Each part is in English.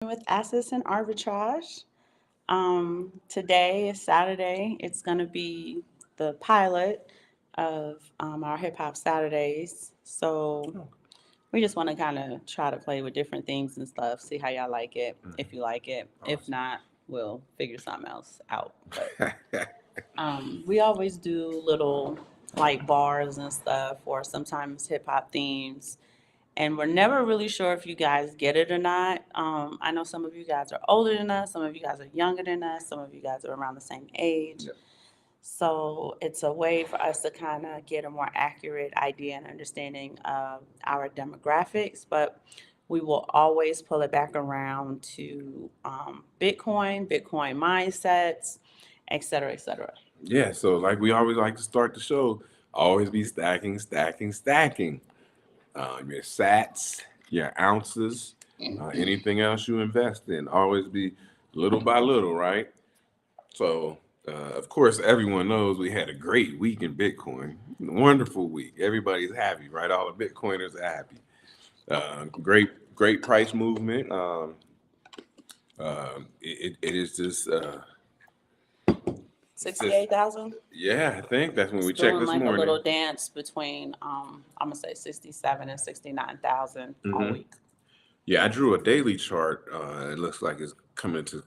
with Assets and Arbitrage. Today is Saturday. It's going to be the pilot of our Hip Hop Saturdays. So we just want to kind of try to play with different themes and stuff, see how y'all like it, if you like it. If not, we'll figure something else out. But we always do little like bars and stuff, or sometimes hip hop themes, and we're never really sure if you guys get it or not. I know some of you guys are older than us, some of you guys are younger than us, some of you guys are around the same age. Yep. So it's a way for us to kind of get a more accurate idea and understanding of our demographics, but we will always pull it back around to Bitcoin mindsets, et cetera, et cetera. Yeah, so like we always like to start the show, always be stacking, stacking, stacking. Your sats, your ounces, anything else you invest in, always be little by little, right? So, of course, everyone knows we had a great week in Bitcoin, wonderful week. Everybody's happy, right? All the Bitcoiners are happy. Great price movement. It is just 68,000. yeah, I think that's when It's we checked doing this like a morning. little dance between I'm gonna say 67 and 69,000 all Hmm. week. Yeah, I drew a daily chart. It looks like it's coming to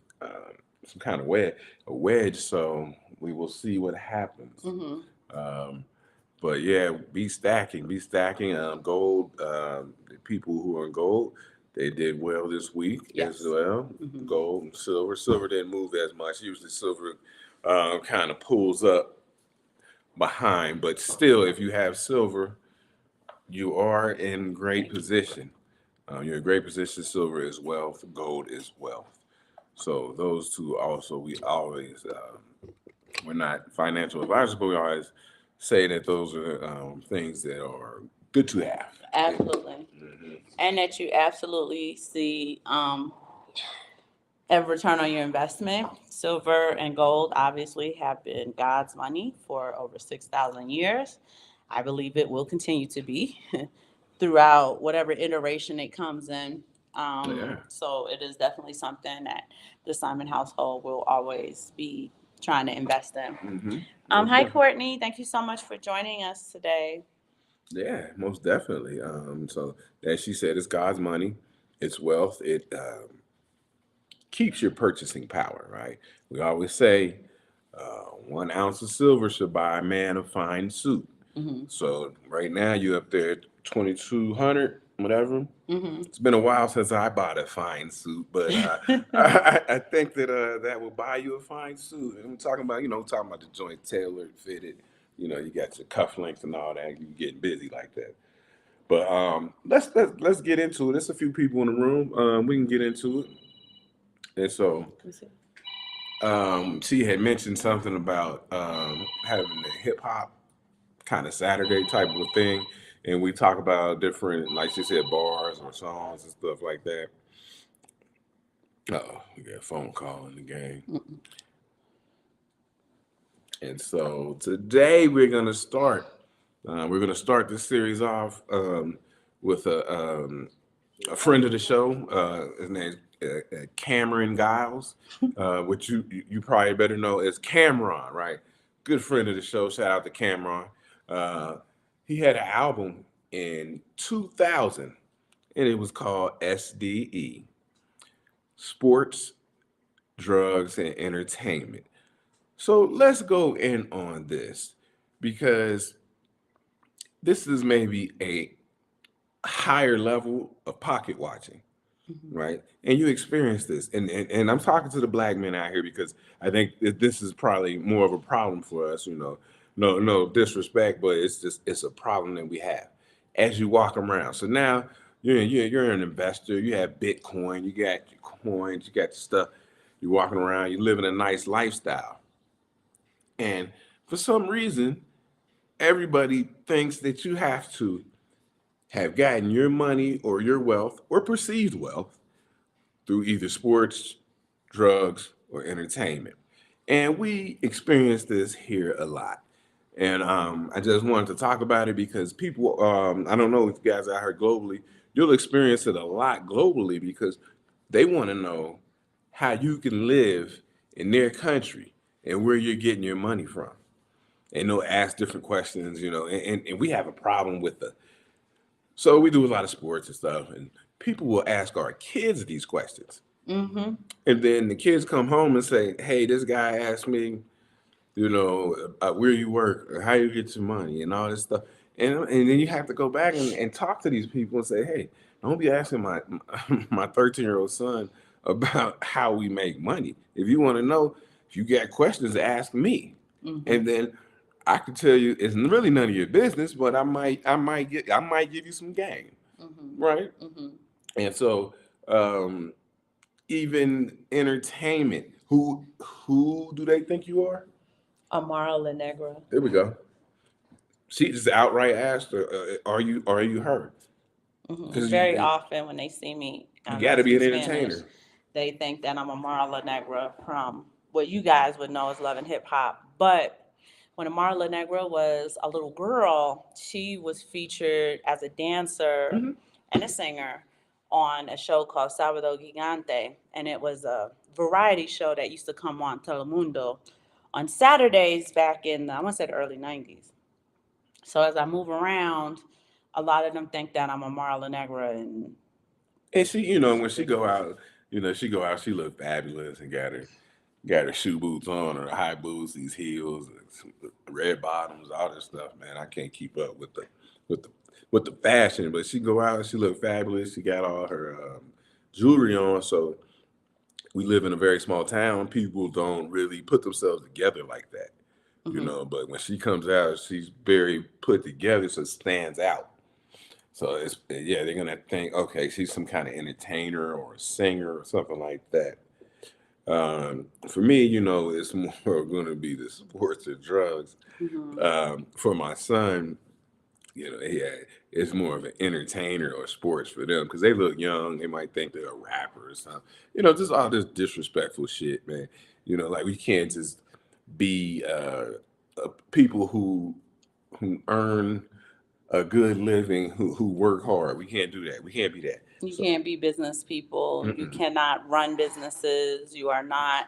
some kind of wedge. So we will see what happens. Hmm. Um, but yeah, be stacking. Gold. The people who are in gold, they did well this week as Yes. well. Hmm. Gold and silver. Silver didn't move as much. Usually, silver kind of pulls up behind, but still, if you have silver, you are in great Thank you. position. You're in great position. Silver is wealth. Gold is wealth. So those two also, we always, we're not financial advisors, but we always say that those are things that are good to have. Absolutely. Mhm. And that you absolutely see a return on your investment. Silver and gold obviously have been God's money for over 6,000 years. I believe it will continue to be throughout whatever iteration it comes in. Yeah. So it is definitely something that the Simon household will always be trying to invest in. Mm-hmm. Most Hi, definitely. Courtney. Thank you so much for joining us today. Yeah, most definitely. So as she said, it's God's money, it's wealth. It keeps your purchasing power, right? We always say 1 ounce of silver should buy a man a fine suit. Hmm. So right now you're up there at 2,200, whatever. Hmm. It's been a while since I bought a fine suit, but I think that that will buy you a fine suit. And I'm talking about, talking about the joint tailored, fitted. You got your cufflinks and all that. You getting busy like that. But let's get into it. There's a few people in the room. We can get into it. And so she had mentioned something about having a hip hop kind of Saturday type of a thing, and we talk about different, like she said, bars or songs and stuff like that. Oh, we got a phone call in the game, and so today we're gonna start. We're gonna start this series off with a friend of the show. His name's Cameron Giles, which you probably better know as Cameron, right? Good friend of the show. Shout out to Cameron. Uh, he had an album in 2000, and it was called SDE, Sports, Drugs, and Entertainment. So let's go in on this because this is maybe a higher level of pocket watching, right? And you experience this, and I'm talking to the black men out here because I think that this is probably more of a problem for us. No disrespect, but it's a problem that we have as you walk around. So now you're an investor. You have Bitcoin. You got your coins. You got the stuff. You're walking around. You're living a nice lifestyle, and for some reason, everybody thinks that you have to have gotten your money or your wealth or perceived wealth through either sports, drugs, or entertainment. And we experience this here a lot. And I just wanted to talk about it because people, I don't know if you guys out here globally, you'll experience it a lot globally because They want to know how you can live in their country and where you're getting your money from. And they'll ask different questions, and we have a problem with so we do a lot of sports and stuff, and people will ask our kids these questions. Mm-hmm. And then the kids come home and say, hey, this guy asked me, where you work, or how you get your money, and all this stuff. And then you have to go back and talk to these people and say, hey, don't be asking my my 13-year-old son about how we make money. If you want to know, if you got questions, ask me. Mm-hmm. And then I can tell you it's really none of your business, but I might give you some game, Mm-hmm. right? Mm-hmm. And so even entertainment, who do they think you are? Amara La Negra. There we go. She just outright asked her, "Are you her?" Mm-hmm. Because Very you often when they see me, got I to be an speak Spanish, entertainer. they think that I'm Amara La Negra from what you guys would know as Love and Hip Hop. But when Amara La Negra was a little girl, she was featured as a dancer Hmm. and a singer on a show called Sábado Gigante. And it was a variety show that used to come on Telemundo on Saturdays back in, I want to say the early 90s. So as I move around, a lot of them think that I'm Amara La Negra and And she, it's when she go ridiculous. out, she look fabulous and got her shoe boots on, her high boots, these heels, and some red bottoms, all this stuff. Man, I can't keep up with the with the fashion. But she go out, she look fabulous. She got all her jewelry on. So we live in a very small town. People don't really put themselves together like that, Hmm. But when she comes out, she's very put together, so it stands out. So they're gonna think, okay, she's some kind of entertainer or a singer or something like that. For me, it's more going to be the sports or drugs. Hmm. For my son, it's more of an entertainer or sports for them because they look young. They might think they're a rapper or something. Just all this disrespectful shit, man. Like we can't just be people who earn a good living, who work hard. We can't do that. We can't be that. You So, can't be business people. You mm-mm. cannot run businesses. You are not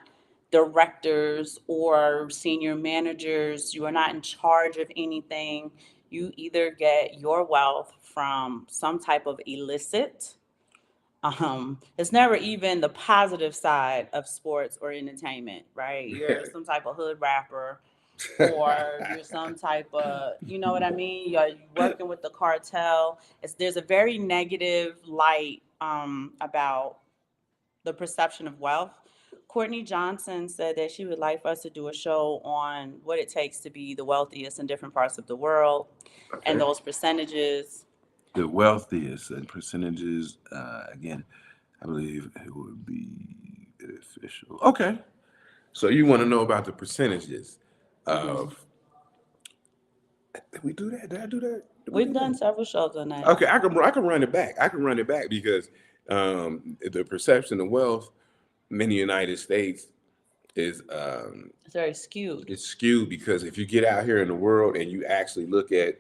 directors or senior managers. You are not in charge of anything. You either get your wealth from some type of illicit. It's never even the positive side of sports or entertainment, right? You're some type of hood rapper or you're some type of, you know what I mean? You're working with the cartel. There's a very negative light about the perception of wealth. Courtney Johnson said that she would like for us to do a show on what it takes to be the wealthiest in different parts of the world and Okay. those percentages. The wealthiest and percentages, again, I believe it would be official. Okay. So you want to know about the percentages Hmm. of, did we do that? Did I do that? Did we We've do done that? several shows on that. Okay, I can run it back. I can run it back because the perception of wealth in the United States is It's very skewed. it's skewed because if you get out here in the world and you actually look at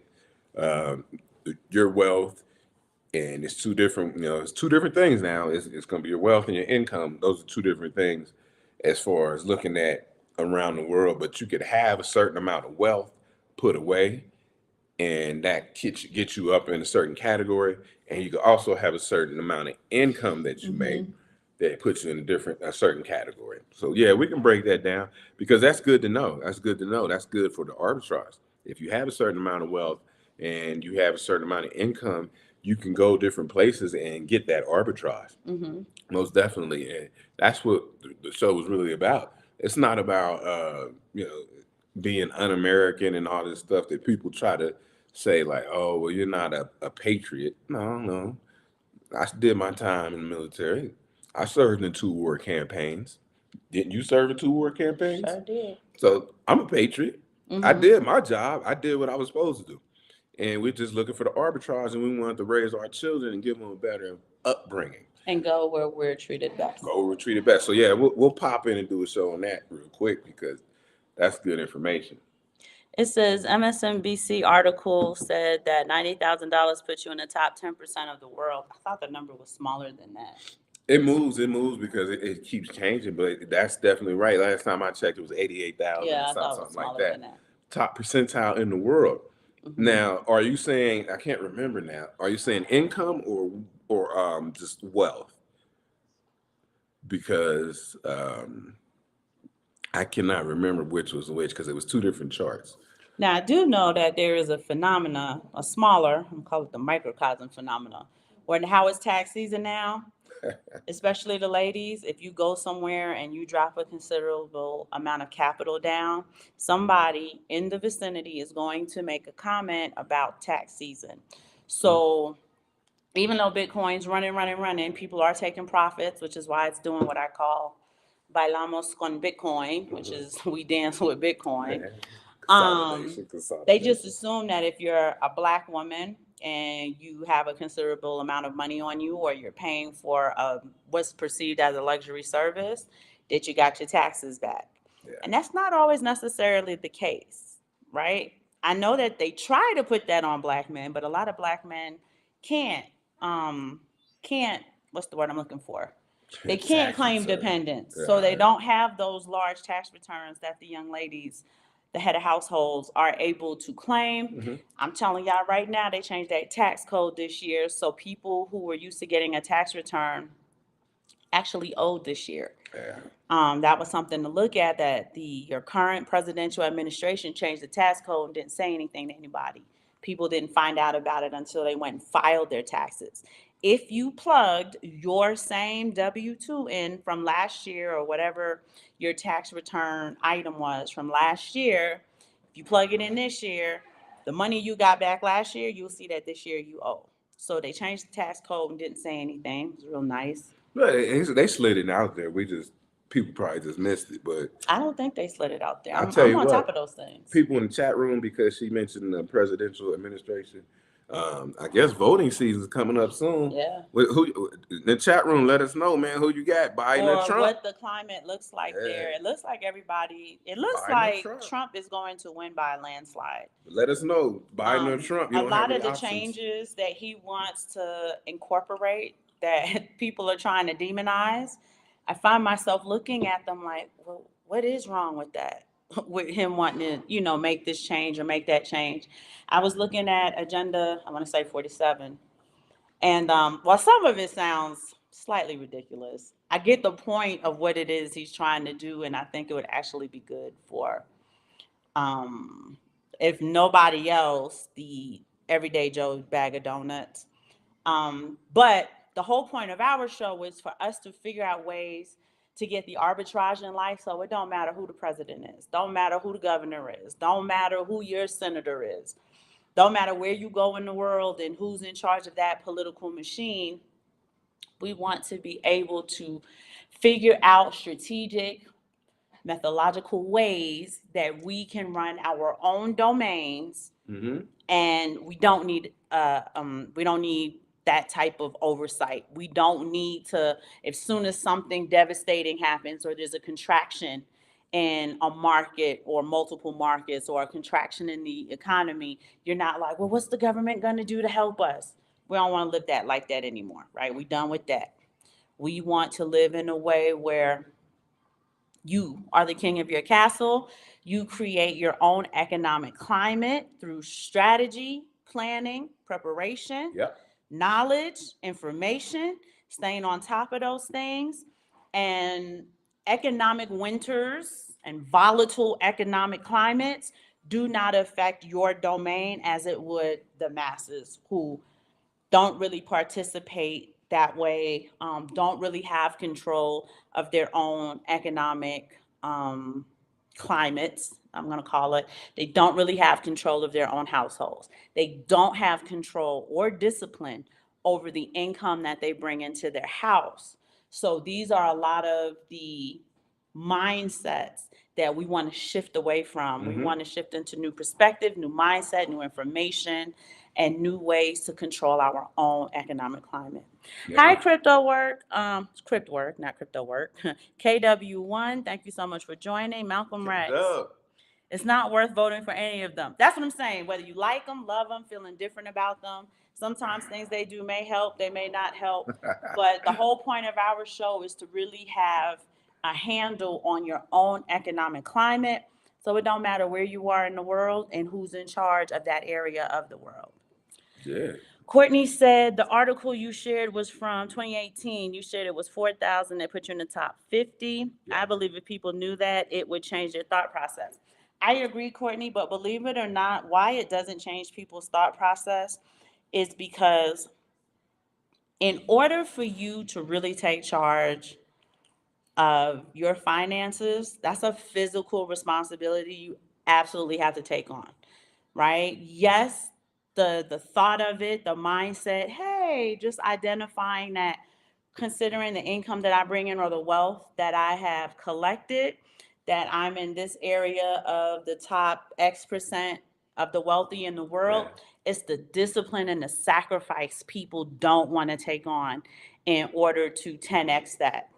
um, your wealth, and it's two different things now. It's going to be your wealth and your income. Those are two different things as far as looking at around the world. But you could have a certain amount of wealth put away, and that gets you up in a certain category. And you could also have a certain amount of income that you make Hmm. that puts you in a certain category. So yeah, we can break that down because that's good to know. That's good to know. That's good for the arbitrage. If you have a certain amount of wealth and you have a certain amount of income, you can go different places and get that arbitrage. Hmm. Most definitely, and that's what the show was really about. It's not about being un-American and all this stuff that people try to say like, oh, well, you're not a patriot. No, no. I did my time in the military. I served in two war campaigns. Didn't you serve in two war campaigns? Sure did. So I'm a patriot. I Hmm. did my job. I did what I was supposed to do. And we're just looking for the arbitrage, and we wanted to raise our children and give them a better upbringing. And go where we're treated best. Go retreat it best. So yeah, we'll pop in and do a show on that real quick because that's good information. It says MSNBC article said that $90,000 puts you in the top 10% of the world. I thought the number was smaller than that. It moves because it keeps changing, but that's definitely right. Last time I checked, it was 88,000 Yeah, or I thought it was something like smaller that. than that. Top percentile in the world. Hmm. Now, are you saying, I can't remember now, are you saying income or just wealth? Because I cannot remember which was which because it was two different charts. Now, I do know that there is a phenomena, a smaller, I'm gonna call it the microcosm phenomena, where how it's tax season now, especially the ladies, if you go somewhere and you drop a considerable amount of capital down, somebody in the vicinity is going to make a comment about tax season. So even though Bitcoin's running, people are taking profits, which is why it's doing what I call bailamos con Bitcoin, which is we dance with Bitcoin. Um, Consolidation, they just consolidation. assume that if you're a black woman and you have a considerable amount of money on you, or you're paying for what's perceived as a luxury service, that you got your taxes back. Yeah. And that's not always necessarily the case, right? I know that they try to put that on black men, but a lot of black men can't, um, can't, what's the word I'm looking for? They can't Tax claim return. dependents. So they Right. don't have those large tax returns that the young ladies, the head of households, are able to claim. Mhm. I'm telling y'all right now, they changed that tax code this year. So people who were used to getting a tax return actually owed this year. Yeah. That was something to look at, that your current presidential administration changed the tax code and didn't say anything to anybody. People didn't find out about it until they went and filed their taxes. If you plugged your same W-2 in from last year, or whatever your tax return item was from last year, if you plug it in this year, the money you got back last year, you'll see that this year you owe. So they changed the tax code and didn't say anything. It was real nice. But they slid it out there. People probably just missed it. But I don't think they slid it out there. I I'm, tell I'm you on top of what, those things. people in the chat room, because she mentioned the presidential administration. I guess voting season is coming up soon. Yeah. Who in the chat room? Let us know, man. Who you got? Biden or Or Trump? what the climate looks like there. Yeah, It looks like everybody, it looks Biden or like Trump. Trump is going to win by a landslide. Let us know, Biden or Trump. You A don't have lot any of the options. changes that he wants to incorporate that people are trying to demonize, I find myself looking at them like, well, what is wrong with that? With him wanting to, make this change or make that change. I was looking at agenda, I want to say 47. And while some of it sounds slightly ridiculous, I get the point of what it is he's trying to do, and I think it would actually be good for, um, if nobody else, the everyday Joe bag of donuts. But the whole point of our show is for us to figure out ways to get the arbitrage in life, so it don't matter who the president is, don't matter who the governor is, don't matter who your senator is, don't matter where you go in the world and who's in charge of that political machine. We want to be able to figure out strategic, methodological ways that we can run our own domains, Mm-hmm. and we don't need that type of oversight. We don't need to, as soon as something devastating happens or there's a contraction in a market or multiple markets, or a contraction in the economy, you're not like, well, what's the government going to do to help us? We don't want to live that like that anymore, right? We done with that. We want to live in a way where you are the king of your castle. You create your own economic climate through strategy, planning, preparation, Yep. knowledge, information, staying on top of those things. And economic winters and volatile economic climates do not affect your domain as it would the masses who don't really participate that way, don't really have control of their own economic climates, I'm going to call it. They don't really have control of their own households. They don't have control or discipline over the income that they bring into their house. So these are a lot of the mindsets that we want to shift away from. We Mm-hmm. want to shift into new perspective, new mindset, new information, and new ways to control our own economic climate. Yeah. Hi, Crypto Work. Crypto Work, not Crypto Work. KW1, thank you so much for joining. Malcolm Rex. Dub. It's not worth voting for any of them. That's what I'm saying. Whether you like them, love them, feel indifferent about them, Sometimes things they do may help, they may not help. But the whole point of our show is to really have a handle on your own economic climate. So it don't matter where you are in the world and who's in charge of that area of the world. Yeah. Courtney said the article you shared was from 2018. You shared it was 4,000. That put you in the top 50. Yeah. I believe if people knew that, it would change their thought process. I agree, Courtney, but believe it or not, why it doesn't change people's thought process is because in order for you to really take charge of your finances, that's a physical responsibility you absolutely have to take on, right? Yes, the thought of it, the mindset, hey, just identifying that, considering the income that I bring in or the wealth that I have collected, that I'm in this area of the top X percent of the wealthy in the world. Yeah. It's the discipline and the sacrifice people don't want to take on in order to 10x that,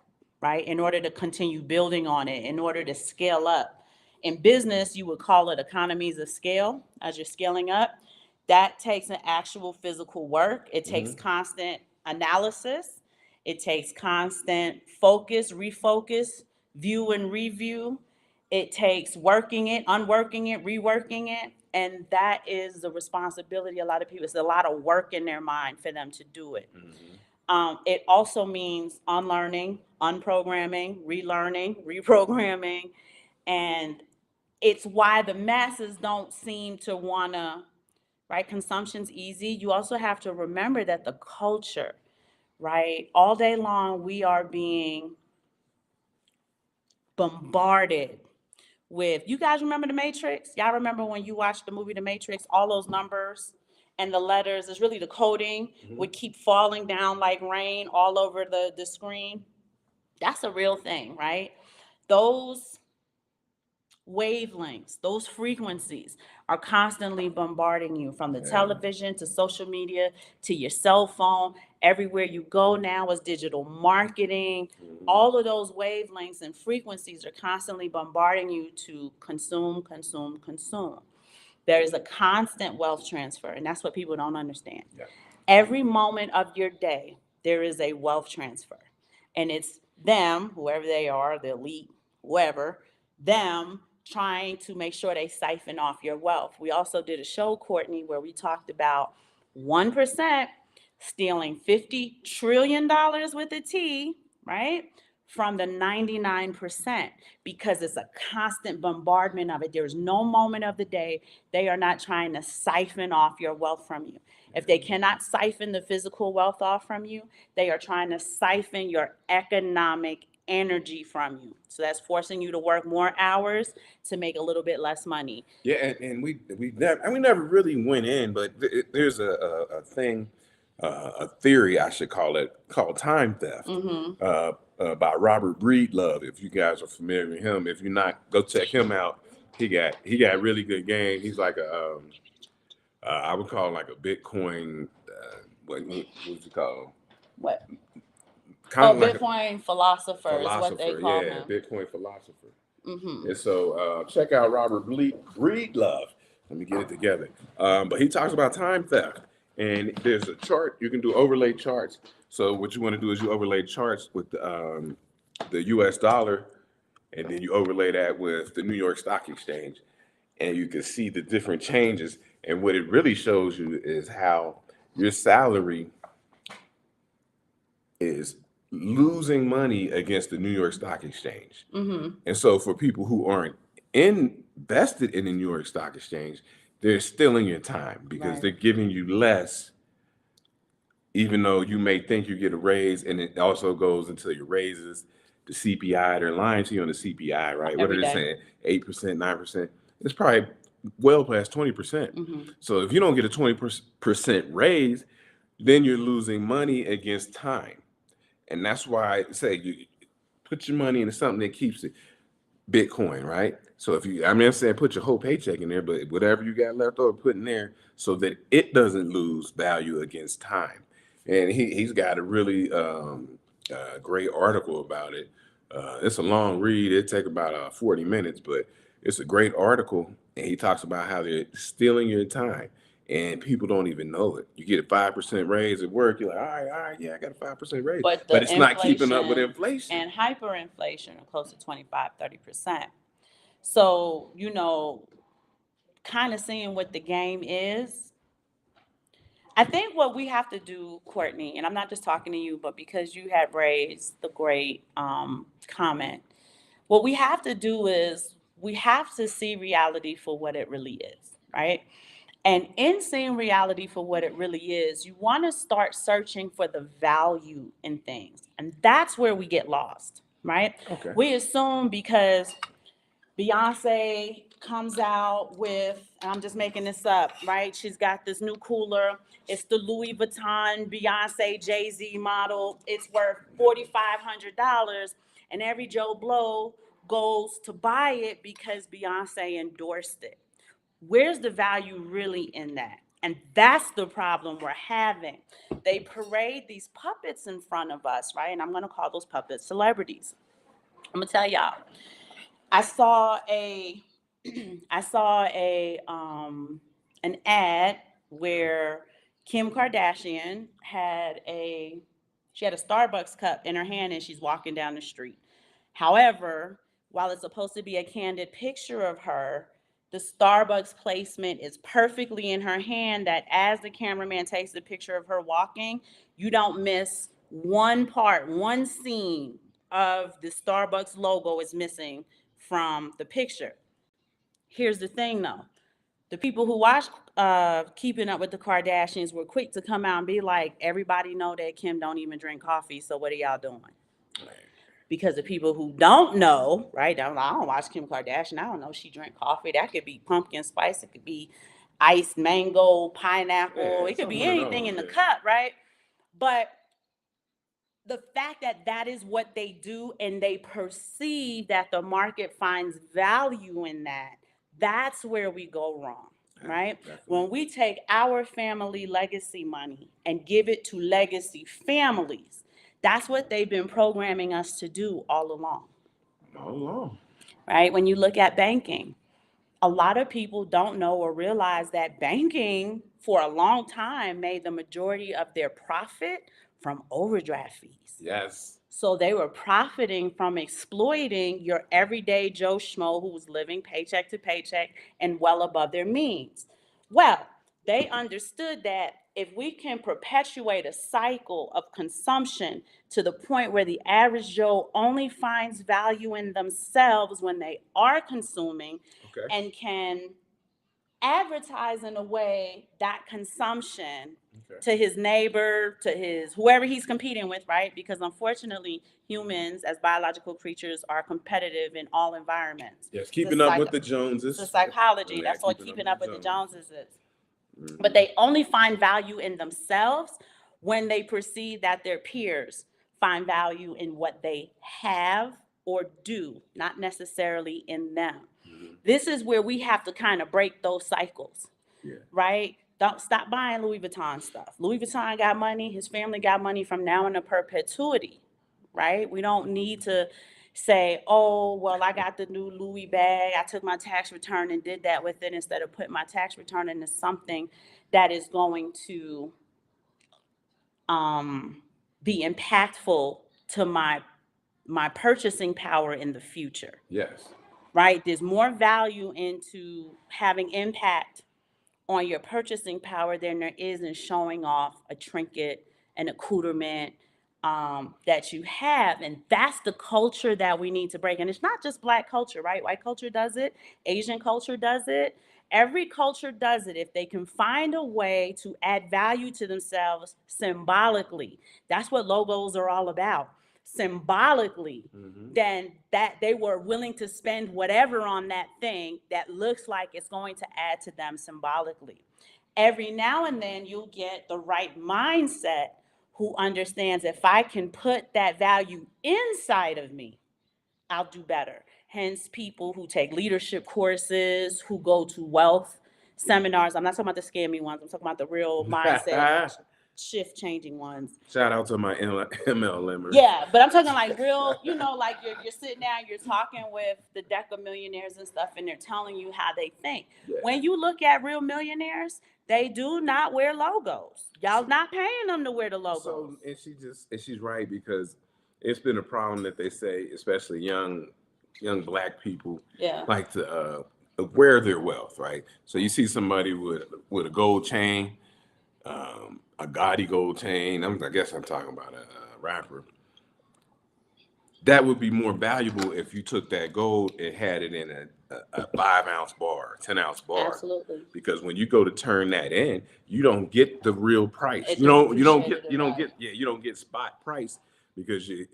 right? In order to continue building on it, in order to scale up. In business, you would call it economies of scale as you're scaling up. That takes an actual physical work. It takes constant analysis. It takes constant focus, refocus, view and review. It takes working it, unworking it, reworking it. And that is the responsibility. A lot of people, it's a lot of work in their mind for them to do it. It also means unlearning, unprogramming, relearning, reprogramming. And it's why the masses don't seem to want to, right? Consumption's easy. You also have to remember that the culture, right? All day long, we are being bombarded with, you guys remember The Matrix? Y'all remember when you watched the movie The Matrix, all those numbers and the letters, it's really the coding would keep falling down like rain all over the screen. That's a real thing, right? Those wavelengths, those frequencies are constantly bombarding you from the television to social media to your cell phone. Everywhere you go now is digital marketing. All of those wavelengths and frequencies are constantly bombarding you to consume, consume, consume. There is a constant wealth transfer, and that's what people don't understand. Yeah. Every moment of your day, there is a wealth transfer. And it's them, whoever they are, the elite, whoever, them trying to make sure they siphon off your wealth. We also did a show, Courtney, where we talked about 1% stealing $50 trillion with a T, right? From the 99%, because it's a constant bombardment of it. There's no moment of the day they are not trying to siphon off your wealth from you. If they cannot siphon the physical wealth off from you, they are trying to siphon your economic energy from you. So that's forcing you to work more hours to make a little bit less money. Yeah, and we never really went in, but there's a thing, a theory I should call it, called time theft, by Robert Breedlove. If you guys are familiar with him, if you're not, go check him out. He got really good game. He's like I would call him like a Bitcoin, what's it called? What? Kind of like Bitcoin philosopher is what they philosopher, call yeah, him. Bitcoin philosopher. And so check out Robert Breedlove. Let me get it together. But he talks about time theft, and there's a chart you can do, overlay charts. So what you want to do is you overlay charts with the U.S. dollar, and then you overlay that with the New York Stock Exchange, and you can see the different changes. And what it really shows you is how your salary is losing money against the New York Stock Exchange. And so for people who aren't invested in the New York Stock Exchange, they're stealing your time because Right. they're giving you less, even though you may think you get a raise, and it also goes into your raises, the CPI. They're lying to you on the CPI, right? What Every are they day. saying? 8%, 9%. It's probably well past 20%. So if you don't get a 20% raise, then you're losing money against time. And that's why I say you put your money into something that keeps it. Bitcoin, right? So if you, I'm saying put your whole paycheck in there, but whatever you got left over, put in there so that it doesn't lose value against time. And he's got a really great article about it. It's a long read. It take about 40 minutes, but it's a great article. And he talks about how they're stealing your time. and people don't even know it. You get a 5% raise at work, you're like, all right, yeah, I got a 5% raise. But But the it's not keeping up with inflation inflation. and hyperinflation are close to 25-30%. So, kind of seeing what the game is. I think what we have to do, Courtney, and I'm not just talking to you, but because you had raised the great comment, what we have to do is we have to see reality for what it really is, right? And in seeing reality for what it really is, you want to start searching for the value in things. And that's where we get lost, right? Okay. We assume because Beyonce comes out with, and I'm just making this up, right? She's got this new cooler. It's the Louis Vuitton Beyonce Jay-Z model. It's worth $4,500, and every Joe Blow goes to buy it because Beyonce endorsed it. Where's the value really in that? And that's the problem we're having. They parade these puppets in front of us, right? And I'm going to call those puppets celebrities. I'm going to tell y'all. I saw a I saw an ad where Kim Kardashian she had a Starbucks cup in her hand and she's walking down the street. However, while it's supposed to be a candid picture of her, the Starbucks placement is perfectly in her hand that as the cameraman takes the picture of her walking, you don't miss one part, one scene of the Starbucks logo is missing from the picture. Here's the thing though. The people who watch Keeping Up with the Kardashians were quick to come out and be like, everybody know that Kim don't even drink coffee, so what are y'all doing? Because the people who don't know, right? I don't watch Kim Kardashian. I don't know she drink coffee. That could be pumpkin spice. It could be iced mango, pineapple. Yeah, it could be something of anything those, in the yeah. cup, right? But the fact that that is what they do and they perceive that the market finds value in that, that's where we go wrong, right? Definitely. When we take our family legacy money and give it to legacy families, that's what they've been programming us to do all along, All along. right? When you look at banking, a lot of people don't know or realize that banking for a long time made the majority of their profit from overdraft fees. Yes. So they were profiting from exploiting your everyday Joe Schmo who was living paycheck to paycheck and well above their means. Well, they understood that if we can perpetuate a cycle of consumption to the point where the average Joe only finds value in themselves when they are consuming, Okay. and can advertise in a way that consumption to his neighbor, to his whoever he's competing with, right? Because unfortunately, humans as biological creatures are competitive in all environments. Yes, keeping up with the Joneses. It's a psychology. Yeah, That's what keeping up with the Joneses. Joneses is. But they only find value in themselves when they perceive that their peers find value in what they have or do, not necessarily in them. This is where we have to kind of break those cycles, right? Don't stop buying Louis Vuitton stuff. Louis Vuitton got money. His family got money from now into perpetuity, right? We don't need to say, oh, well, I got the new Louis bag. I took my tax return and did that with it instead of putting my tax return into something that is going to be impactful to my purchasing power in the future. Yes. Right? There's more value into having impact on your purchasing power than there is in showing off a trinket, an accoutrement that you have. And that's the culture that we need to break. And it's not just Black culture, right? White culture does it. Asian culture does it. Every culture does it if they can find a way to add value to themselves symbolically. That's what logos are all about. Symbolically, then that they were willing to spend whatever on that thing that looks like it's going to add to them symbolically. Every now and then you'll get the right mindset who understands if I can put that value inside of me, I'll do better. Hence, people who take leadership courses, who go to wealth seminars. I'm not talking about the scammy ones. I'm talking about the real mindset shift changing ones. Shout out to my MLMers. Yeah, but I'm talking like real, like you're sitting down, you're talking with the deca millionaires and stuff, and they're telling you how they think. Yeah. When you look at real millionaires, they do not wear logos. Y'all not paying them to wear the logos. So, and she's right, because it's been a problem that they say, especially young black people, like to wear their wealth, right? So you see somebody with a gold chain, a gaudy gold chain. I guess I'm talking about a rapper. That would be more valuable if you took that gold and had it in a 5-ounce bar, 10-ounce bar. Absolutely. Because when you go to turn that in, you don't get the real price. You don't get spot price, because it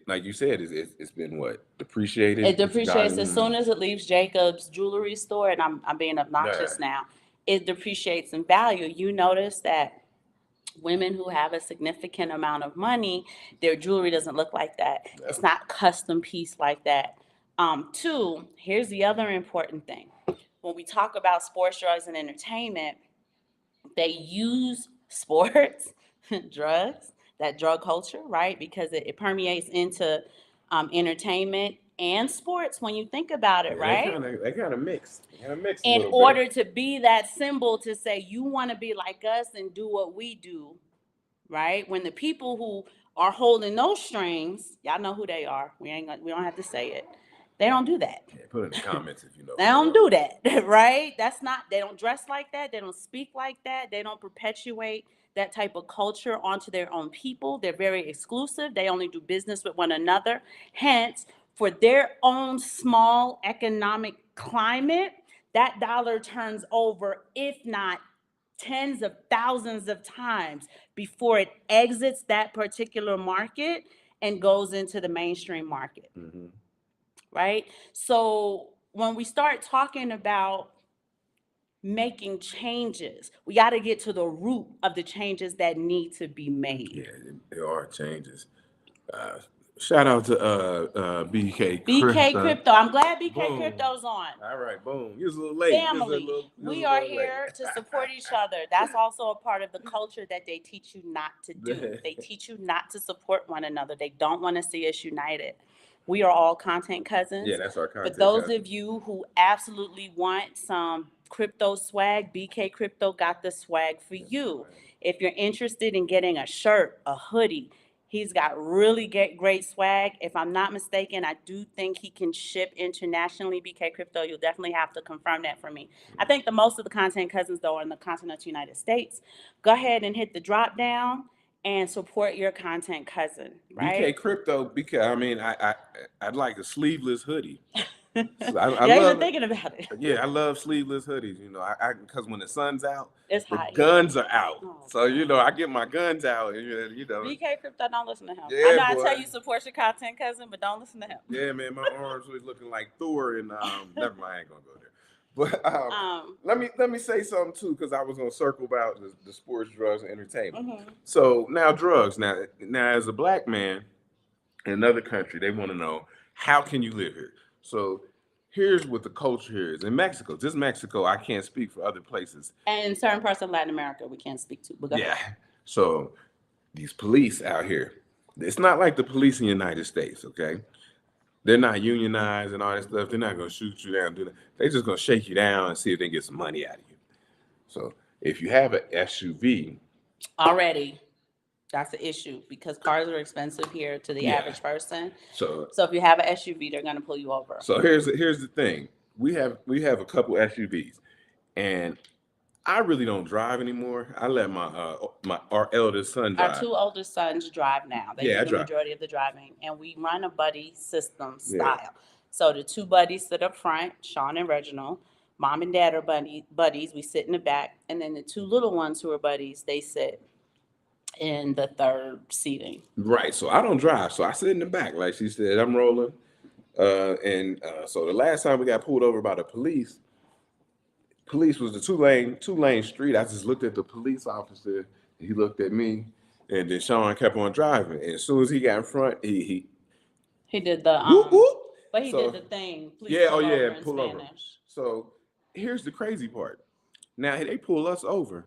like you said, it's been what, depreciated. It depreciates as soon as it leaves Jacob's jewelry store, and I'm being obnoxious now. It depreciates in value. You notice that women who have a significant amount of money, their jewelry doesn't look like that. No. It's not custom piece like that. Two, here's the other important thing. When we talk about sports, drugs, and entertainment, they use sports, drugs, that drug culture, right? Because it permeates into entertainment and sports when you think about it, right? They kind of mix. In order to be that symbol to say you want to be like us and do what we do, right? When the people who are holding those strings, y'all know who they are. We don't have to say it. They don't do that. Yeah, put it in the comments if you know. They don't do that, right? They don't dress like that. They don't speak like that. They don't perpetuate that type of culture onto their own people. They're very exclusive. They only do business with one another. Hence, for their own small economic climate, that dollar turns over, if not tens of thousands of times before it exits that particular market and goes into the mainstream market. Mm-hmm. Right? So when we start talking about making changes, we got to get to the root of the changes that need to be made. Yeah, there are changes. Shout out to BK Crypto. I'm glad BK Crypto's on. All right, boom. You was a little late. Family, we are here to support each other. That's also a part of the culture that they teach you not to do. They teach you not to support one another. They don't want to see us united. We are all content cousins. Yeah, that's our content. For those of you who absolutely want some crypto swag, BK Crypto got the swag for you. If you're interested in getting a shirt, a hoodie, he's got really great swag. If I'm not mistaken, I do think he can ship internationally, BK Crypto. You'll definitely have to confirm that for me. I think the most of the content cousins, though, are in the continental United States. Go ahead and hit the drop down and support your content cousin, right? BK Crypto, I'd like a sleeveless hoodie. I love thinking about it. Yeah, I love sleeveless hoodies. Because when the sun's out, it's hot. Guns are out. Oh, so I get my guns out. BK Crypto, don't listen to him. Yeah, I know I tell you support your content cousin, but don't listen to him. Yeah, man, my arms was looking like Thor, and never mind, I ain't gonna go there. But let me say something too, because I was gonna circle about the sports, drugs, and entertainment. Mm-hmm. So now drugs. Now as a black man in another country, they want to know, how can you live here? So here's what the culture here is in Mexico. Just Mexico, I can't speak for other places. And in certain parts of Latin America, we can't speak to. But yeah. So these police out here, it's not like the police in the United States, okay? They're not unionized and all that stuff. They're not going to shoot you down. They're just going to shake you down and see if they get some money out of you. So if you have an SUV. Already, that's the issue, because cars are expensive here to the average person. So if you have an SUV, they're going to pull you over. So here's the thing. We have a couple SUVs, and I really don't drive anymore. I let our eldest son drive. Our two oldest sons drive now. They do the majority of the driving, and we run a buddy system style. Yeah. So the two buddies sit up front, Sean and Reginald. Mom and dad are buddies. We sit in the back, and then the two little ones who are buddies, they sit in the third seating. Right. So I don't drive, so I sit in the back, like she said. I'm rolling, so the last time we got pulled over by the police was the two-lane street. I just looked at the police officer, he looked at me, and then Sean kept on driving. And as soon as he got in front, he did the whoop, whoop. But he did the thing. Pull over. So here's the crazy part. Now they pull us over,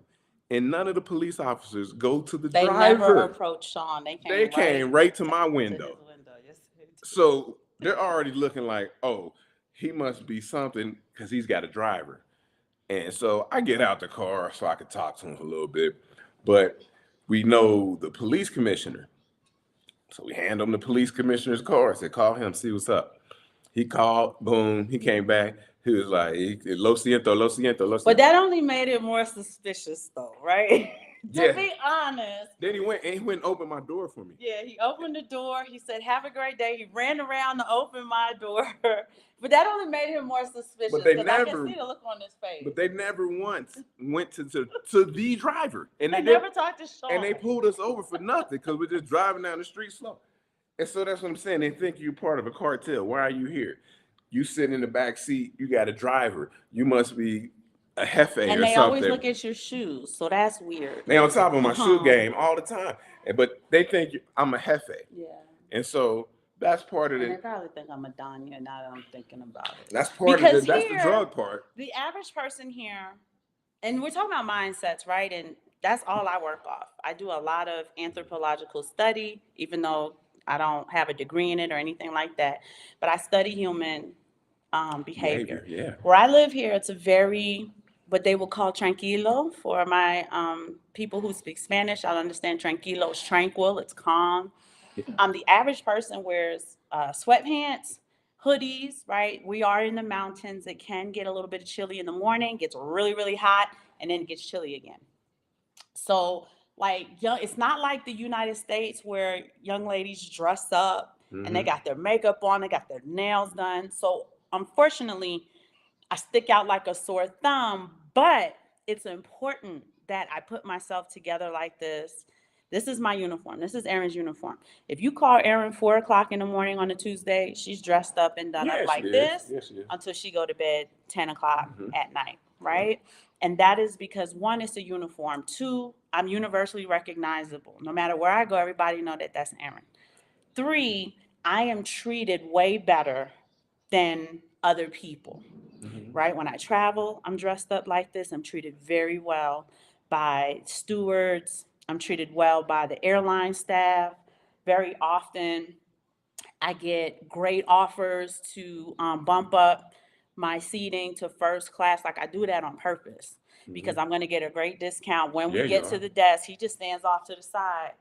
and none of the police officers go to the They driver. never approached Sean. They came right to my to window. his window. Yes. So they're already looking like, oh, he must be something because he's got a driver. And so I get out the car so I could talk to him a little bit. But we know the police commissioner. So we hand him the police commissioner's car. I said, call him, see what's up. He called, boom, he came back. He was like, lo siento, lo siento, lo siento. But that only made it more suspicious though, right? To be honest. Then he went and opened my door for me. Yeah, he opened the door. He said, have a great day. He ran around to open my door. But that only made him more suspicious because I can see the look on his face. But they never once went to the driver. And they never talked to Sean. And they pulled us over for nothing because we're just driving down the street slow. And so that's what I'm saying. They think you're part of a cartel. Why are you here? You sit in the back seat. You got a driver. You must be a jefe or something. And they always look at your shoes. So that's weird. They on top of my shoe game all the time. But they think I'm a jefe. Yeah. And so that's part of it. They probably think I'm a Danya now that I'm thinking about it. That's part of it. That's the drug part. The average person here, and we're talking about mindsets, right? And that's all I work off. I do a lot of anthropological study, even though I don't have a degree in it or anything like that. But I study human behavior. Yeah. Where I live here, it's a very, what they will call tranquilo. For my people who speak Spanish, I'll understand tranquilo is tranquil, it's calm. The average person wears sweatpants, hoodies, right? We are in the mountains. It can get a little bit chilly in the morning, gets really, really hot, and then it gets chilly again. So, like, it's not like the United States where young ladies dress up and they got their makeup on, they got their nails done. So, unfortunately, I stick out like a sore thumb, but it's important that I put myself together like this. This is my uniform. This is Erin's uniform. If you call Erin 4 o'clock in the morning on a Tuesday, she's dressed up and done up like this until she go to bed 10 o'clock at night, right? And that is because 1, it's a uniform. 2, I'm universally recognizable. No matter where I go, everybody know that that's Erin. 3, I am treated way better than other people, right? When I travel, I'm dressed up like this. I'm treated very well by stewards. I'm treated well by the airline staff. Very often, I get great offers to bump up my seating to first class. Like, I do that on purpose because I'm going to get a great discount. When we get to the desk, he just stands off to the side.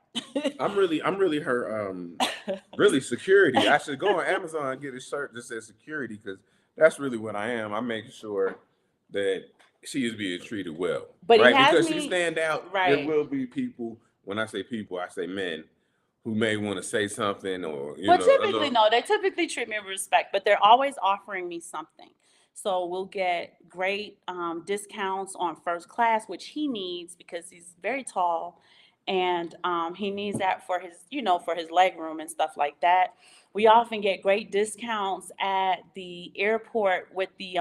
I'm really her really security. I should go on Amazon and get a shirt that says security because that's really what I am. I'm making sure that she is being treated well. But right? Because she stand out. Right. There will be people, when I say people, I say men, who may want to say something or, typically, no, they typically treat me with respect, but they're always offering me something. So we'll get great discounts on first class, which he needs because he's very tall. And he needs that for his, for his leg room and stuff like that. We often get great discounts at the airport with the,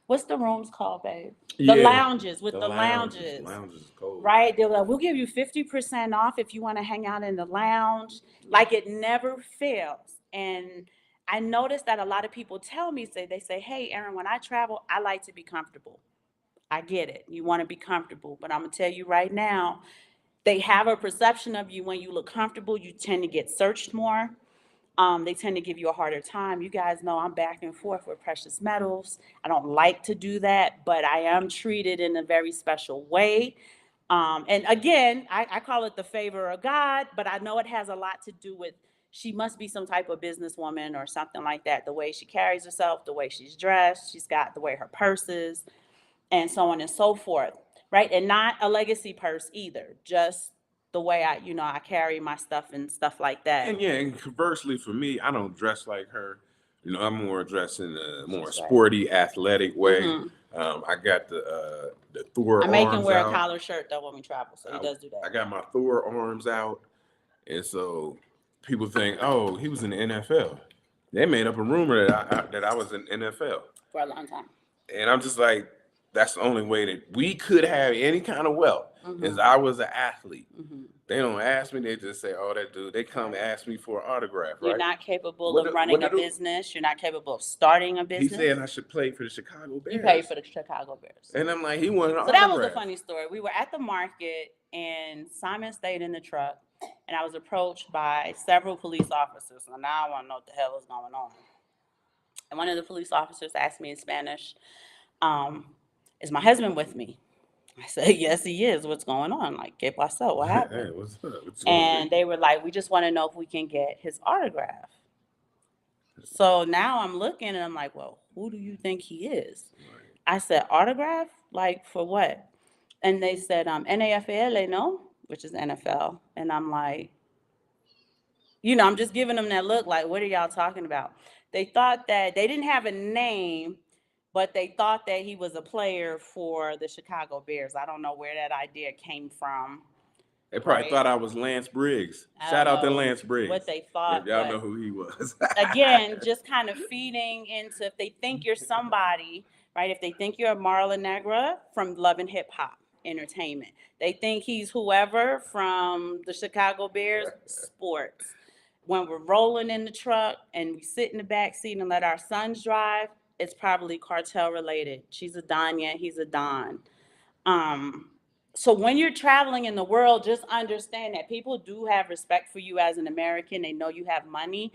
what's the rooms called, babe? The lounges, with the lounges. Lounges is cold. Right? They're like, we'll give you 50% off if you want to hang out in the lounge. Like, it never fails. And I noticed that a lot of people tell me, they say, hey, Erin, when I travel, I like to be comfortable. I get it. You want to be comfortable. But I'm going to tell you right now, they have a perception of you when you look comfortable. You tend to get searched more. They tend to give you a harder time. You guys know I'm back and forth with precious metals. I don't like to do that, but I am treated in a very special way. And again, I call it the favor of God, but I know it has a lot to do with she must be some type of businesswoman or something like that. The way she carries herself, the way she's dressed, she's got the way her purse is, and so on and so forth, right? And not a legacy purse either, just the way I carry my stuff and stuff like that. And conversely for me, I don't dress like her. I'm more dressed in a more sporty, athletic way. I got the Thor arms out. I make him wear a collar shirt though when we travel, so he does do that. I got my Thor arms out, and so people think, oh, he was in the NFL. They made up a rumor that I was in NFL for a long time. And I'm just like, that's the only way that we could have any kind of wealth is I was an athlete. They don't ask me. They just say, "Oh, that dude." They come ask me for an autograph, right? You're not capable of running a business. You're not capable of starting a business. He said I should play for the Chicago Bears. You paid for the Chicago Bears. And I'm like, he wanted an So autograph. that was a funny story. We were at the market, and Simon stayed in the truck, and I was approached by several police officers. So now I want to know what the hell is going on. And one of the police officers asked me in Spanish, "Is my husband with me?" I said, "Yes, he is. What's going on? Like, ¿qué pasó? What happened?" Hey, what's up? And they were like, "We just want to know if we can get his autograph." So now I'm looking and I'm like, "Well, who do you think he is?" I said, "Autograph? Like for what?" And they said, "NFL, no?" Which is NFL. And I'm like, I'm just giving them that look like, what are y'all talking about? They thought that they didn't have a name, but they thought that he was a player for the Chicago Bears. I don't know where that idea came from. They probably thought I was Lance Briggs. Shout out to Lance Briggs. What they thought. If y'all know who he was. Again, just kind of feeding into, if they think you're somebody, right? If they think you're a Marla Negra from Love and Hip Hop Entertainment. They think he's whoever from the Chicago Bears sports. When we're rolling in the truck and we sit in the back seat and let our sons drive, it's probably cartel related. She's a Danya, he's a Don. So when you're traveling in the world, just understand that people do have respect for you as an American. They know you have money,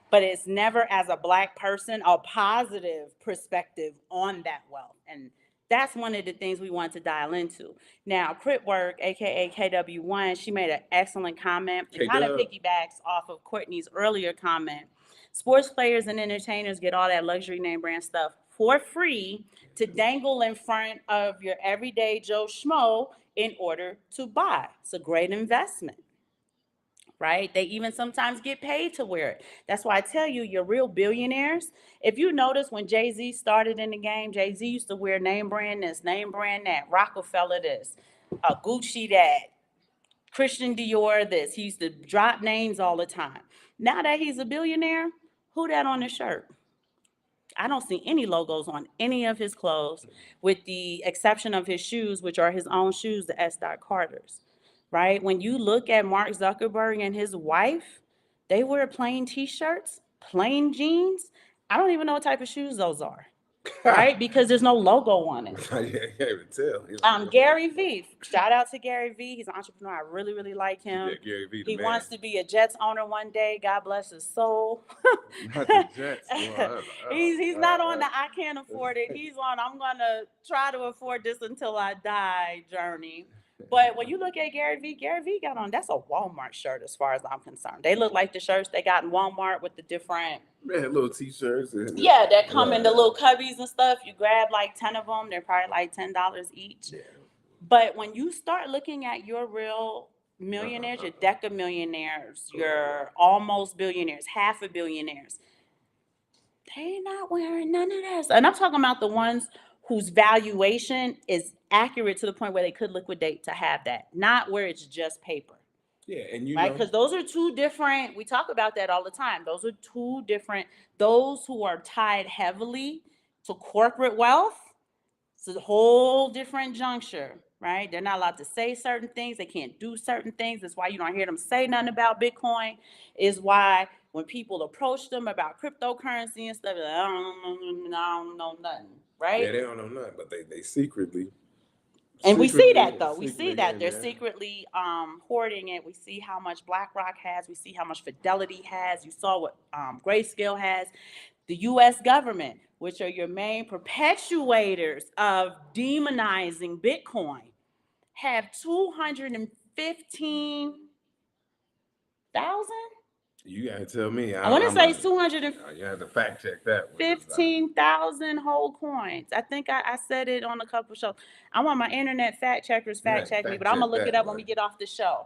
but it's never as a Black person a positive perspective on that wealth. And that's one of the things we want to dial into. Now, Crit Work, aka KW1, she made an excellent comment. It kind of piggybacks off of Courtney's earlier comment. Sports players and entertainers get all that luxury name brand stuff for free to dangle in front of your everyday Joe Schmo in order to buy. It's a great investment, right? They even sometimes get paid to wear it. That's why I tell you, you're real billionaires. If you notice when Jay-Z started in the game, Jay-Z used to wear name brand this, name brand that, Rockefeller this, Gucci that, Christian Dior this. He used to drop names all the time. Now that he's a billionaire, who that on his shirt? I don't see any logos on any of his clothes, with the exception of his shoes, which are his own shoes, the S. Carters, right? When you look at Mark Zuckerberg and his wife, they wear plain t-shirts, plain jeans. I don't even know what type of shoes those are, right? Because there's no logo on it. Yeah, I can't even tell. Gary Vee, shout out to Gary Vee. He's an entrepreneur. I really, really like him. Yeah, Gary Vee, he wants to be a Jets owner one day. God bless his soul. Not the Jets. He's not on the I can't afford it. He's on I'm gonna try to afford this until I die journey. But when you look at Gary Vee got on, that's a Walmart shirt as far as I'm concerned. They look like the shirts they got in Walmart with the different little t-shirts. That come in the little cubbies and stuff. You grab like 10 of them. They're probably like $10 each. Yeah. But when you start looking at your real millionaires, your deca millionaires, your almost billionaires, half a billionaires, they're not wearing none of this. And I'm talking about the ones whose valuation is accurate to the point where they could liquidate to have that, not where it's just paper. Yeah, and you right, because those are two different. We talk about that all the time. Those are two different. Those who are tied heavily to corporate wealth, it's a whole different juncture, right? They're not allowed to say certain things. They can't do certain things. That's why you don't hear them say nothing about Bitcoin. Is why when people approach them about cryptocurrency and stuff, like, I don't know nothing, right? Yeah, they don't know nothing, but they secretly. And we see that though. We see that they're secretly hoarding it. We see how much BlackRock has. We see how much Fidelity has. You saw what Grayscale has. The U.S. government, which are your main perpetuators of demonizing Bitcoin, have 215,000. You gotta tell me. I want to say 200. You have to fact check that. 15,000 whole coins. I think I said it on a couple shows. I want my internet fact checkers fact check me, but I'm gonna look it up when we get off the show.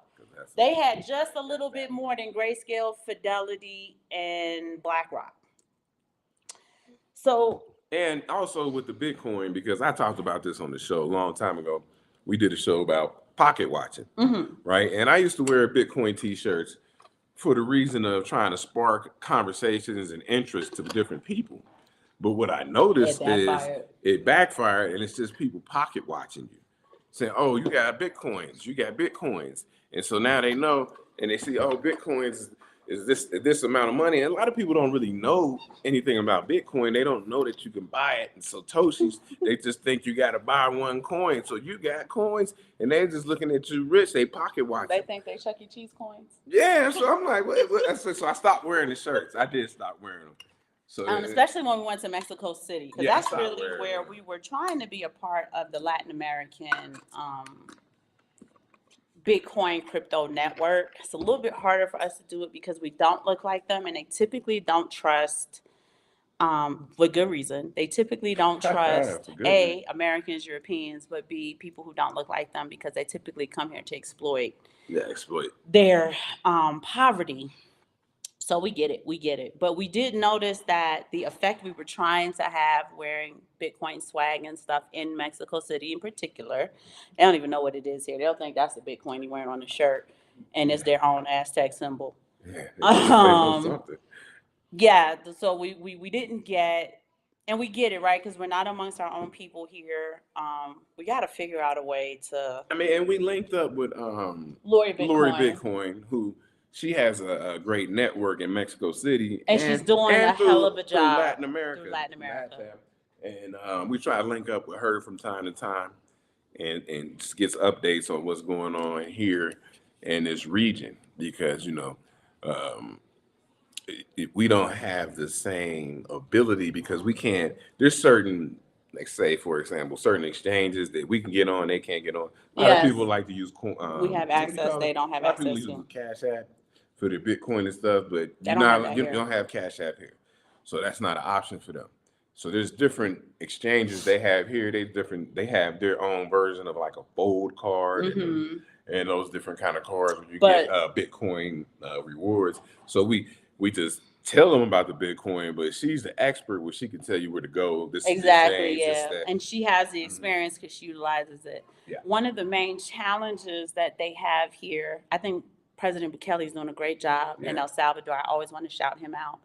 They had just a little bit more than Grayscale, Fidelity, and BlackRock. So. And also with the Bitcoin, because I talked about this on the show a long time ago. We did a show about pocket watching, right? And I used to wear Bitcoin T-shirts for the reason of trying to spark conversations and interest to different people. But what I noticed is it backfired, and it's just people pocket watching you, saying, oh, you got Bitcoins. And so now they know, and they see, oh, Bitcoins is this amount of money. And a lot of people don't really know anything about Bitcoin. They don't know that you can buy it in Satoshis. They just think you got to buy one coin. So you got coins, and they're just looking at you rich. They pocket watching. They think they Chuck E. Cheese coins. Yeah, so I'm like, what? So I stopped wearing the shirts. I did stop wearing them. So especially when we went to Mexico City, because Yeah, I that's stopped really wearing where them. we were trying to be a part of the Latin American Bitcoin crypto network. It's a little bit harder for us to do it because we don't look like them, and they typically don't trust, for good reason. They typically don't trust Good A, Americans, Europeans, but B, people who don't look like them, because they typically come here to exploit exploit. their poverty. So we get it. But we did notice that the effect we were trying to have wearing Bitcoin swag and stuff in Mexico City in particular, they don't even know what it is here. They'll think that's the Bitcoin you're wearing on the shirt, and it's their own Aztec symbol. Yeah, they know something. Yeah, so we didn't get, and we get it, right? Because we're not amongst our own people here. We got to figure out a way to. I mean, and we linked up with Lori Lori Bitcoin. Bitcoin, who she has a great network in Mexico City, And she's doing a hell of a through job Latin America. through Latin America. And we try to link up with her from time to time, and just gets updates on what's going on here in this region, because we don't have the same ability, because we can't. There's certain, like, say for example, certain exchanges that we can get on, they can't get on. A lot of people like to use. We have access. They don't have access to. Use Cash App for their Bitcoin and stuff, but you don't have Cash App here, so that's not an option for them. So there's different exchanges they have here. They have their own version of like a Fold card, and those different kind of cards where you get Bitcoin rewards. So we just tell them about the Bitcoin, but she's the expert where she can tell you where to go. This Exactly, exchange, yeah. And she has the experience because she utilizes it. Yeah. One of the main challenges that they have here, I think President Bukele is doing a great job in El Salvador. I always want to shout him out.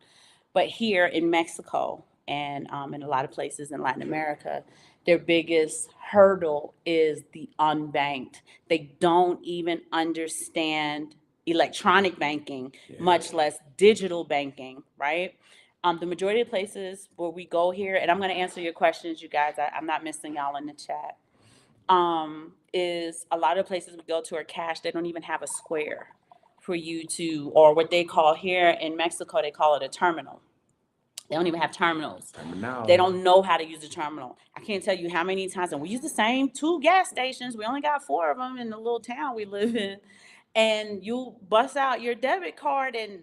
But here in Mexico and in a lot of places in Latin America, their biggest hurdle is the unbanked. They don't even understand electronic banking, much less digital banking, right? The majority of places where we go here, and I'm going to answer your questions, you guys. I'm not missing y'all in the chat. Is a lot of places we go to are cash. They don't even have a square for you to, or what they call here in Mexico, they call it a terminal. They don't even have terminals. They don't know how to use the terminal. I can't tell you how many times, and we use the same 2 gas stations. We only got 4 of them in the little town we live in. And you bust out your debit card and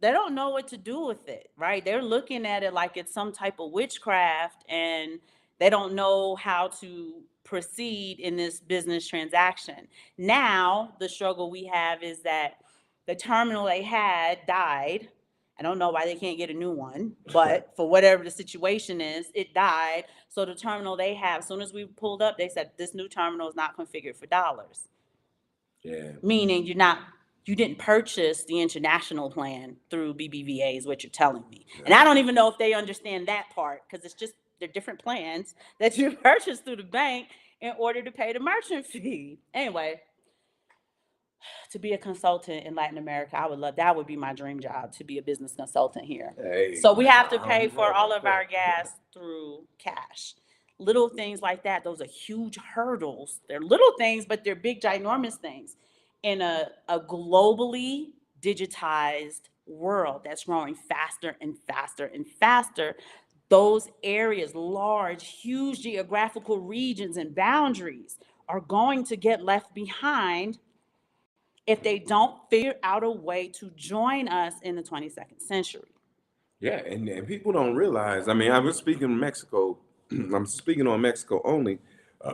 they don't know what to do with it, right? They're looking at it like it's some type of witchcraft, and they don't know how to proceed in this business transaction. Now, the struggle we have is that the terminal they had died. I don't know why they can't get a new one, but for whatever the situation is, it died. So the terminal they have, as soon as we pulled up, they said this new terminal is not configured for dollars. Yeah. Meaning you didn't purchase the international plan through BBVA is what you're telling me. Yeah. And I don't even know if they understand that part, because it's just, they're different plans that you purchase through the bank in order to pay the merchant fee. Anyway, to be a consultant in Latin America, I would love, that would be my dream job, to be a business consultant here. Hey, so we have to pay for all of our gas through cash. Little things like that, those are huge hurdles. They're little things, but they're big, ginormous things. In a globally digitized world that's growing faster and faster and faster, those areas, large, huge geographical regions and boundaries, are going to get left behind if they don't figure out a way to join us in the 22nd century. Yeah, and people don't realize, I mean, I was speaking in Mexico, I'm speaking on Mexico only.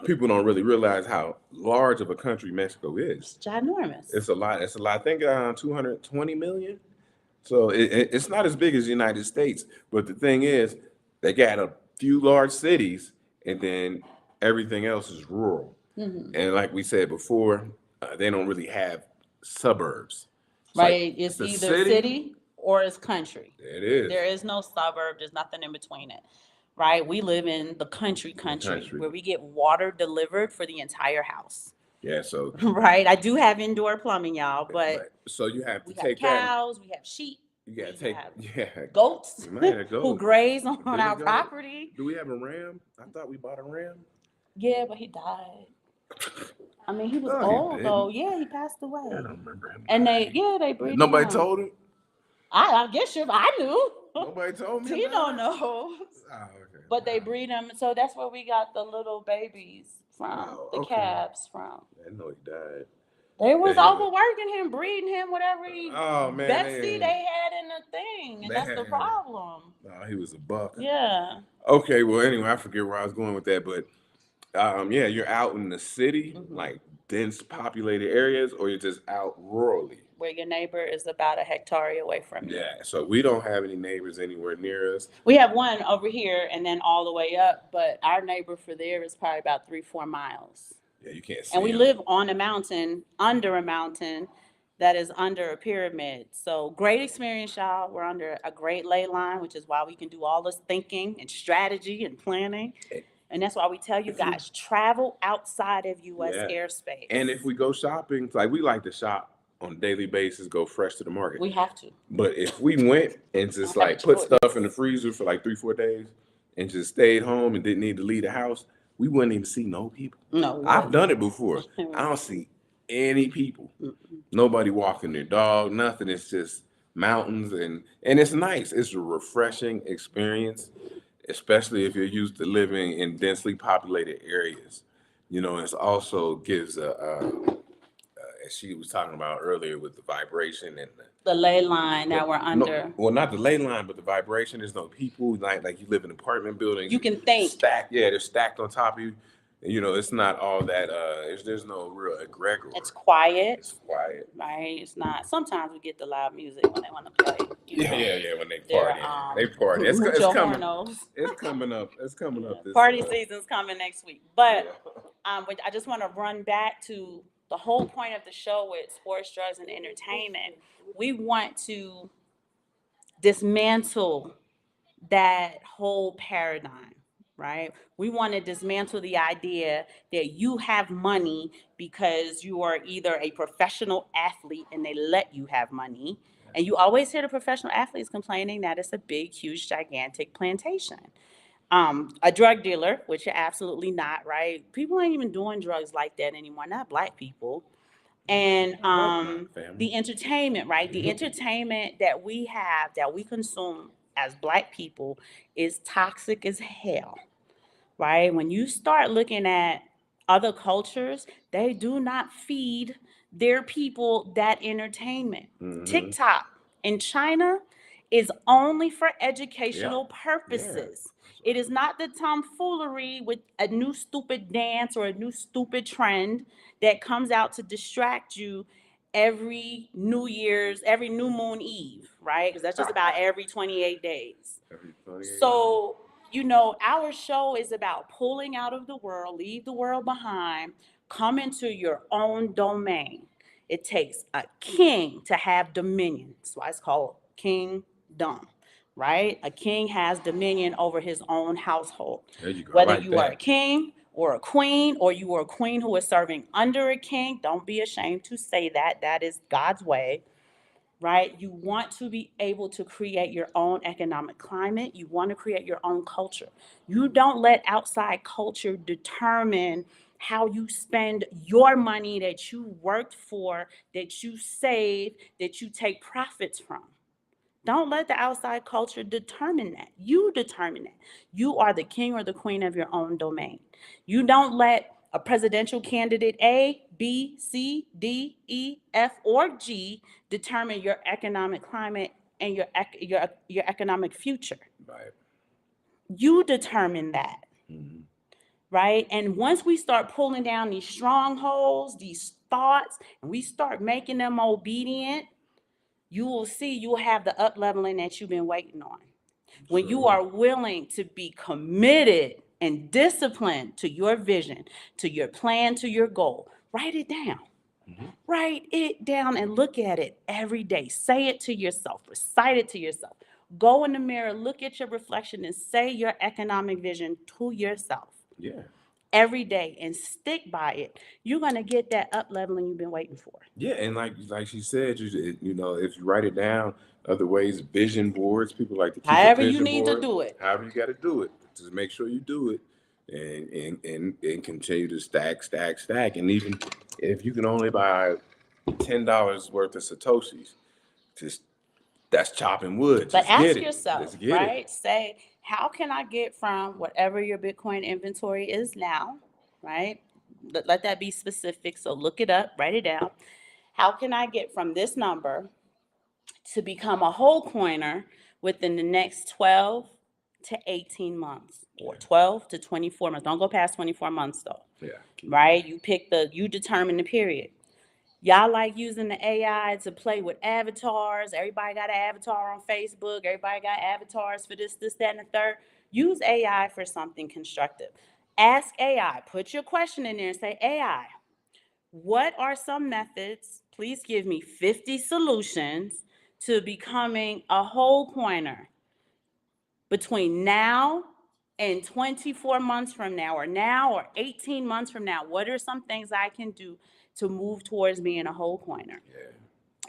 People don't really realize how large of a country Mexico is. It's ginormous. It's a lot. I think 220 million. So it's not as big as the United States. But the thing is, they got a few large cities, and then everything else is rural. Mm-hmm. And like we said before, they don't really have suburbs. Right. It's either city or it's country. It is. There is no suburb. There's nothing in between it. Right? We live in the country where we get water delivered for the entire house. Yeah, so Right? I do have indoor plumbing, y'all, but so you have to we have take that. cows, we have sheep, You we gotta take, have yeah. goats You might have who goats. graze on Billy our goat. property. Do we have a ram? I thought we bought a ram. Yeah, but he died. I mean, he was No, he old though. didn't. Yeah, he passed Yeah, I away. don't remember him And dying. they breeding Nobody him. told him. I guess I knew. Nobody told me about Tino it. knows. Oh, okay. But they Wow. breed them, so that's where we got the little babies from, Oh, the okay. calves from. I didn't know he died. They was Yeah. overworking him, breeding him, whatever Oh man, Betsy they had in the thing, and they that's had the him. problem. Oh, he was a buck. Yeah. Okay, well, anyway, I forget where I was going with that, but yeah, you're out in the city, Hmm. like dense populated areas, or you're just out rurally. Where your neighbor is about a hectare away from you. Yeah, so we don't have any neighbors anywhere near us. We have one over here and then all the way up, but our neighbor for there is probably about 3-4 miles. Yeah, you can't And see we them. live on a mountain, under a mountain that is under a pyramid. So great experience, y'all. We're under a great ley line, which is why we can do all this thinking and strategy and planning. And that's why we tell you guys, travel outside of U.S. Yeah. airspace. And if we go shopping, like we like to shop on a daily basis, go fresh to the market. We have to. But if we went and just Don't have like a put choice. stuff in the freezer for like 3-4 days and just stayed home and didn't need to leave the house, we wouldn't even see no people. No, I've done it before. I don't see any people. Nobody walking their dog, nothing. It's just mountains and it's nice. It's a refreshing experience, especially if you're used to living in densely populated areas. You know, it also gives as she was talking about earlier with the vibration and the ley line that we're under. no, well, not the ley line, but the vibration. There's no people. Like you live in apartment buildings. You can think. Stacked. Yeah, they're stacked on top of you. And, you know, it's not all that. There's no real egregor. It's quiet. It's quiet. Right? It's not. Sometimes we get the loud music when they want to play. Yeah. When they They're, party, they party. It's mucho coming. hornos. It's coming up. It's coming up. This Party season's coming next week. But yeah. I just want to run back to the whole point of the show with sports, drugs, and entertainment. We want to dismantle that whole paradigm, right? We want to dismantle the idea that you have money because you are either a professional athlete and they let you have money. And you always hear the professional athletes complaining that it's a big, huge, gigantic plantation. A drug dealer, which you're absolutely not, right? People ain't even doing drugs like that anymore, not Black people. And the entertainment, right? The entertainment that we have, that we consume as Black people is toxic as hell, right? When you start looking at other cultures, they do not feed their people that entertainment. TikTok in China is only for educational purposes. It is not the tomfoolery with a new stupid dance or a new stupid trend that comes out to distract you every New Year's, every new moon eve, right? Because that's just about every 28 days. So, our show is about pulling out of the world, leave the world behind, come into your own domain. It takes a king to have dominion. That's why it's called kingdom, right? A king has dominion over his own household. There you go. Whether you are a king or a queen, or you are a queen who is serving under a king, don't be ashamed to say that. That is God's way. Right? You want to be able to create your own economic climate. You want to create your own culture. You don't let outside culture determine how you spend your money that you worked for, that you save, that you take profits from. Don't let the outside culture determine that. You determine that. You are the king or the queen of your own domain. You don't let a presidential candidate A, B, C, D, E, F, or G determine your economic climate and your economic future. Right. You determine that. Mm-hmm. Right? And once we start pulling down these strongholds, these thoughts, and we start making them obedient, you will see you'll have the up leveling that you've been waiting on. When you are willing to be committed and disciplined to your vision, to your plan, to your goal, write it down. Write it down and look at it every day. Say it to yourself, recite it to yourself. Go in the mirror, look at your reflection, and say your economic vision to yourself. Yeah. every day and stick by it, you're going to get that up leveling you've been waiting for. Yeah, and like she said, you know, if you write it down, other ways, vision boards. People like to keep a However you vision need to board. do it. However you got to do it, just make sure you do it, and continue to stack, and even if you can only buy $10 worth of satoshis, just that's chopping wood. But Just get ask it. yourself, Let's get it. right? Say, how can I get from whatever your Bitcoin inventory is now, right? Let that be specific. So look it up, write it down. How can I get from this number to become a whole coiner within the next 12 to 18 months or 12 to 24 months? Don't go past 24 months though. Yeah. Right? You determine the period. Y'all like using the AI to play with avatars. Everybody got an avatar on Facebook. Everybody got avatars for this, that, and the third. Use AI for something constructive. Ask AI. Put your question in there and say, AI, what are some methods? Please give me 50 solutions to becoming a whole coiner between now and 24 months from now, or 18 months from now. What are some things I can do to move towards being a whole coiner? Yeah.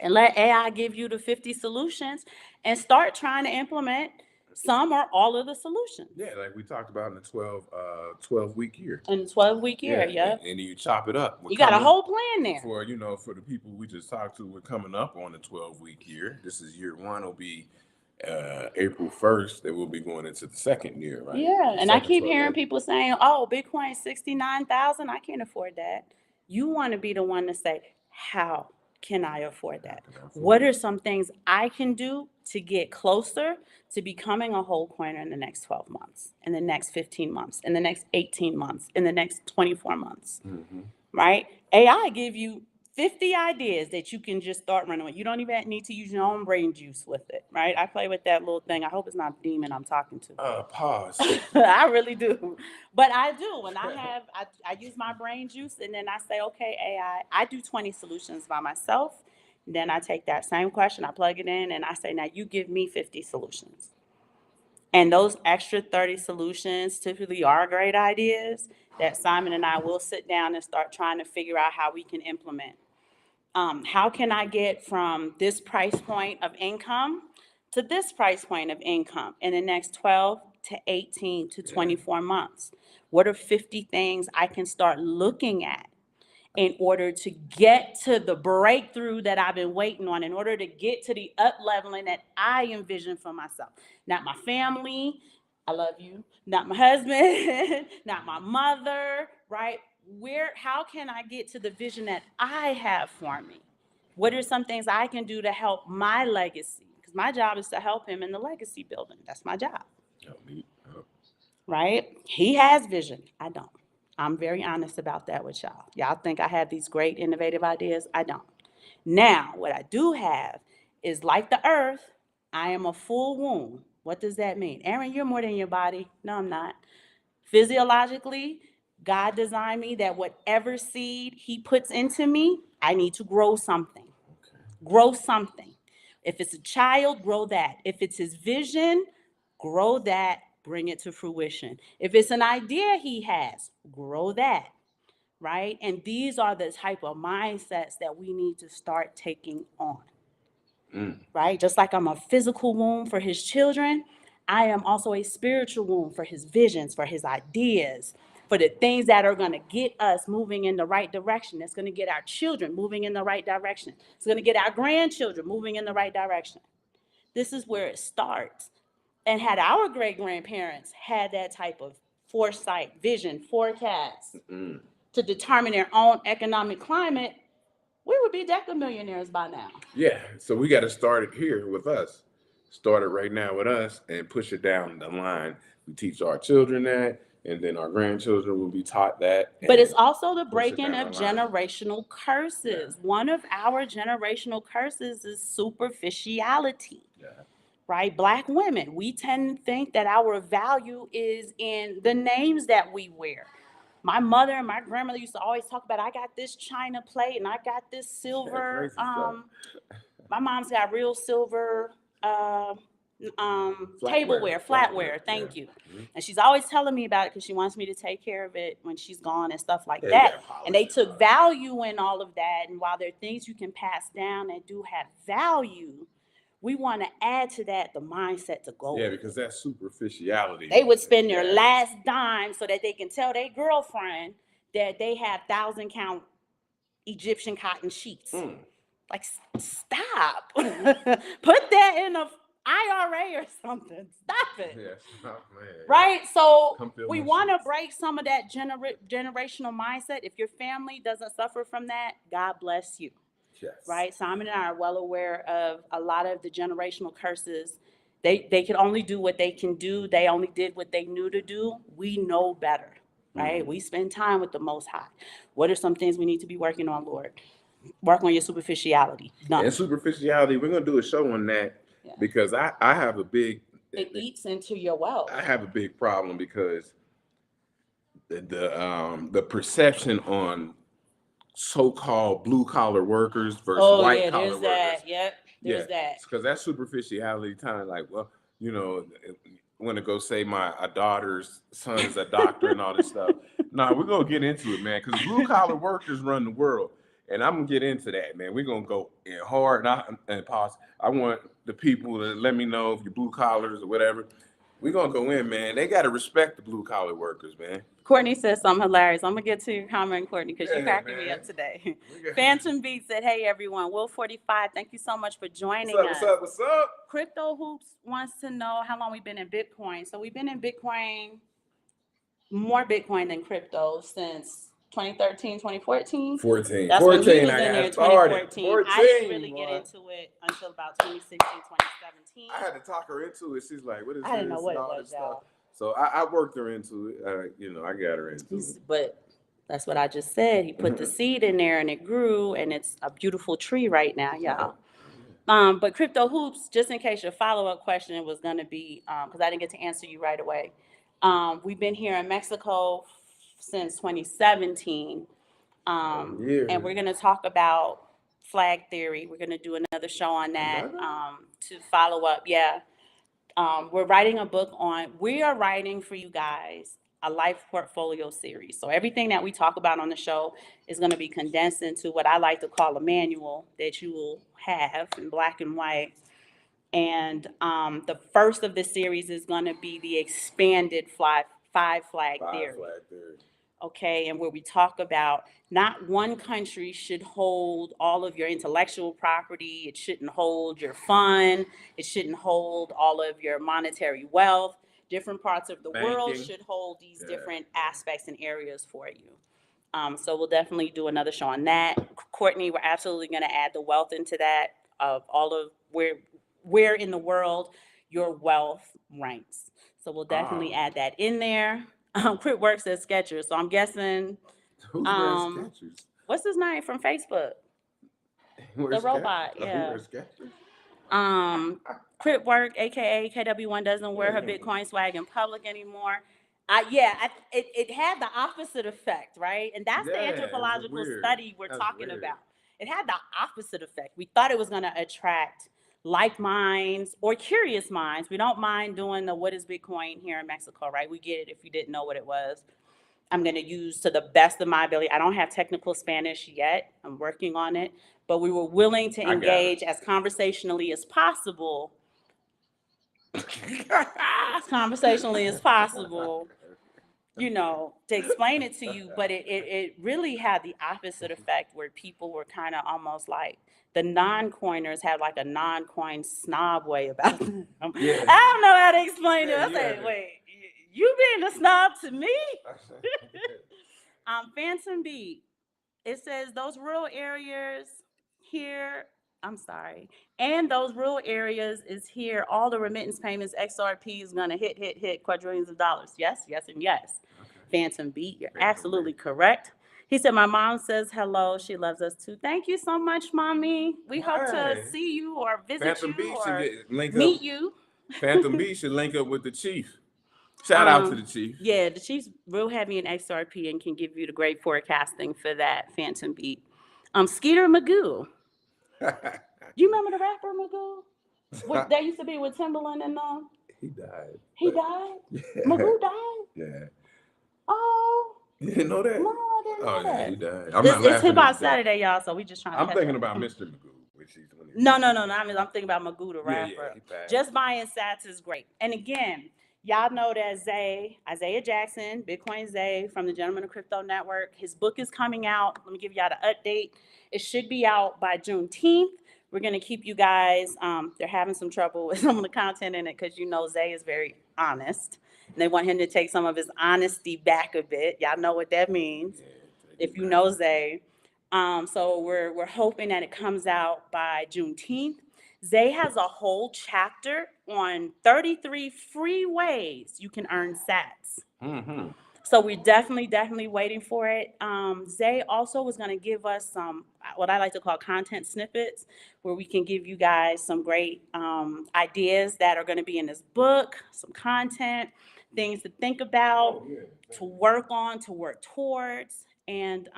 And let AI give you the 50 solutions and start trying to implement some or all of the solutions. Yeah, like we talked about in the 12-week year. In the 12-week year, yeah. And you chop it up. You got a whole plan there. For, you know, for the people we just talked to, we're coming up on the 12-week year. This is year one. It'll be April 1st. That we'll be going into the second year, right? Yeah, and I keep hearing people. people saying, oh, Bitcoin 69,000, I can't afford that. You want to be the one to say, how can I afford that? What are some things I can do to get closer to becoming a whole coiner in the next 12 months, in the next 15 months, in the next 18 months, in the next 24 months, right? AI give you 50 ideas that you can just start running with. You don't even need to use your own brain juice with it, right? I play with that little thing. I hope it's not a demon I'm talking to. Pause. I really do. But I do. When I use my brain juice, and then I say, okay, AI, I do 20 solutions by myself. Then I take that same question, I plug it in, and I say, now you give me 50 solutions. And those extra 30 solutions typically are great ideas that Simon and I will sit down and start trying to figure out how we can implement. How can I get from this price point of income to this price point of income in the next 12 to 18 to 24 months? What are 50 things I can start looking at in order to get to the breakthrough that I've been waiting on, in order to get to the up leveling that I envision for myself? Not my family, I love you, not my husband, not my mother, right? How can I get to the vision that I have for me? What are some things I can do to help my legacy? Because my job is to help him in the legacy building. That's my job. Right? He has vision. I don't. I'm very honest about that with y'all. Y'all think I have these great innovative ideas? I don't. Now, what I do have is, like the earth, I am a full womb. What does that mean? Aaron, you're more than your body. No, I'm not. Physiologically, God designed me that whatever seed he puts into me, I need to grow something. Grow something. If it's a child, grow that. If it's his vision, grow that, bring it to fruition. If it's an idea he has, grow that, right? And these are the type of mindsets that we need to start taking on, right? Just like I'm a physical womb for his children, I am also a spiritual womb for his visions, for his ideas, for the things that are going to get us moving in the right direction. That's going to get our children moving in the right direction. It's going to get our grandchildren moving in the right direction. This is where it starts. And had our great-grandparents had that type of foresight, vision, forecast to determine their own economic climate, we would be decamillionaires by now. Yeah, so we got to start it here with us. Start it right now with us and push it down the line. We teach our children that, and then our grandchildren will be taught that. But it's also the breaking of generational curses. Yeah. One of our generational curses is superficiality. Yeah. Right? Black women, we tend to think that our value is in the names that we wear. My mother and my grandmother used to always talk about, I got this china plate and I got this silver. My mom's got real silver, not tableware, flatware. Thank you. And she's always telling me about it because she wants me to take care of it when she's gone and stuff like that. And they took value in all of that. And while there are things you can pass down that do have value, we want to add to that the mindset to gold. Yeah, because that's superficiality. They would spend their last dime so that they can tell their girlfriend that they have 1,000-count Egyptian cotton sheets. Like, stop. Put that in a IRA or something. Stop it. Yes. Oh, man. Right? So we want to break some of that generational mindset. If your family doesn't suffer from that, God bless you. Yes. Right? Simon and I are well aware of a lot of the generational curses. They can only do what they can do. They only did what they knew to do. We know better. Right? We spend time with the Most High. What are some things we need to be working on, Lord? Work on your superficiality. Done. And superficiality, we're going to do a show on that because I have a big... It eats into your wealth. I have a big problem because the perception on so-called blue-collar workers versus white-collar workers. That. Yep, there's that. Because that's superficiality time. Like, well, you know, I want to go say my daughter's son is a doctor and all this stuff. No, we're going to get into it, man, because blue-collar workers run the world. And I'm going to get into that, man. We're going to go in hard and pause. I want the people to let me know if you're blue collars or whatever. We're going to go in, man. They got to respect the blue collar workers, man. Courtney says something hilarious. I'm going to get to your comment, Courtney, because you're cracking me up today. Phantom Beat said, hey, everyone. Will 45, thank you so much for joining us. What's up? Crypto Hoops wants to know how long we've been in Bitcoin. So we've been in Bitcoin, more Bitcoin than crypto since 2013, 2014. 14. That's 14, when he was in there, 2014. I didn't really get into it until about 2016, 2017. I had to talk her into it. She's like, what is this? I didn't know what it was, y'all. So I worked her into it. I got her into it. But that's what I just said. He put the seed in there and it grew, and it's a beautiful tree right now, y'all. But Crypto Hoops, just in case your follow-up question was going to be, because I didn't get to answer you right away. We've been here in Mexico since 2017. And we're going to talk about flag theory. We're going to do another show on that to follow up. Yeah. We're writing a book we are writing for you guys a life portfolio series. So everything that we talk about on the show is going to be condensed into what I like to call a manual that you will have in black and white. And the first of the series is going to be the expanded five flag theory. Okay, and where we talk about not one country should hold all of your intellectual property. It shouldn't hold your fund. It shouldn't hold all of your monetary wealth. Different parts of the world should hold these different aspects and areas for you. So we'll definitely do another show on that. Courtney, we're absolutely going to add the wealth into that of all of where in the world your wealth ranks. So we'll definitely add that in there. Crit works at Skechers, so I'm guessing. Who's wearing Skechers? What's his name from Facebook? The robot, yeah. Crit Work, aka KW1, doesn't wear her Bitcoin swag in public anymore. It had the opposite effect, right? And that's the anthropological study we're talking about. It had the opposite effect. We thought it was going to attract like minds or curious minds. We don't mind doing the what is Bitcoin here in Mexico, right? We get it if you didn't know what it was. I'm going to use to the best of my ability. I don't have technical Spanish yet. I'm working on it. But we were willing to engage as conversationally as possible. You know, to explain it to you, but it really had the opposite effect where people were kind of almost like the non-coiners had like a non-coin snob way about them. Yeah. I don't know how to explain it. I said, wait, you being a snob to me? Phantom Beat, it says those rural areas here, and those rural areas is here, all the remittance payments, XRP is gonna hit quadrillions of dollars. Yes, yes, and yes. Phantom Beat, you're absolutely correct. He said, my mom says hello. She loves us too. Thank you so much, Mommy. We hope to see you or visit Phantom you Beat or meet you. Phantom Beat should link up with the chief. Shout out to the chief. Yeah, the chief's real heavy in XRP and can give you the great forecasting for that, Phantom Beat. Skeeter Magoo. You remember the rapper Magoo? That used to be with Timberland and He died. he died. Yeah. Magoo died. Yeah. Oh. You didn't know that? No, I didn't know Oh yeah, that. he died. I'm It's not laughing. Hip Hop at that. Saturday, y'all. So we just trying to. I'm catch thinking up. about Mr. Magoo, which he's when he's No. I mean, I'm thinking about Magoo the yeah, rapper. he passed. Just buying sats is great. And again, y'all know that Isaiah Jackson, Bitcoin Zay from the Gentleman of Crypto Network, his book is coming out. Let me give y'all the update. It should be out by Juneteenth. We're gonna keep you guys. They're having some trouble with some of the content in it because you know Zay is very honest, and they want him to take some of his honesty back a bit. Y'all know what that means. Yeah, If you know Zay. So we're hoping that it comes out by Juneteenth. Zay has a whole chapter on 33 free ways you can earn sats. Mm-hmm. So we're definitely waiting for it. Zay also was going to give us some, what I like to call content snippets, where we can give you guys some great ideas that are going to be in this book, some content, things to think about, to work on, to work towards. And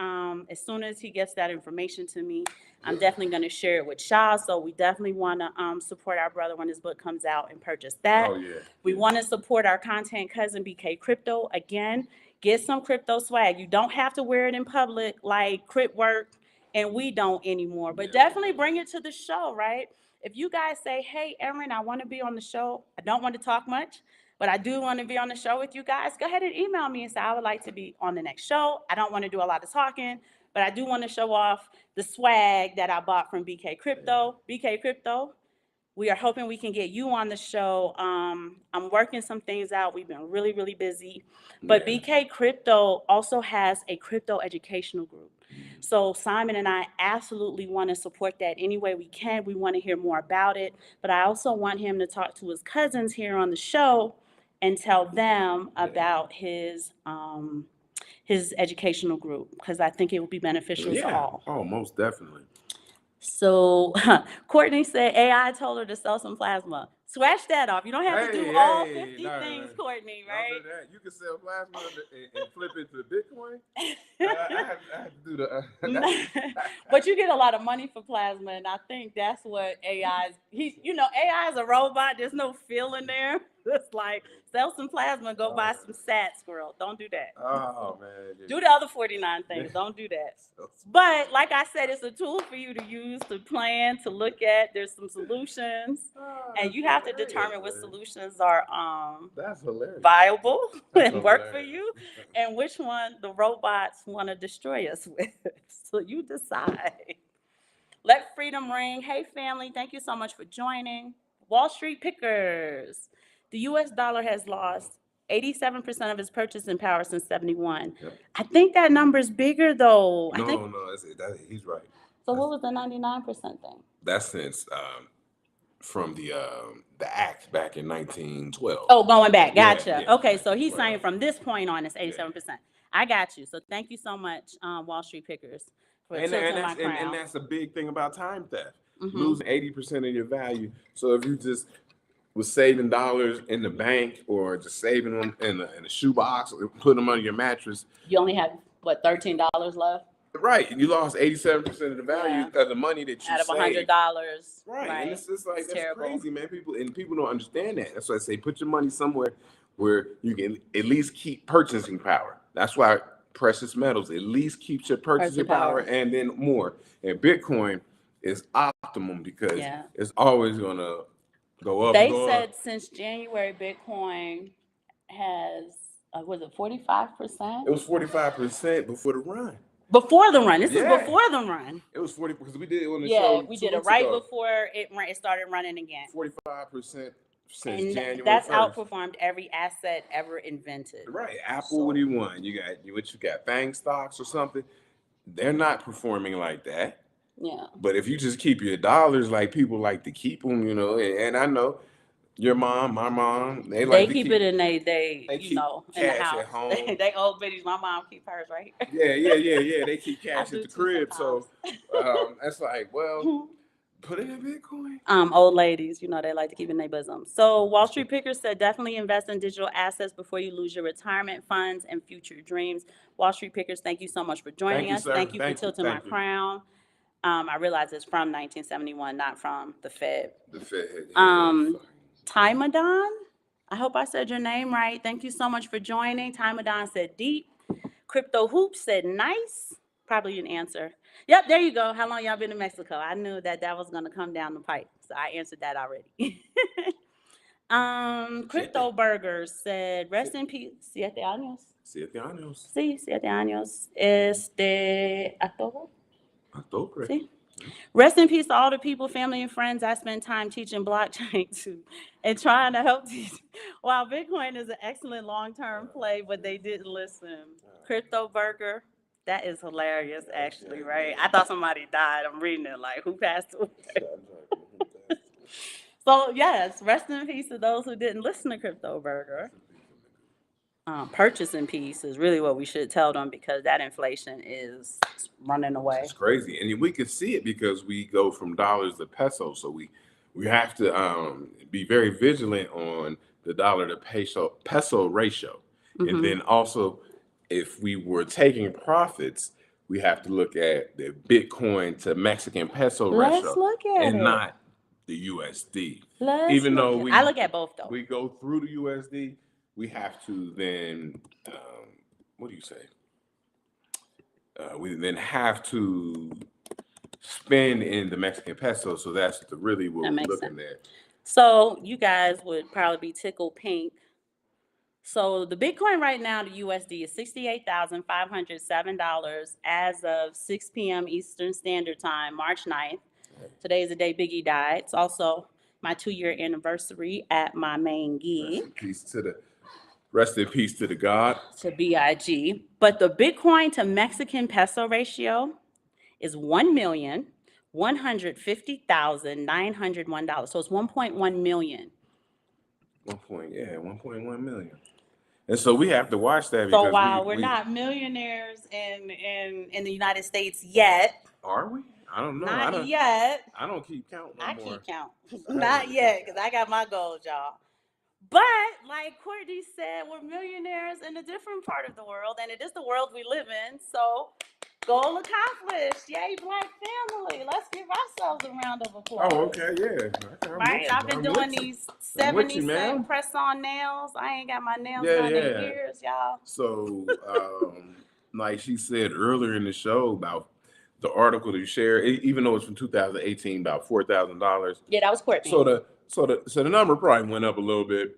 as soon as he gets that information to me, I'm definitely going to share it with Shah. So we definitely want to support our brother when his book comes out and purchase that. Oh yeah. We want to support our content cousin BK Crypto. Again, get some crypto swag. You don't have to wear it in public like Crip Work and we don't anymore. But definitely bring it to the show, right? If you guys say, hey, Erin, I want to be on the show. I don't want to talk much, but I do want to be on the show with you guys. Go ahead and email me and say, I would like to be on the next show. I don't want to do a lot of talking, but I do want to show off the swag that I bought from BK Crypto. BK Crypto, we are hoping we can get you on the show. I'm working some things out. We've been really busy. But BK Crypto also has a crypto educational group. So Simon and I absolutely want to support that any way we can. We want to hear more about it. But I also want him to talk to his cousins here on the show and tell them about his educational group, because I think it will be beneficial to all. Oh, most definitely. So Courtney said AI told her to sell some plasma. Scratch that off. You don't have to do all 50 things, Courtney, right? Don't do that. You can sell plasma and flip it to Bitcoin. I have to do the. But you get a lot of money for plasma, and I think that's what AI is. AI is a robot. There's no feeling there. It's like, sell some plasma, go buy some sats, squirrel. Don't do that. Oh man. Do the other 49 things. Don't do that. But like I said, it's a tool for you to use, to plan, to look at. There's some solutions, and you have to determine what solutions are that's hilarious. viable and work for you, and which one the robots want to destroy us with. So you decide. Let freedom ring. Hey family, thank you so much for joining. Wall Street Pickers. The U.S. dollar has lost 87% of its purchasing power since 71. Yep. I think that number is bigger though. No, he's right. So what was the 99% thing? That's since from the act back in 1912. Oh, going back. Gotcha. Yeah, okay, so he's saying from this point on, it's 87%. I got you. So thank you so much, Wall Street Pickers, for tilting my crown. And that's a big thing about time theft. Mm-hmm. Losing 80% of your value. So if you just was saving dollars in the bank or just saving them in a shoebox or putting them under your mattress, you only have what, $13 left? Right, you lost 87% of the value of the money that you out of $100. Right, and it's just like, that's terrible. Crazy, man. People don't understand that. That's why I say put your money somewhere where you can at least keep purchasing power. That's why precious metals at least keeps your purchasing power and then more. And Bitcoin is optimum because it's always gonna go up. They said since January, Bitcoin has was it 45%? It was 45% before the run. Before the run. This is before the run. It was 40 because we did it on the show. Yeah, we did it right before it started running again. 45% since January. That's 1st. Outperformed every asset ever invented. Right. Apple, what do you want? You got FANG stocks or something? They're not performing like that. Yeah. But if you just keep your dollars like people like to keep them, and I know your mom, my mom, they keep it in they keep in the house. At home. They old biddies. My mom keep hers, right? Yeah. They keep cash at the crib. So that's like, well, put it in Bitcoin. Old ladies, they like to keep it in their bosom. So Wall Street Pickers said definitely invest in digital assets before you lose your retirement funds and future dreams. Wall Street Pickers, thank you so much for joining us. Sir. Thank you for tilting my crown. I realize it's from 1971, not from the Fed. The Fed. Timadon, I hope I said your name right. Thank you so much for joining. Timadon said deep. Crypto Hoops said nice. Probably an answer. Yep, there you go. How long y'all been in Mexico? I knew that was going to come down the pipe, so I answered that already. Crypto Burgers said, rest in peace. 7 años. 7 años. Sí, 7 años. October. Sí. Rest in peace to all the people, family, and friends I spent time teaching blockchain to and trying to help teach. While Bitcoin is an excellent long-term play, but they didn't listen. Crypto Burger, that is hilarious, actually, right? I thought somebody died. I'm reading it like, who passed away? So, yes, rest in peace to those who didn't listen to Crypto Burger. Purchase in peace is really what we should tell them, because that inflation is running away. It's crazy. And we can see it because we go from dollars to pesos. So we have to be very vigilant on the dollar to peso ratio. And then also, if we were taking profits, we have to look at the Bitcoin to Mexican peso ratio. Let's look at it. And not the USD. I look at both, though. We go through the USD, we have to then, what do you say? We then have to spend in the Mexican peso. So that's really what we're looking at. So you guys would probably be tickled pink. So the Bitcoin right now, the USD is $68,507 as of 6 p.m. Eastern Standard Time, March 9th. Today is the day Biggie died. It's also my 2-year anniversary at my main gig. Rest in peace to the God. To BIG. But the Bitcoin to Mexican peso ratio is $1,150,901. So it's 1.1 million. 1.1 million. And so we have to watch that. So while we're not millionaires in the United States yet. Are we? I don't know. Not yet. I don't keep count no more. I keep count. Not yet, because I got my goals, y'all. But like Courtney said, we're millionaires in a different part of the world, and it is the world we live in. So goal accomplished. Yay, Black family. Let's give ourselves a round of applause. Oh, okay, yeah. Right? I've been doing these 70-cent press-on nails. I ain't got my nails done in years, y'all. So, like she said earlier in the show about the article that you shared, even though it's from 2018, about $4,000. Yeah, that was Courtney. So the number probably went up a little bit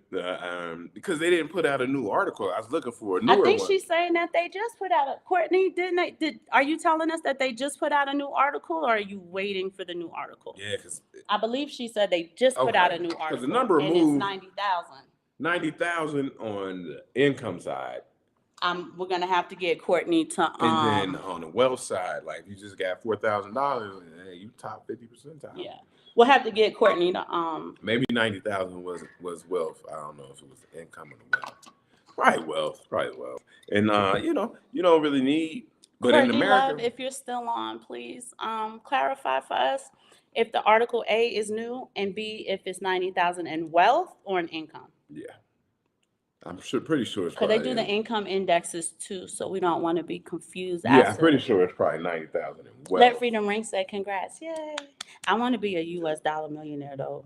because they didn't put out a new article. I was looking for a newer one. I think she's saying that they just put out Courtney, didn't they? Are you telling us that they just put out a new article, or are you waiting for the new article? Yeah, because I believe she said they just put out a new article. Because the number moved. It's 90,000. 90,000 on the income side. We're gonna have to get Courtney to. And then on the wealth side, like you just got $4,000, hey, you top 50 percentile. Yeah. We'll have to get Courtney to maybe 90,000 was wealth. I don't know if it was income or the wealth. Probably wealth. And you don't really need. But Courtney, in America, love, if you're still on, please clarify for us if the article A is new and B if it's 90,000 in wealth or in income. Yeah, I'm pretty sure it's. Because they do the income indexes too, so we don't want to be confused. Yeah, I'm pretty sure it's probably 90,000 in wealth. Let Freedom Ring said, "Congrats, yay!" I want to be a U.S. dollar millionaire though.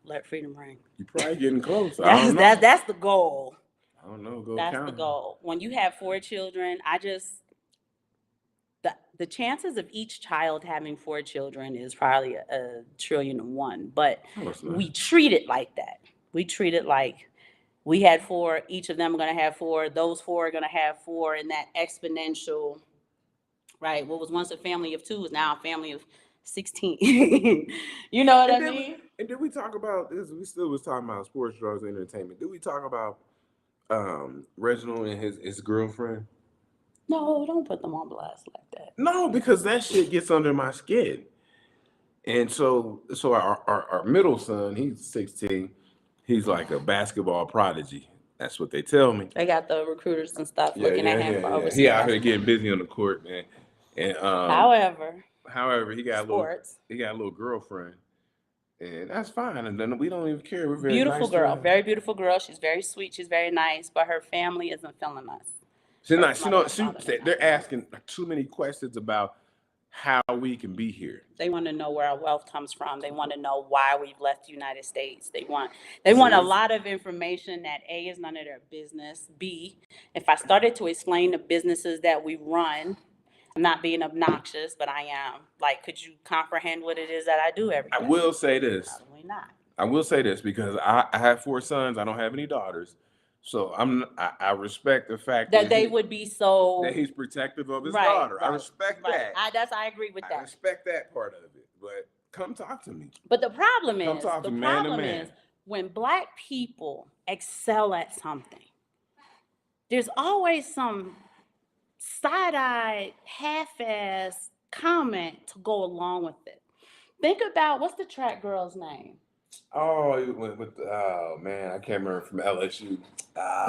Let Freedom Ring. You're probably getting close. That's the goal. I don't know. That's the goal. When you have 4 children, the chances of each child having 4 children is probably a trillion and one. But we treat it like that. We treat it like we had 4. Each of them are going to have 4. Those 4 are going to have 4, and that exponential. Right. What was once a family of 2 is now a family of 16. You know what I mean? And did we talk about this? We still was talking about sports, drugs, and entertainment. Did we talk about Reginald and his girlfriend? No, don't put them on blast like that. No, because that shit gets under my skin. And so our middle son, he's 16. He's like a basketball prodigy. That's what they tell me. They got the recruiters and stuff looking at him for overseas. He out here getting busy on the court, man. And However, he got a little girlfriend, and that's fine. And then we don't even care. We're very beautiful nice girl, very beautiful girl. She's very sweet. She's very nice, but her family isn't feeling us. She's not. They're asking too many questions about how we can be here. They want to know where our wealth comes from. They want to know why we've left the United States. They want a lot of information that A, is none of their business. B, if I started to explain the businesses that we run, I'm not being obnoxious, but I am. Like, could you comprehend what it is that I do every day? I will say this. Probably not. I will say this because I have 4 sons. I don't have any daughters. So I respect the fact that they would be so that he's protective of his daughter. I respect that. I agree with that. I respect that part of it. But come talk to me. But the problem is when Black people excel at something, there's always some side-eyed, half-ass comment to go along with it. Think about, what's the track girl's name? Oh, he went with oh man, I can't remember, from LSU.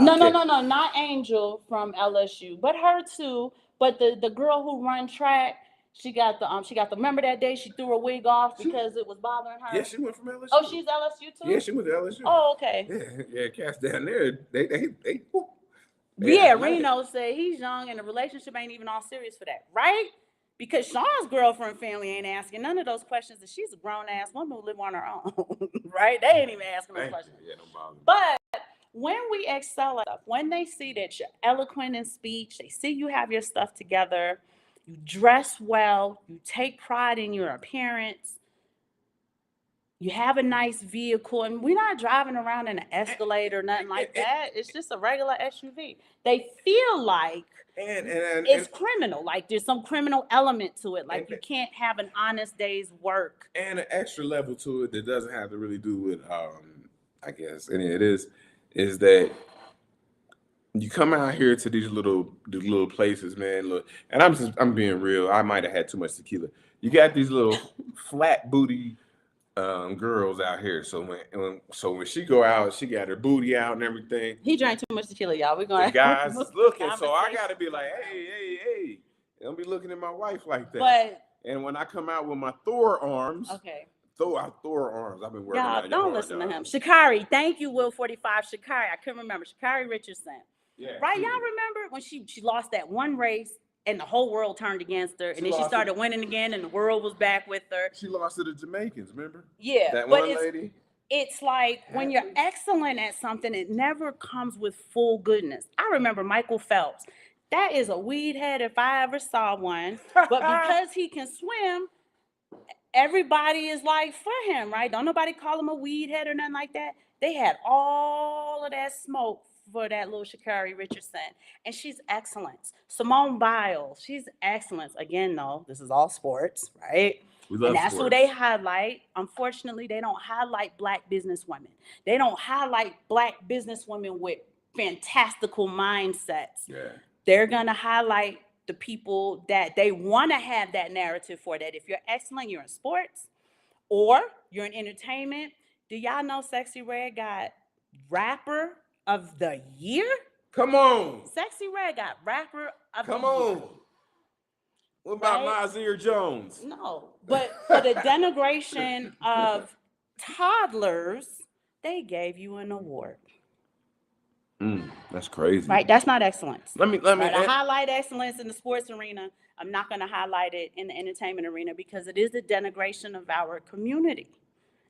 No, not Angel from LSU, but her too. But the girl who run track, she got the remember that day she threw her wig off because it was bothering her? Yeah, she went from LSU. Oh, she's LSU too? Yeah, she went to LSU. Oh, okay. Yeah, cats down there, they yeah, Reno said he's young and the relationship ain't even all serious for that, right? Because Sean's girlfriend family ain't asking none of those questions, and she's a grown-ass woman who live on her own, right? They ain't even asking those questions. Yeah, no problem. But when we excel at stuff, when they see that you're eloquent in speech, they see you have your stuff together, you dress well, you take pride in your appearance, you have a nice vehicle, and we're not driving around in an Escalade or nothing like that. It's just a regular SUV. They feel like it's criminal, like there's some criminal element to it, like you can't have an honest day's work. And an extra level to it that doesn't have to really do with, I guess, and it is that you come out here to these little places, man. Look, and I'm being real. I might have had too much tequila. You got these little flat booty girls out here. So when she go out, she got her booty out and everything. He drank too much tequila, y'all. We're going. The guys looking, so I gotta be like, hey. Don't be looking at my wife like that. But and when I come out with my Thor arms, okay. Thor arms. I've been working. Y'all don't listen to him. Shikari, thank you, Will 45. Shikari, I couldn't remember. Shikari Richardson. Yeah. Right, y'all remember when she lost that one race and the whole world turned against her, and then she started winning again, and the world was back with her. She lost to the Jamaicans, remember? Yeah, that one lady. It's like when you're excellent at something, it never comes with full goodness. I remember Michael Phelps. That is a weed head if I ever saw one. But because he can swim, everybody is like for him, right? Don't nobody call him a weed head or nothing like that. They had all of that smoke for that little Sha'Carri Richardson, and she's excellent. Simone Biles, she's excellent. Again, though, this is all sports, right? We love and that's sports. who they highlight. Unfortunately, they don't highlight Black businesswomen. They don't highlight Black businesswomen with fantastical mindsets. Yeah. They're gonna highlight the people that they want to have that narrative for. That if you're excellent, you're in sports or you're in entertainment. Do y'all know Sexy Red got rapper of the year? Come on. Sexy Red got rapper of the year. Come on. What about Nasir Jones? No, but for the denigration of toddlers, they gave you an award. That's crazy. Right, that's not excellence. Let me. I highlight excellence in the sports arena. I'm not going to highlight it in the entertainment arena because it is a denigration of our community,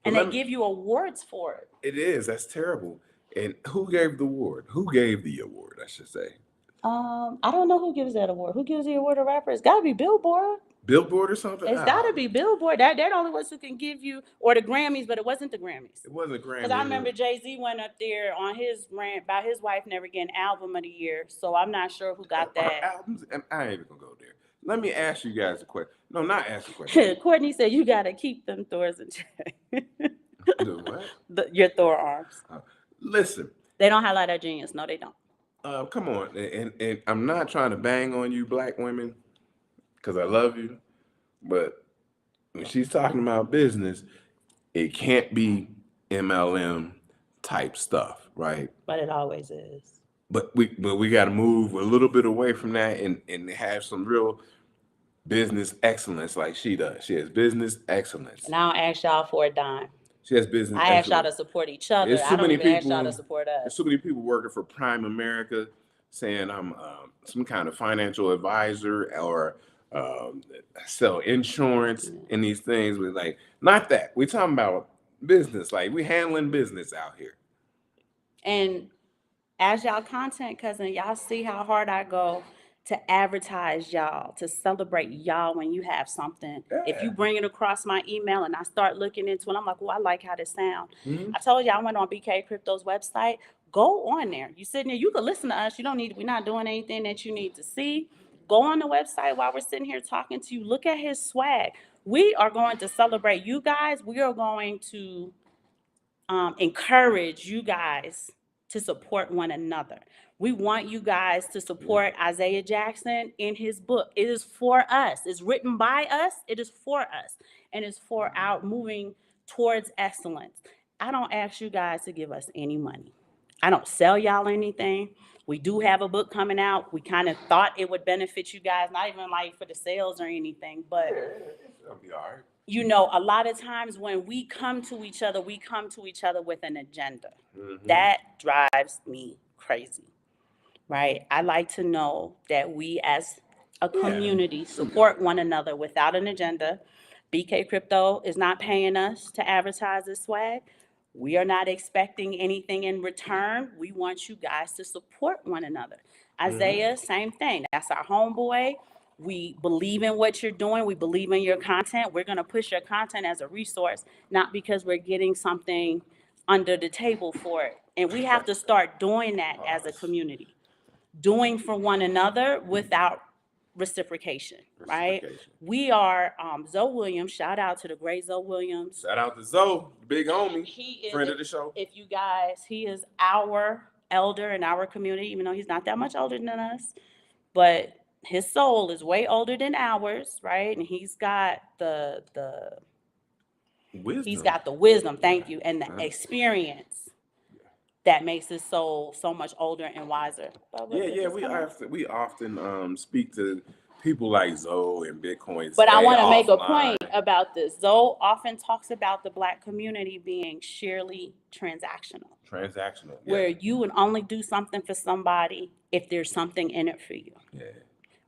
and they give you awards for it. It is. That's terrible. And who gave the award? Who gave the award, I should say? I don't know who gives that award. Who gives the award to rappers? It's got to be Billboard. Billboard or something? It's got to be Billboard. They're the only ones who can give you, or the Grammys, but it wasn't the Grammys. It wasn't Grammys. Because I remember Jay-Z went up there on his rant about his wife never getting album of the year. So I'm not sure who got that. Albums, and I ain't even going to go there. Let me ask you guys a question. No, not ask a question. Courtney said you got to keep them Thors in check. The what? Your Thor arms. Listen. They don't highlight our genius. No, they don't. Come on. And I'm not trying to bang on you Black women because I love you. But when she's talking about business, it can't be MLM type stuff, right? But it always is. But we got to move a little bit away from that and have some real business excellence like she does. She has business excellence. And I don't ask y'all for a dime. She has business excellence. I ask y'all to support each other. I don't even ask y'all to support us. There's so many people working for Prime America saying I'm some kind of financial advisor or sell insurance and these things. We're like, not that. We're talking about business. Like we handling business out here. And as y'all content cousin, y'all see how hard I go to advertise y'all, to celebrate y'all when you have something. If you bring it across my email and I start looking into it, I'm like, oh, I like how this sound. I told you I went on BK Crypto's website. Go on there. You sitting there, you can listen to us. You don't need, we're not doing anything that you need to see. Go on the website while we're sitting here talking to you. Look at his swag. We are going to celebrate you guys. We are going to encourage you guys to support one another. We want you guys to support Isaiah Jackson in his book. It is for us. It's written by us. It is for us. And it's for our moving towards excellence. I don't ask you guys to give us any money. I don't sell y'all anything. We do have a book coming out. We kind of thought it would benefit you guys, not even like for the sales or anything, but It'll be all right. You know, a lot of times when we come to each other with an agenda. That drives me crazy, right? I like to know that we as a community support one another without an agenda. BK Crypto is not paying us to advertise this swag. We are not expecting anything in return. We want you guys to support one another. Isaiah, same thing. That's our homeboy. We believe in what you're doing. We believe in your content. We're going to push your content as a resource, not because we're getting something under the table for it. And we have to start doing that as a community, doing for one another without reciprocation, right? We are Zoe Williams. Shout out to the great Zoe Williams. Shout out to Zoe, big homie, He is, friend of the show. If you guys, he is our elder in our community, even though he's not that much older than us, but his soul is way older than ours, right? And he's got the wisdom. He's got the wisdom, thank you, and the experience that makes his soul so much older and wiser. We often speak to people like Zoe and Bitcoin. But I want to make a point about this. Zoe often talks about the Black community being sheerly transactional. Where you would only do something for somebody if there's something in it for you.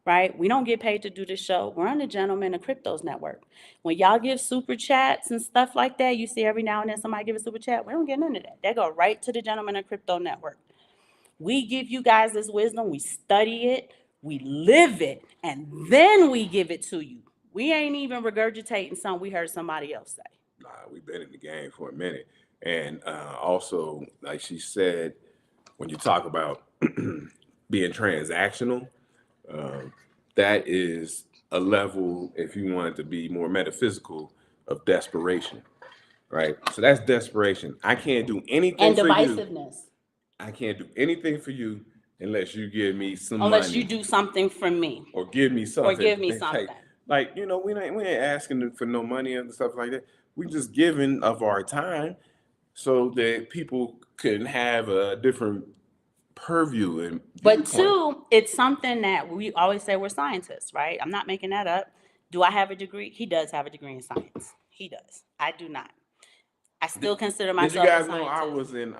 Right? We don't get paid to do this show. We're on the Gentlemen of Cryptos Network. When y'all give super chats and stuff like that, you see every now and then somebody give a super chat. We don't get none of that. They go right to the Gentlemen of Crypto Network. We give you guys this wisdom. We study it. We live it. And then we give it to you. We ain't even regurgitating something we heard somebody else say. Nah, we've been in the game for a minute. And also, like she said, when you talk about being transactional, that is a level, if you want to be more metaphysical, of desperation, right? So that's desperation. I can't do anything for you. And divisiveness. I can't do anything for you unless you give me some money. Unless you do something for me. Or give me something. Like, you know, we ain't asking for no money and stuff like that. We just giving of our time so that people can have a different purview and but two, it's something that we always say we're scientists, right? I'm not making that up. Do I have a degree? He does have a degree in science. He does. I do not. I still consider myself a scientist. Did you guys know I was in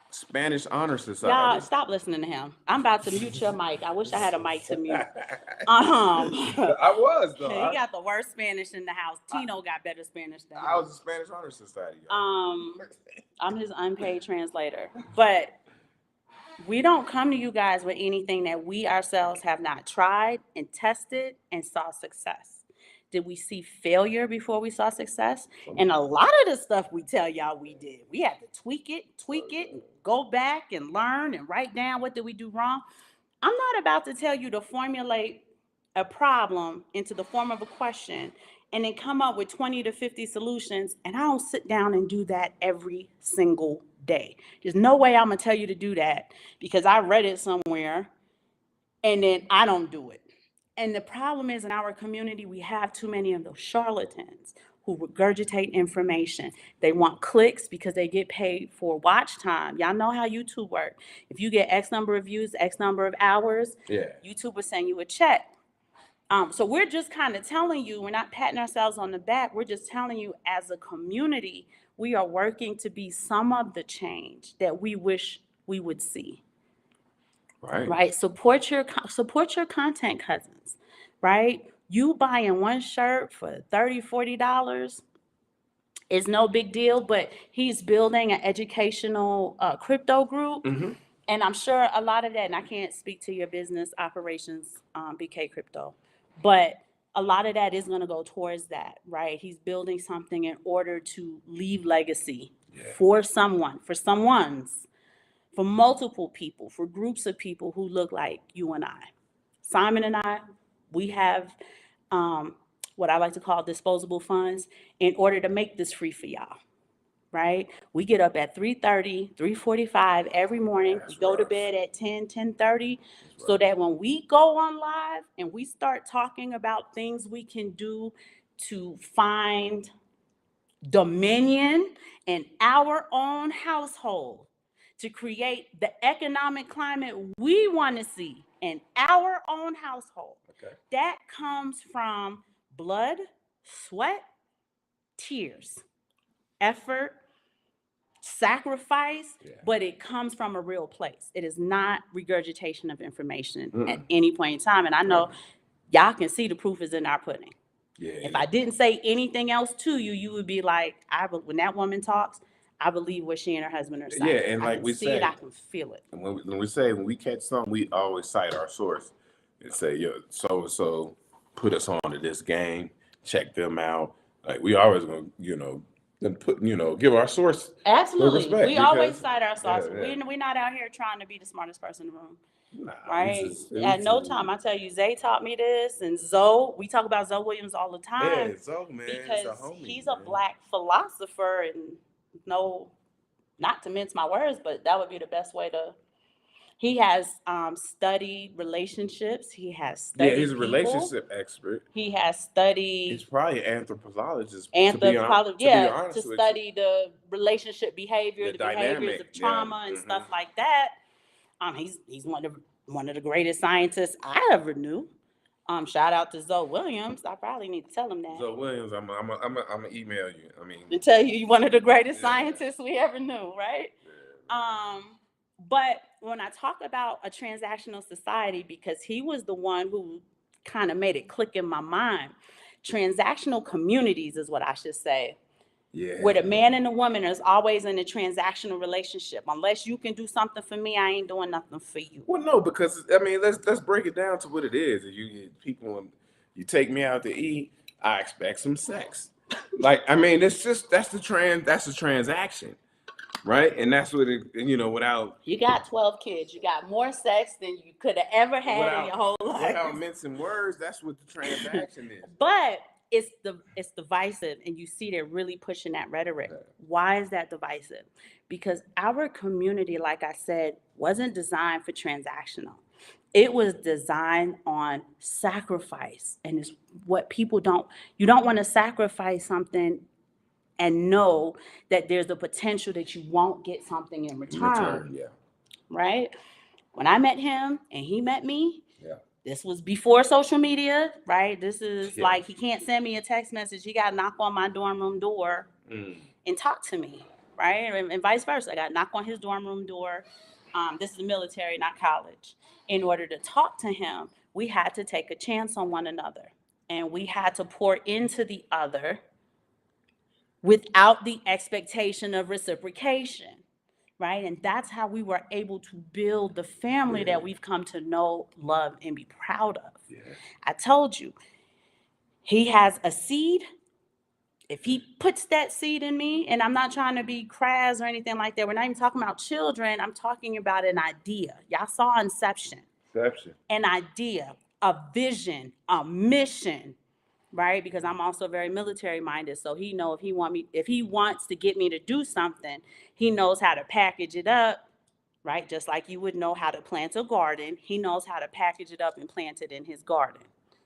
Spanish Honor Society? Y'all stop listening to him. I'm about to mute your mic. I wish I had a mic to mute. I was though. He got the worst Spanish in the house. Tino got better Spanish than him. I was in Spanish Honor Society. I'm his unpaid translator. But we don't come to you guys with anything that we ourselves have not tried and tested and saw success. Did we see failure before we saw success? And a lot of the stuff we tell y'all we did, we had to tweak it, and go back and learn and write down what did we do wrong. I'm not about to tell you to formulate a problem into the form of a question and then come up with 20 to 50 solutions. And I don't sit down and do that every single day. There's no way I'm gonna tell you to do that because I read it somewhere and then I don't do it. And the problem is in our community, we have too many of those charlatans who regurgitate information. They want clicks because they get paid for watch time. Y'all know how YouTube works. If you get X number of views, X number of hours, YouTube will send you a check. So we're just kind of telling you, we're not patting ourselves on the back. We're just telling you as a community, we are working to be some of the change that we wish we would see. Right. Support your content cousins. right? You buying one shirt for $30, $40 is no big deal, but he's building an educational crypto group. Mm-hmm. And I'm sure a lot of that, and I can't speak to your business operations, BK Crypto, but a lot of that is going to go towards that, right? He's building something in order to leave legacy for someone, for multiple people, for groups of people who look like you and I. Simon and I, we have what I like to call disposable funds in order to make this free for y'all, right? We get up at 3:30, 3:45 every morning. We go to bed at 10, 10:30, so that when we go on live and we start talking about things we can do to find dominion in our own household, to create the economic climate we want to see in our own household. Okay. That comes from blood, sweat, tears, effort, sacrifice, but it comes from a real place. It is not regurgitation of information at any point in time. And I know y'all can see the proof is in our pudding. If I didn't say anything else to you, you would be like, when that woman talks, I believe what she and her husband are saying. Yeah, and like we say, I can feel it. And when we catch something, we always cite our source and say, yo, so and so put us on to this game, check them out. Like we always gonna, then give our source Absolutely. respect, We always cite our source. We're not out here trying to be the smartest person in the room. Nah, right? At no time, I tell you, Zay taught me this, and Zoe, we talk about Zoe Williams all the time. Yeah, Zoe, man, because he's a Black philosopher, and not to mince my words, but that would be the best way to. He has studied relationships. He has studied. He's a relationship expert. He has studied. He's probably an anthropologist. To study the relationship behavior, the behaviors of trauma and stuff like that. He's one of the greatest scientists I ever knew. Shout out to Zoe Williams. I probably need to tell him that. Zoe Williams, I'm gonna email you. To tell you, you're one of the greatest scientists we ever knew, right? But when I talk about a transactional society, because he was the one who kind of made it click in my mind. Transactional communities is what I should say. Yeah. Where the man and the woman is always in a transactional relationship. Unless you can do something for me, I ain't doing nothing for you. Well, no, because let's break it down to what it is. You take me out to eat, I expect some sex. That's the transaction, right? And that's what it. Without you got 12 kids, you got more sex than you could have ever had in your whole life. Without mincing words, that's what the transaction is. But it's divisive, and you see they're really pushing that rhetoric. Why is that divisive? Because our community, like I said, wasn't designed for transactional. It was designed on sacrifice, and it's what you don't want to sacrifice something and know that there's a potential that you won't get something in return. Right? When I met him and he met me, this was before social media, right? This is like, he can't send me a text message. He got to knock on my dorm room door and talk to me, right? And vice versa. I got to knock on his dorm room door. This is the military, not college. In order to talk to him, we had to take a chance on one another. And we had to pour into the other without the expectation of reciprocation. Right? And that's how we were able to build the family that we've come to know, love, and be proud of. I told you, he has a seed. If he puts that seed in me, and I'm not trying to be crass or anything like that, we're not even talking about children, I'm talking about an idea. Y'all saw Inception. An idea, a vision, a mission. Right? Because I'm also very military minded. So he know if he wants to get me to do something, he knows how to package it up, right? Just like you would know how to plant a garden. He knows how to package it up and plant it in his garden.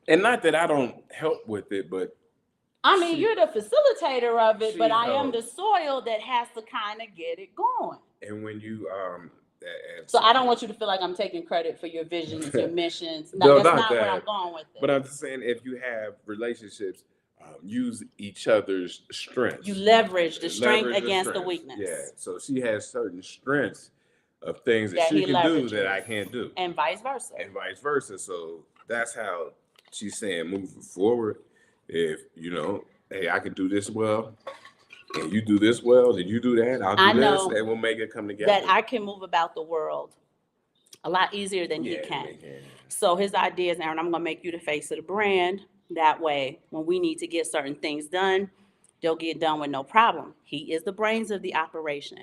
And not that I don't help with it, but you're the facilitator of it, but I am the soil that has to kind of get it going. And when you so I don't want you to feel like I'm taking credit for your visions, your missions. No, that's not where I'm going with it. But I'm just saying, if you have relationships, use each other's strengths. You leverage the strength against the weakness. Yeah. So she has certain strengths of things that she can do that I can't do. And vice versa. So that's how she's saying moving forward, if hey, I can do this well, and you do this well, then you do that, I'll do this, and we'll make it come together. That I can move about the world a lot easier than he can. So his idea is, Aaron, I'm going to make you the face of the brand. That way, when we need to get certain things done, they'll get done with no problem. He is the brains of the operation.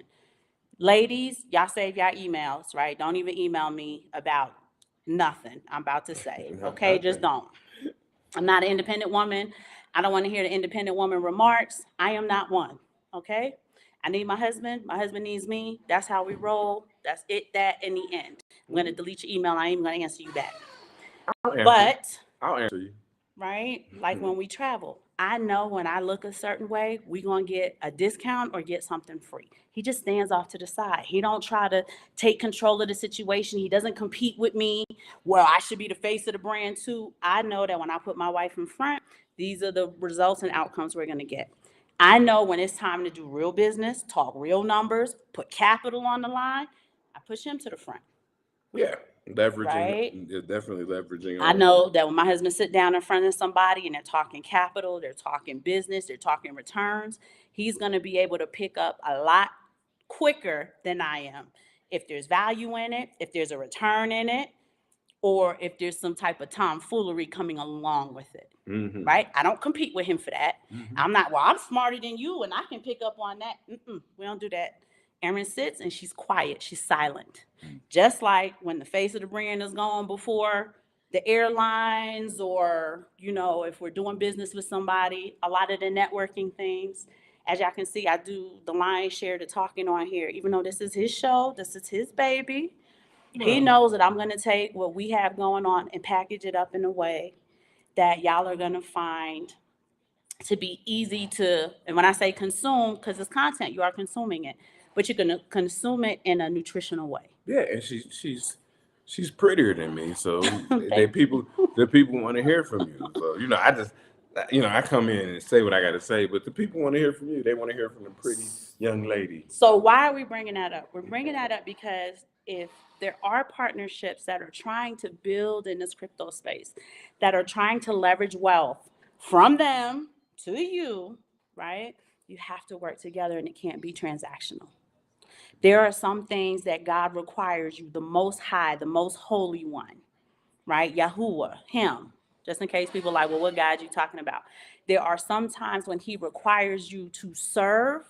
Ladies, y'all save y'all emails, right? Don't even email me about nothing I'm about to say, okay? Just don't. I'm not an independent woman. I don't want to hear the independent woman remarks. I am not one, okay? I need my husband. My husband needs me. That's how we roll. That's it, that, in the end. I'm going to delete your email. I ain't even going to answer you back. I'll answer you. Right? Like when we travel, I know when I look a certain way, we're going to get a discount or get something free. He just stands off to the side. He don't try to take control of the situation. He doesn't compete with me. Well, I should be the face of the brand too. I know that when I put my wife in front, these are the results and outcomes we're going to get. I know when it's time to do real business, talk real numbers, put capital on the line, I push him to the front. Yeah. Leveraging, right? Definitely leveraging. I know that when my husband sit down in front of somebody and they're talking capital, they're talking business, they're talking returns, he's going to be able to pick up a lot quicker than I am. If there's value in it, if there's a return in it, or if there's some type of tomfoolery coming along with it, right? I don't compete with him for that. I'm not, well, I'm smarter than you and I can pick up on that. We don't do that. Erin sits and she's quiet. She's silent. Just like when the face of the brand is gone before the airlines or, if we're doing business with somebody, a lot of the networking things, as y'all can see, I do the lion's share of talking on here. Even though this is his show, this is his baby. He knows that I'm going to take what we have going on and package it up in a way that y'all are going to find to be easy to, and when I say consume, because it's content, you are consuming it, but you're going to consume it in a nutritional way. Yeah, and she's prettier than me, so the people want to hear from you. So I come in and say what I got to say, but the people want to hear from you. They want to hear from a pretty young lady. So why are we bringing that up? We're bringing that up because if there are partnerships that are trying to build in this crypto space, that are trying to leverage wealth from them to you, right? You have to work together and it can't be transactional. There are some things that God requires you, the Most High, the Most Holy One, right? Yahuwah, him. Just in case people are like, well, what God are you talking about? There are some times when he requires you to serve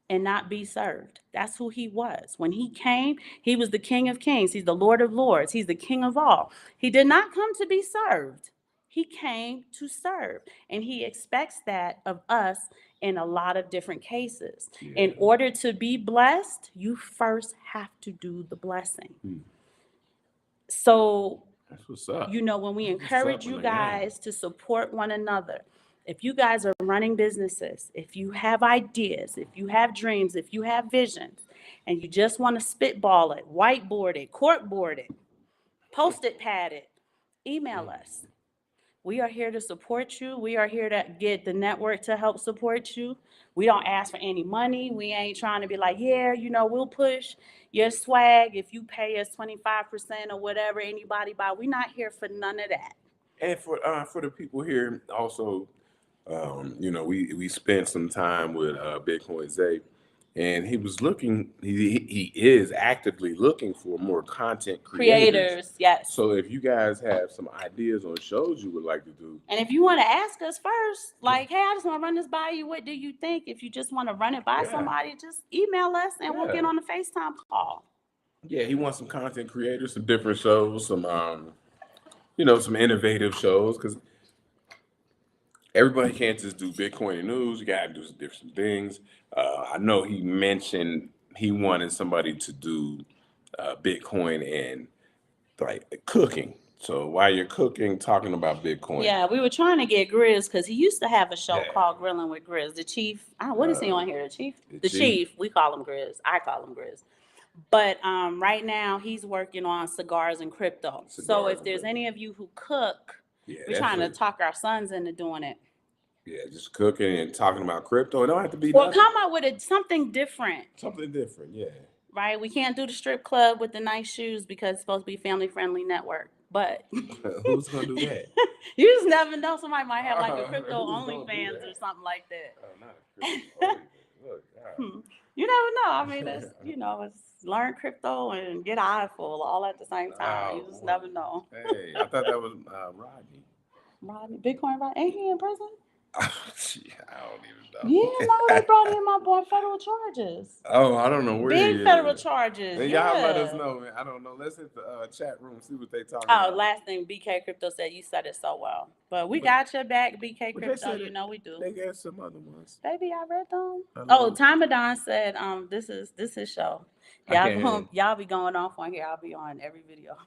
and not be served. That's who he was. When he came, he was the King of Kings. He's the Lord of Lords. He's the King of all. He did not come to be served. He came to serve. And he expects that of us in a lot of different cases. Yeah. In order to be blessed, you first have to do the blessing. So, that's what's up. When we encourage you guys to support one another, if you guys are running businesses, if you have ideas, if you have dreams, if you have visions, and you just want to spitball it, whiteboard it, corkboard it, post-it pad it, email us. We are here to support you. We are here to get the network to help support you. We don't ask for any money. We ain't trying to be like, we'll push your swag if you pay us 25% or whatever anybody buy. We're not here for none of that. And for the people here also, we spent some time with Bitcoin Zay, and he was looking. He is actively looking for more content creators. Yes. So if you guys have some ideas on shows you would like to do, and if you want to ask us first, like, hey, I just want to run this by you. What do you think? If you just want to run it by somebody, just email us and we'll get on a FaceTime call. Yeah, he wants some content creators, some different shows, some some innovative shows, because everybody can't just do Bitcoin news. You got to do some different things. I know he mentioned he wanted somebody to do Bitcoin and like cooking. So while you're cooking, talking about Bitcoin. Yeah, we were trying to get Grizz because he used to have a show called Grilling with Grizz. The Chief. What is he on here? The Chief? The Chief. We call him Grizz. I call him Grizz. But right now he's working on cigars and crypto. So if there's any of you who cook, we're trying to talk our sons into doing it. Yeah, just cooking and talking about crypto. It don't have to be. Well, come up with something different. Something different, yeah. Right? We can't do the strip club with the nice shoes because it's supposed to be family-friendly network. But Who's gonna do that? you just never know. Somebody might have like a crypto Who's gonna do OnlyFans that? or something like that. Oh, not a crypto. Look, You never know. I mean, it's it's learn crypto and get an eye full all at the same time. You just never know. Hey, I thought that was Rodney. Rodney, Bitcoin, Rodney, ain't he in prison? Gee, I don't even know. Yeah, no, they brought him up on federal charges. Oh, I don't know where he Big is. federal charges. And Yeah. y'all let us know, man. I don't know. Let's hit the chat room, see what they talking Oh, about. last thing, BK Crypto said you said it so well. But we got your back, BK Crypto. You know we do. They got some other ones. Baby, I read them. Oh, Timadon said, this is his show. Y'all be going off on here. I'll be on every video.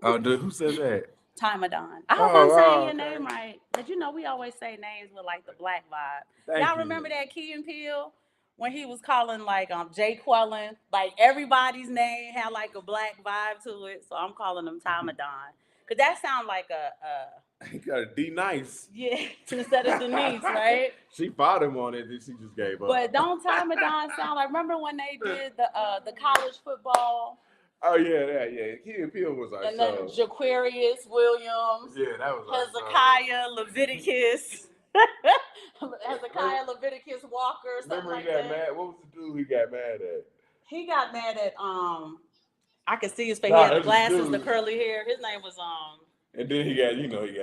Oh, dude, who said that? Timadon. I hope I'm saying your name right. But we always say names with like the black vibe. Y'all remember that Key and Peele? When he was calling like Jay Quellen, like everybody's name had like a black vibe to it. So I'm calling him Timadon. Cause that sounds like He got a D nice. Yeah, instead of Denise, right? She fought him on it, then she just gave up. But don't Timadon sound like, remember when they did the college football? Oh yeah. Key and Peele was our show. And then Jaquarius Williams. Yeah, that was our Hezekiah Leviticus. Hezekiah Leviticus Walker. Remember he got mad? What was the dude he got mad at? He got mad at I could see his face. He had the glasses, the curly hair. His name was And then he got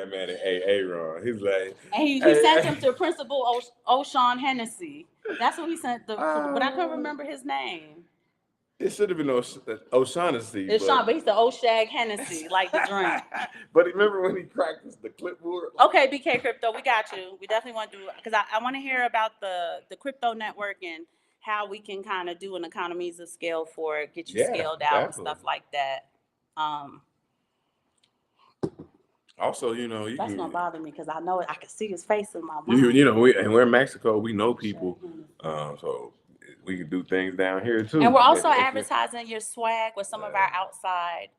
mad at Aaron. He's like, and he sent him to Principal O'Shawn Hennessy. That's what he sent but I couldn't remember his name. It should have been O'Shaughnessy. It's Sean, but he's the O'Shag Hennessy, like the drink. But remember when he practiced the clipboard? Okay, BK Crypto, we got you. We definitely want to do, because I want to hear about the crypto network and how we can kind of do an economies of scale for it, get you scaled out and stuff like that. Also, that's gonna bother me because I know I can see his face in my mind. We're in Mexico. We know people, so we can do things down here too. And we're also advertising your swag with some of our outside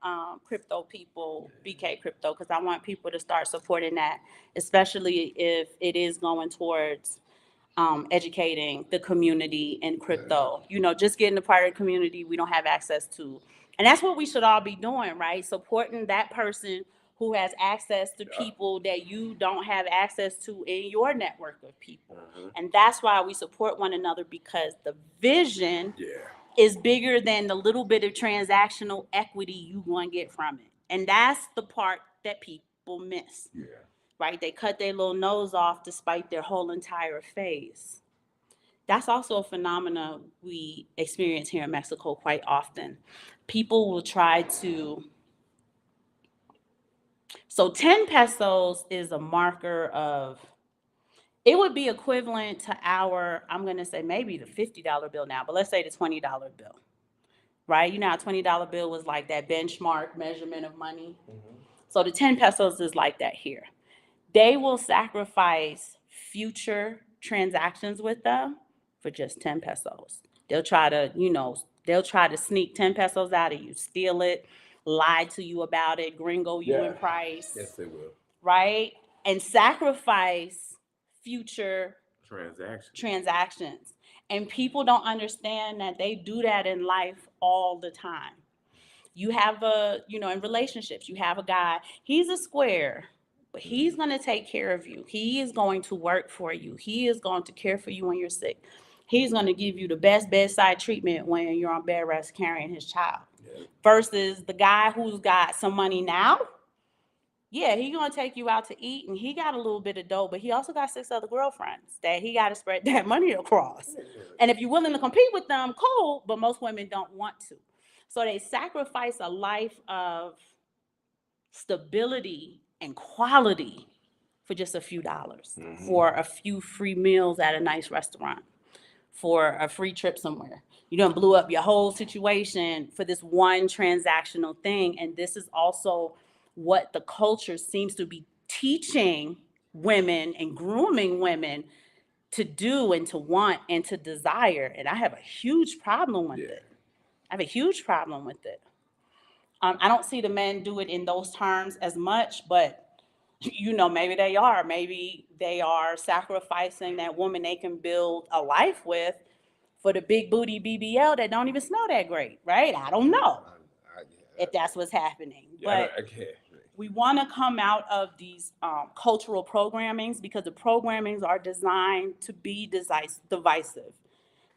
crypto people, BK Crypto, because I want people to start supporting that, especially if it is going towards educating the community in crypto. Just getting a part of the community we don't have access to. And that's what we should all be doing, right? Supporting that person who has access to people that you don't have access to in your network of people. And that's why we support one another, because the vision is bigger than the little bit of transactional equity you going to get from it. And that's the part that people miss. Right? They cut their little nose off despite their whole entire face. That's also a phenomenon we experience here in Mexico quite often. People will try to... So 10 pesos is a marker of... It would be equivalent to our, I'm going to say maybe the $50 bill now, but let's say the $20 bill. Right? How $20 bill was like that benchmark measurement of money. So the 10 pesos is like that here. They will sacrifice future transactions with them for just 10 pesos. They'll try to sneak 10 pesos out of you, steal it, lie to you about it, gringo you in price. Yes, they will. Right? And sacrifice future transactions. And people don't understand that they do that in life all the time. You have in relationships, you have a guy, he's a square, but he's going to take care of you. He is going to work for you. He is going to care for you when you're sick. He's going to give you the best bedside treatment when you're on bed rest carrying his child. Versus the guy who's got some money now. Yeah, he's going to take you out to eat, and he got a little bit of dough, but he also got 6 other girlfriends that he got to spread that money across. And if you're willing to compete with them, cool, but most women don't want to. So they sacrifice a life of stability and quality for just a few dollars, for a few free meals at a nice restaurant, for a free trip somewhere. You done blew up your whole situation for this one transactional thing. And this is also what the culture seems to be teaching women and grooming women to do and to want and to desire. And I have a huge problem with it. I have a huge problem with it. I don't see the men do it in those terms as much, but maybe they are. Maybe they are sacrificing that woman they can build a life with for the big booty BBL that don't even smell that great, right? I don't know if that's what's happening. But We want to come out of these cultural programmings because the programmings are designed to be divisive.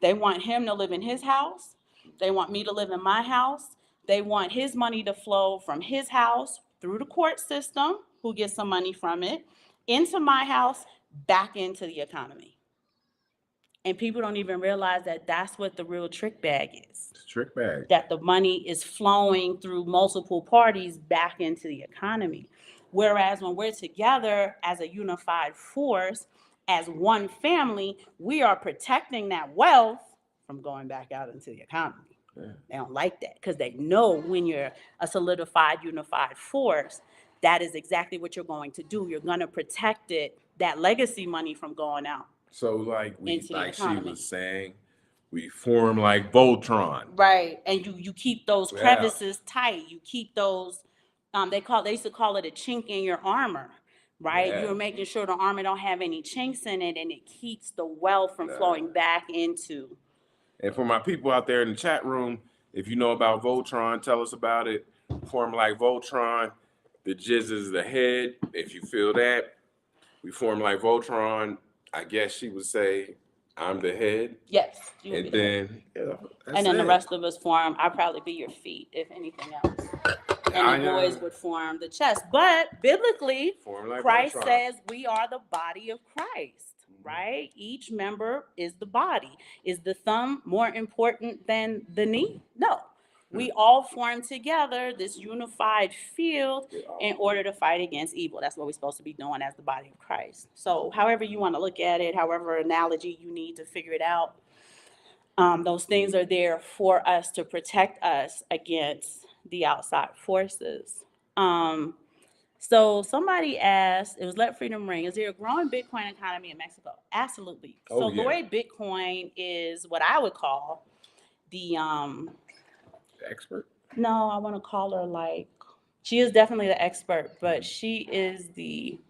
They want him to live in his house. They want me to live in my house. They want his money to flow from his house through the court system, who gets some money from it, into my house, back into the economy. And people don't even realize that that's what the real trick bag is. It's a trick bag. That the money is flowing through multiple parties back into the economy. Whereas when we're together as a unified force, as one family, we are protecting that wealth from going back out into the economy. Yeah. They don't like that because they know when you're a solidified, unified force, that is exactly what you're going to do. You're going to protect it, that legacy money from going out. So like Into the like she economy. was saying, we form like Voltron. Right, and you keep those Yeah. crevices tight. You keep those. They used to call it a chink in your armor. Right, Yeah. you're making sure the armor don't have any chinks in it, and it keeps the wealth from flowing back into. And for my people out there in the chat room, if you know about Voltron, tell us about it. Form like Voltron. The jizz is the head. If you feel that, we form like Voltron. I guess she would say, I'm the head. Yes. And then, and then the rest of us form. I'd probably be your feet, if anything else. And the boys would form the chest. But biblically, like Christ Voltron. says we are the body of Christ, right? Each member is the body. Is the thumb more important than the knee? No. We all form together this unified field in order to fight against evil. That's what we're supposed to be doing as the body of Christ. So however you want to look at it, however analogy you need to figure it out, those things are there for us to protect us against the outside forces. So somebody asked, it was Let Freedom Ring, is there a growing Bitcoin economy in Mexico? Absolutely. So Lori Bitcoin is what I would call the expert? No, I want to call her like, she is definitely the expert, but she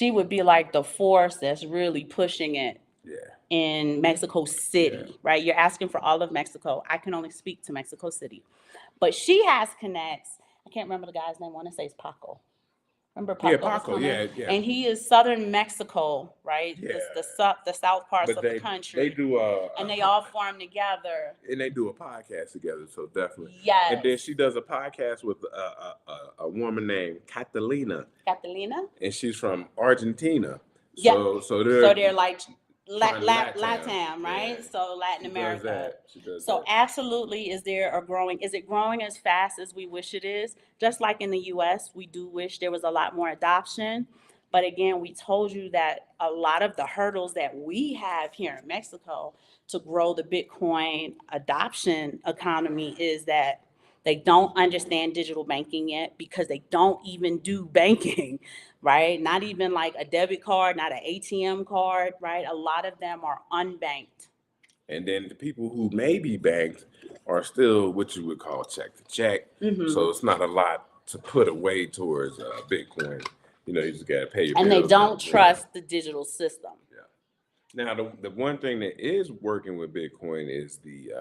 would be like the force that's really pushing it. Yeah. In Mexico City, right? You're asking for all of Mexico. I can only speak to Mexico City. But she has connects. I can't remember the guy's name. I want to say it's Paco. Remember Paco? Yeah, Paco, yeah. And he is southern Mexico, right? Yeah. The south parts of the country. They do and they all form together. And they do a podcast together, so definitely. Yes. And then she does a podcast with a woman named Catalina. And she's from Argentina. So they're like Latam, right? Yeah. So Latin America. She does so that. Absolutely, is it growing as fast as we wish it is? Just like in the US, we do wish there was a lot more adoption. But again, we told you that a lot of the hurdles that we have here in Mexico to grow the Bitcoin adoption economy is that they don't understand digital banking yet because they don't even do banking, right? Not even like a debit card, not an ATM card, right? A lot of them are unbanked. And then the people who may be banked are still what you would call check to check. Mm-hmm. So it's not a lot to put away towards Bitcoin. You know, you just got to pay your bills. And they don't trust the digital system. Yeah. Now, the one thing that is working with Bitcoin is the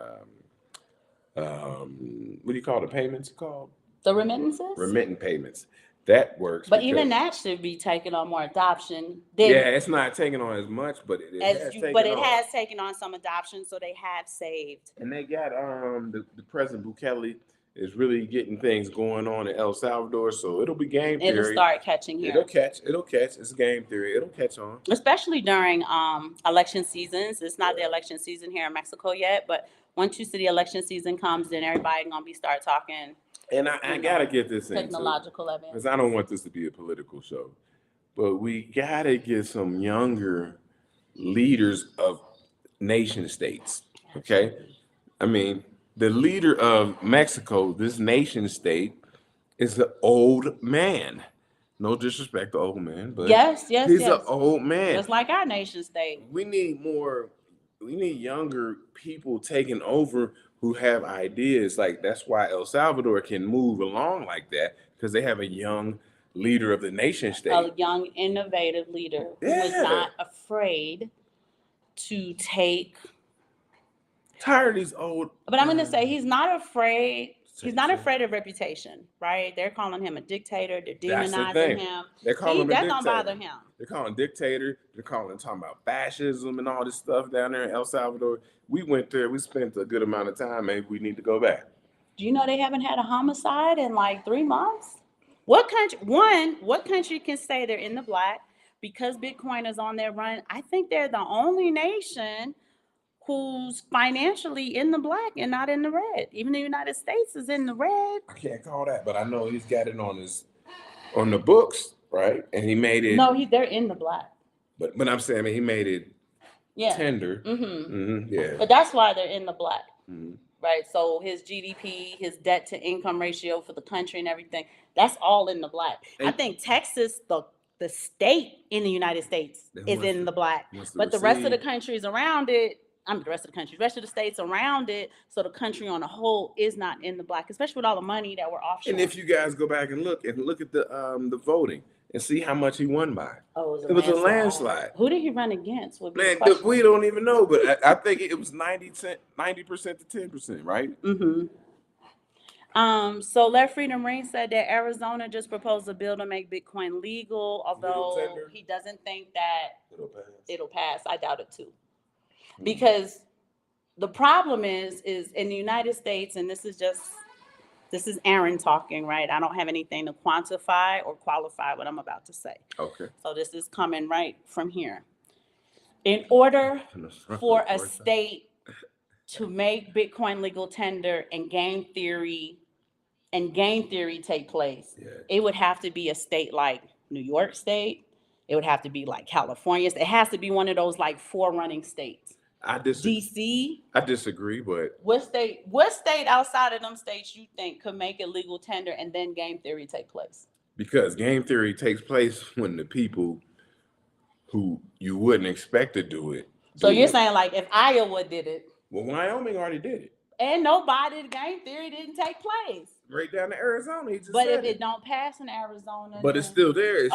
what do you call the payments called? The remittances? Remitting payments. That works. But even that should be taking on more adoption. It's not taking on as much, but it has taken on some adoption, so they have saved. And they got the President Bukele is really getting things going on in El Salvador, so it'll be game theory. It'll start catching here. It'll catch. It's game theory. It'll catch on. Especially during election seasons. It's not the election season here in Mexico yet, but once you see the election season comes, then everybody gonna start talking. And I gotta get this in technological evidence, because I don't want this to be a political show, but we gotta get some younger leaders of nation states. Okay, I mean, the leader of Mexico, this nation state, is the old man. No disrespect to old man, but yes, he's an old man. Just like our nation state. We need younger people taking over who have ideas. Like, that's why El Salvador can move along like that, because they have a young leader of the nation state. A young, innovative leader who is not afraid to take. Tired of these old. But I'm going to say he's not afraid He's not afraid of reputation, right? They're calling him a dictator. They're That's the demonizing thing. him. They're calling him a That don't bother dictator. him. They're calling him dictator. They're talking about fascism and all this stuff down there in El Salvador. We went there. We spent a good amount of time. Maybe we need to go back. Do you know they haven't had a homicide in like 3 months? What country can say they're in the black because Bitcoin is on their run? I think they're the only nation who's financially in the black and not in the red. Even the United States is in the red. I can't call that, but I know he's got it on the books, right? And he made it. No, they're in the black. But I'm saying, he made it tender. Yeah. But that's why they're in the black. Mhm. Right. So his GDP, his debt to income ratio for the country and everything, that's all in the black. I think Texas, the state in the United States, is in the black. But the rest of the countries around it, the rest of the states around it, so the country on a whole is not in the black, especially with all the money that we're offshore. And if you guys go back and look at the voting and see how much he won by. Oh, it was a landslide. Who did he run against? Man, we don't even know, but I think it was 90% to 10%, right? So Let Freedom Ring said that Arizona just proposed a bill to make Bitcoin legal, although he doesn't think that it'll pass. I doubt it too. Because the problem is in the United States, and this is Aaron talking, right? I don't have anything to quantify or qualify what I'm about to say. Okay. So this is coming right from here. In order for a state to make Bitcoin legal tender and game theory take place, it would have to be a state like New York State. It would have to be like California. It has to be one of those like 4 running states. DC. I disagree, but what state outside of them states you think could make a legal tender and then game theory take place? Because game theory takes place when the people who you wouldn't expect to do it. So you're saying like if Iowa did it. Well, Wyoming already did it. And game theory didn't take place. Right down to Arizona. But if it don't pass in Arizona. But it's still there. It's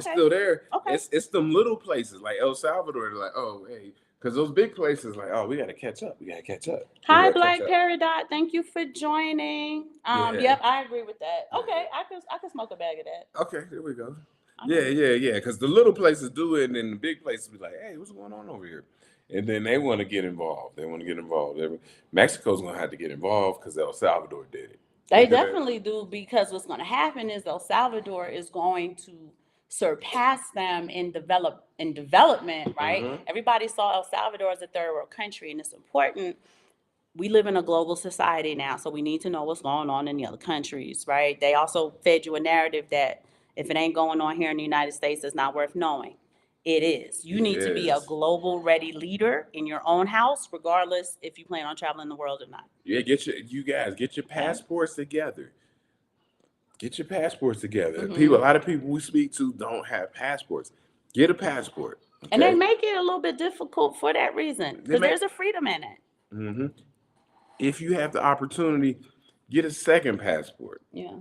still there. Okay. It's them little places like El Salvador. They're like, oh, hey. Because those big places, like, oh, we got to catch up. Hi, Black Peridot. Thank you for joining. Yep, I agree with that. Okay, I could smoke a bag of that. Okay, there we go. Okay. Yeah. Because the little places do it, and then the big places be like, hey, what's going on over here? And then they want to get involved. Mexico's going to have to get involved because El Salvador did it. They definitely do, because what's going to happen is El Salvador is going to surpass them in development, right? Everybody saw El Salvador as a third world country, and it's important. We live in a global society now, so we need to know what's going on in the other countries, right? They also fed you a narrative that if it ain't going on here in the United States, it's not worth knowing. It is. You need to be a global ready leader in your own house, regardless if you plan on traveling the world or not. Yeah, get your passports together. Get your passports together. A lot of people we speak to don't have passports. Get a passport. Okay? And they make it a little bit difficult for that reason, because there's a freedom in it. If you have the opportunity, get a second passport. Yeah.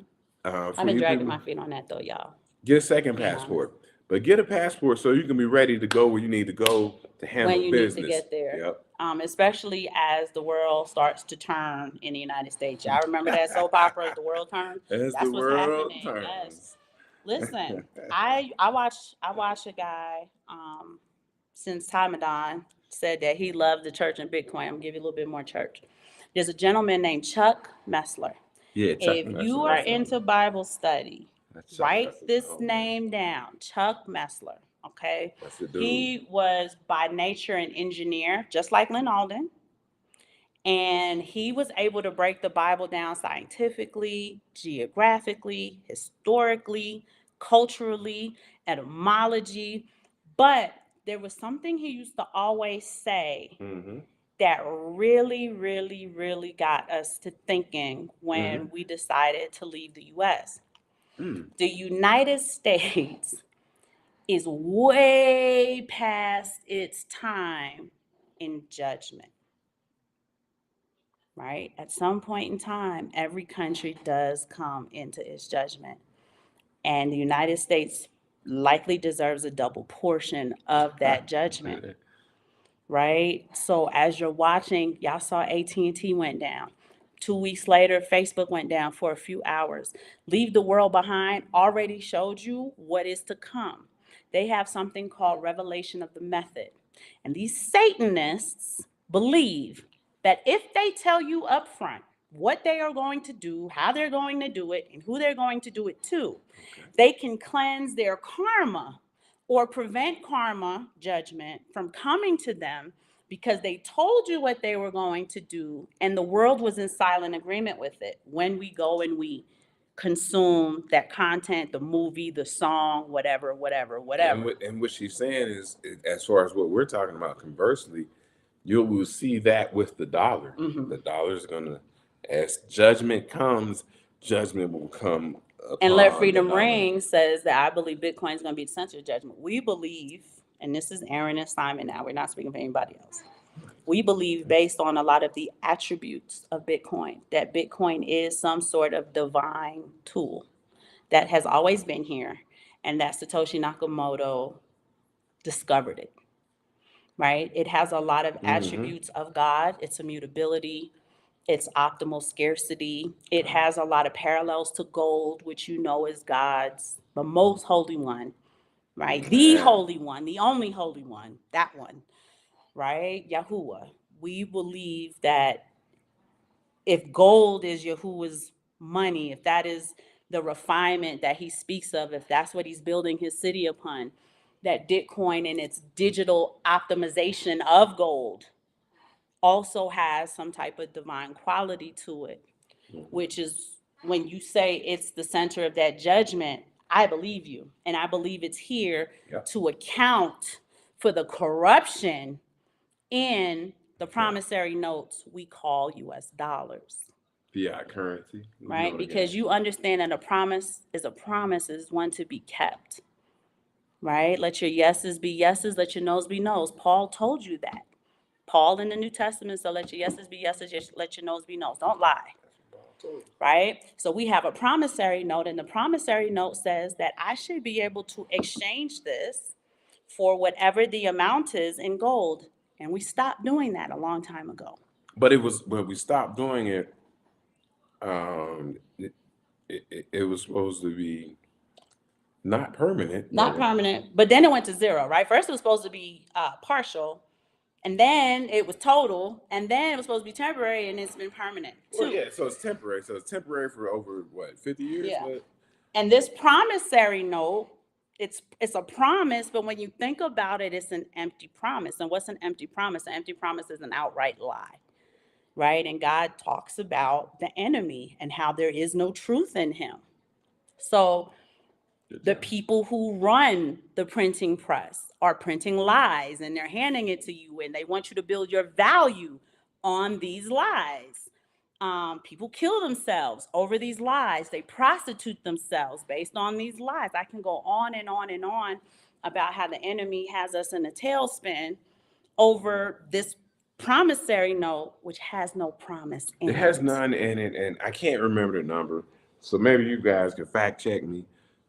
I've been dragging my feet on that though, y'all. Get a second passport. But get a passport so you can be ready to go where you need to go to handle when you business. Need to get there. Especially as the world starts to turn in the United States. Y'all remember that soap opera, The World Turns? That's the what's world happening. turns. Yes. Listen, I watched a guy since Ramadan said that he loved the church and Bitcoin. I'm gonna give you a little bit more church. There's a gentleman named Chuck Messler. Yeah, Chuck if Messler, you are into Bible study, write this Messler. name down, Chuck Messler. Okay, That's the dude. he was by nature an engineer, just like Lynn Alden, and he was able to break the Bible down scientifically, geographically, historically, culturally, etymology. But there was something he used to always say that really, really, really got us to thinking when we decided to leave the U.S. The United States is way past its time in judgment, right? At some point in time, every country does come into its judgment. And the United States likely deserves a double portion of that judgment, right? So as you're watching, y'all saw AT&T went down. 2 weeks later, Facebook went down for a few hours. Leave the world behind already showed you what is to come. They have something called revelation of the method. And these Satanists believe that if they tell you up front what they are going to do, how they're going to do it, and who they're going to do it to, they can cleanse their karma or prevent karma judgment from coming to them because they told you what they were going to do and the world was in silent agreement with it. When we go and we consume that content, the movie, the song, whatever. And what she's saying is, as far as what we're talking about, conversely, you will see that with the dollar. Mhm. The dollar is gonna, as judgment comes, judgment will come And Let upon the Freedom dollar. Ring says that I believe Bitcoin is going to be the center of judgment. We believe, and this is Aaron and Simon now, we're not speaking for anybody else. We believe, based on a lot of the attributes of Bitcoin, that Bitcoin is some sort of divine tool that has always been here, and that Satoshi Nakamoto discovered it, right? It has a lot of attributes of God. Its immutability, its optimal scarcity. It has a lot of parallels to gold, which you know is God's, the most holy one, right? The holy one, the only holy one, that one, right? Yahuwah. We believe that if gold is Yahuwah's money, if that is the refinement that he speaks of, if that's what he's building his city upon, that Bitcoin and its digital optimization of gold also has some type of divine quality to it, which is when you say it's the center of that judgment, I believe you. And I believe it's here to account for the corruption in the promissory notes we call US dollars. Fiat currency. Right? Because you understand that a promise is one to be kept. Right? Let your yeses be yeses, let your nos be nos. Paul told you that. Paul in the New Testament said, let your yeses be yeses, let your nos be nos. Don't lie. Right? So we have a promissory note, and the promissory note says that I should be able to exchange this for whatever the amount is in gold. And we stopped doing that a long time ago. But we stopped doing it. It was supposed to be not permanent. Not permanent, but then it went to zero, right? First it was supposed to be partial, and then it was total, and then it was supposed to be temporary, and it's been permanent too. Well, yeah, so it's temporary. So it's temporary for over, what, 50 years? Yeah. But And this promissory note, it's a promise, but when you think about it, it's an empty promise. And what's an empty promise? An empty promise is an outright lie, right? And God talks about the enemy and how there is no truth in him. So the people who run the printing press are printing lies, and they're handing it to you, and they want you to build your value on these lies. People kill themselves over these lies. They prostitute themselves based on these lies. I can go on and on and on about how the enemy has us in a tailspin over this promissory note, which has no promise in it. It has none in it, and I can't remember the number. So maybe you guys can fact check me.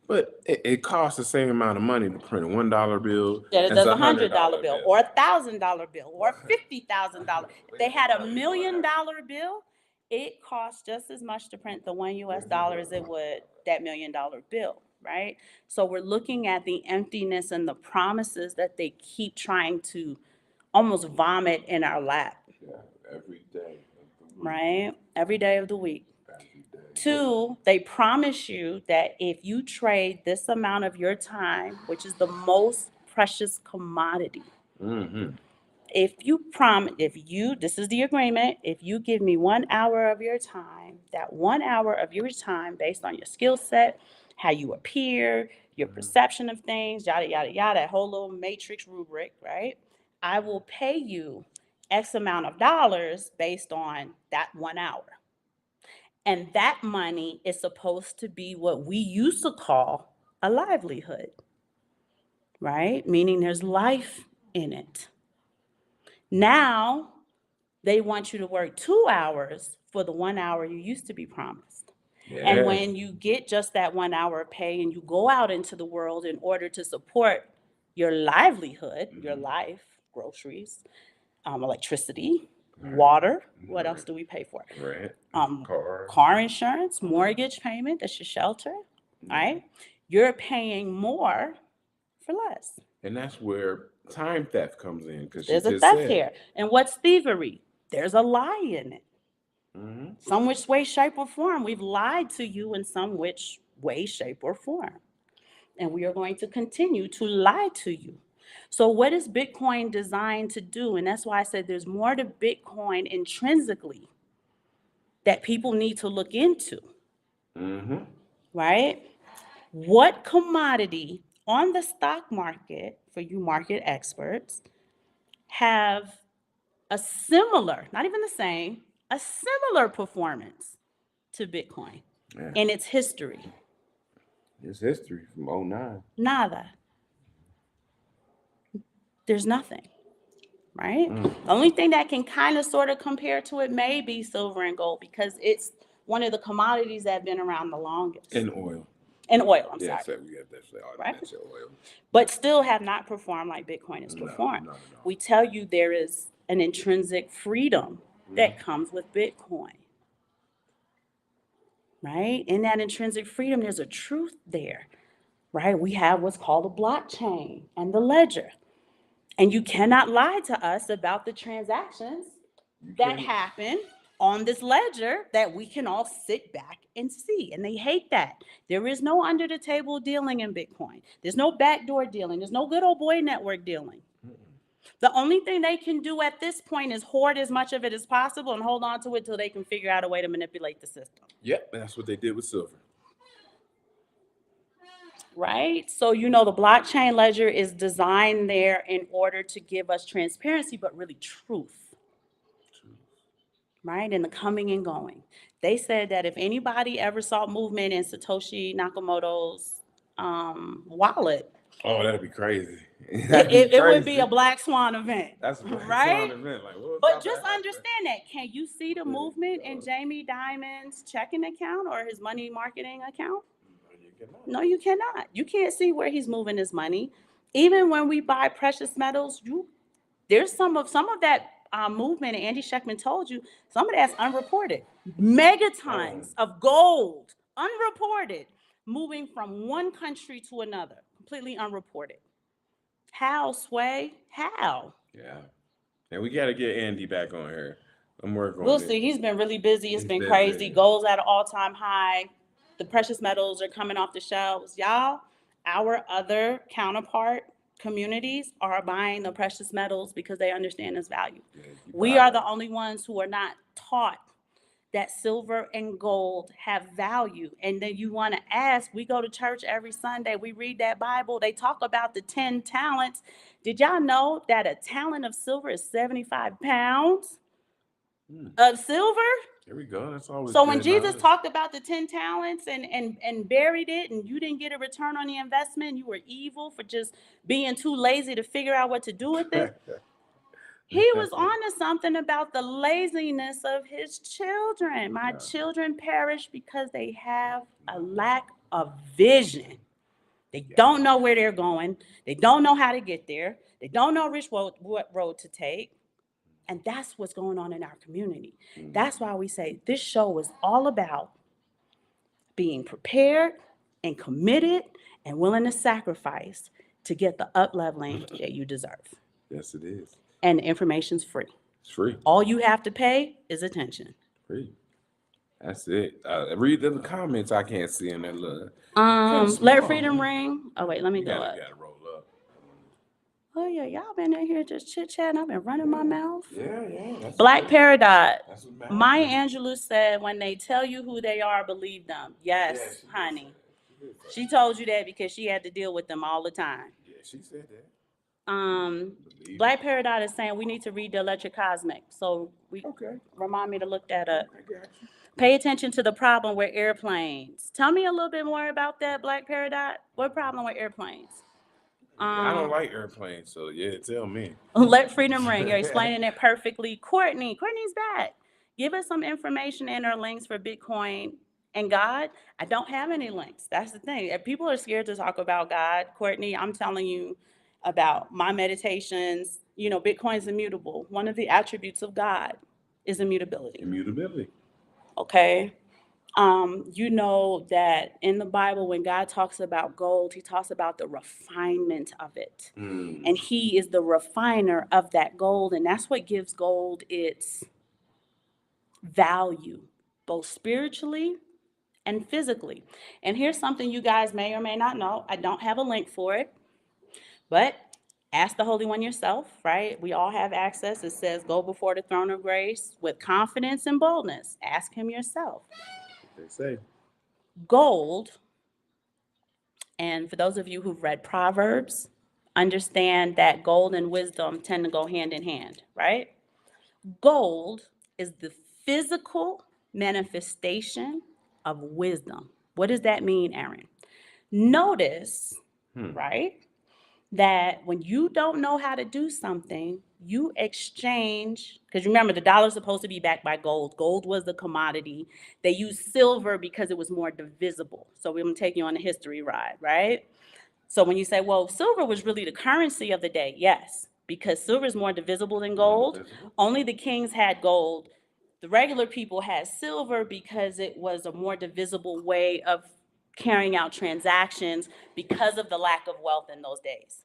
But it costs the same amount of money to print a $1 bill that it as does a $100 bill or $1,000 bill or $50,000. If they had $1 million bill, it costs just as much to print the $1 US as it would that $1 million bill, right? So we're looking at the emptiness and the promises that they keep trying to almost vomit in our lap. Yeah, every day of the week. Right? Every day of the week. 2, they promise you that if you trade this amount of your time, which is the most precious commodity, this is the agreement, if you give me 1 hour of your time, that 1 hour of your time based on your skill set, how you appear, your perception of things, yada, yada, yada, that whole little matrix rubric, right? I will pay you X amount of dollars based on that 1 hour. And that money is supposed to be what we used to call a livelihood, right? Meaning there's life in it. Now, they want you to work 2 hours for the 1 hour you used to be promised. Yeah. And when you get just that 1 hour of pay and you go out into the world in order to support your livelihood, your life, groceries, electricity, water. What else do we pay for? Rent, Car car. insurance, mortgage payment, that's your shelter, right? You're paying more for less. And that's where time theft comes in, because she There's a just theft said. here. And what's thievery? There's a lie in it. Mhm. Some which way, shape, or form. We've lied to you in some which way, shape, or form. And we are going to continue to lie to you. So what is Bitcoin designed to do? And that's why I said there's more to Bitcoin intrinsically that people need to look into, Mhm. right? What commodity on the stock market, for you market experts, have a similar, not even the same, a similar performance to Bitcoin Yeah. in its history? It's history from '09. Nada. There's nothing, right? Mm. The only thing that can kind of sort of compare to it may be silver and gold, because it's one of the commodities that have been around the longest. And oil. And oil, I'm Yeah, sorry. so we got that. Right. That's oil. But still have not performed like Bitcoin has No, performed. no. We tell you there is an intrinsic freedom that comes with Bitcoin, right? In that intrinsic freedom, there's a truth there, right? We have what's called a blockchain and the ledger. And you cannot lie to us about the transactions that happen on this ledger that we can all sit back and see. And they hate that. There is no under the table dealing in Bitcoin. There's no backdoor dealing. There's no good old boy network dealing. The only thing they can do at this point is hoard as much of it as possible and hold on to it till they can figure out a way to manipulate the system. Yep, that's what they did with silver. Right? So, the blockchain ledger is designed there in order to give us transparency, but really truth, right? In the coming and going. They said that if anybody ever saw movement in Satoshi Nakamoto's wallet, Oh, that'd be crazy. it would be a black swan event. That's a black right? swan event. Like, what But just understand that. Can you see the movement in Jamie Dimon's checking account or his money marketing account? No, you cannot. You can't see where he's moving his money. Even when we buy precious metals, there's some of that movement, and Andy Sheckman told you, some of that's unreported. Megatons of gold, unreported, moving from one country to another, completely unreported. How, Sway? How? Yeah. And we got to get Andy back on here. I'm working on it. We'll see. He's been really busy. It's He's been been crazy. busy. Gold's at an all-time high. The precious metals are coming off the shelves. Y'all, our other counterpart communities are buying the precious metals because they understand its value. Yeah, We are the only ones who are not taught that silver and gold have value. And then you want to ask, we go to church every Sunday, we read that Bible, they talk about the 10 talents. Did y'all know that a talent of silver is 75 pounds of silver? Here we go. That's always So when good Jesus knowledge. talked about the 10 talents and buried it, and you didn't get a return on the investment, you were evil for just being too lazy to figure out what to do with it. He was on to something about the laziness of his children. My children perish because they have a lack of vision. They don't know where they're going. They don't know how to get there. They don't know what road to take. And that's what's going on in our community. That's why we say this show is all about being prepared and committed and willing to sacrifice to get the up-leveling that you deserve. Yes, it is. And the information's free. It's free. All you have to pay is attention. Free. That's it. Read the comments. I can't see in that little. Let freedom ring. Oh wait, let me go up. You gotta roll up. Oh yeah, y'all been in here just chit chatting. I've been running my mouth. Yeah. That's Black Paradise. That's what matters. Maya Angelou said, "When they tell you who they are, believe them." Yes, honey. She told you that because she had to deal with them all the time. Yeah, she said that. Black Paradise is saying we need to read the Electric Cosmic. So remind me to look that up. I got you. Pay attention to the problem with airplanes. Tell me a little bit more about that, Black Paradise. What problem with airplanes? I don't like airplanes, so yeah, tell me. Let freedom ring. You're explaining it perfectly. Courtney's back. Give us some information and or links for Bitcoin and God. I don't have any links. That's the thing. If people are scared to talk about God, Courtney, I'm telling you about my meditations. Bitcoin's immutable. One of the attributes of God is immutability. Immutability. Okay. You know that in the Bible, when God talks about gold, he talks about the refinement of it. And he is the refiner of that gold. And that's what gives gold its value, both spiritually and physically. And here's something you guys may or may not know. I don't have a link for it, but ask the Holy One yourself, right? We all have access. It says, go before the throne of grace with confidence and boldness. Ask him yourself. They say. Gold, and for those of you who've read Proverbs, understand that gold and wisdom tend to go hand in hand, right? Gold is the physical manifestation of wisdom. What does that mean, Aaron? Notice, right, that when you don't know how to do something, you exchange, because remember, the dollar is supposed to be backed by gold. Gold was the commodity. They used silver because it was more divisible. So we're going to take you on a history ride, right? So when you say, well, silver was really the currency of the day, yes, because silver is more divisible than gold. Only the kings had gold. The regular people had silver because it was a more divisible way of carrying out transactions because of the lack of wealth in those days,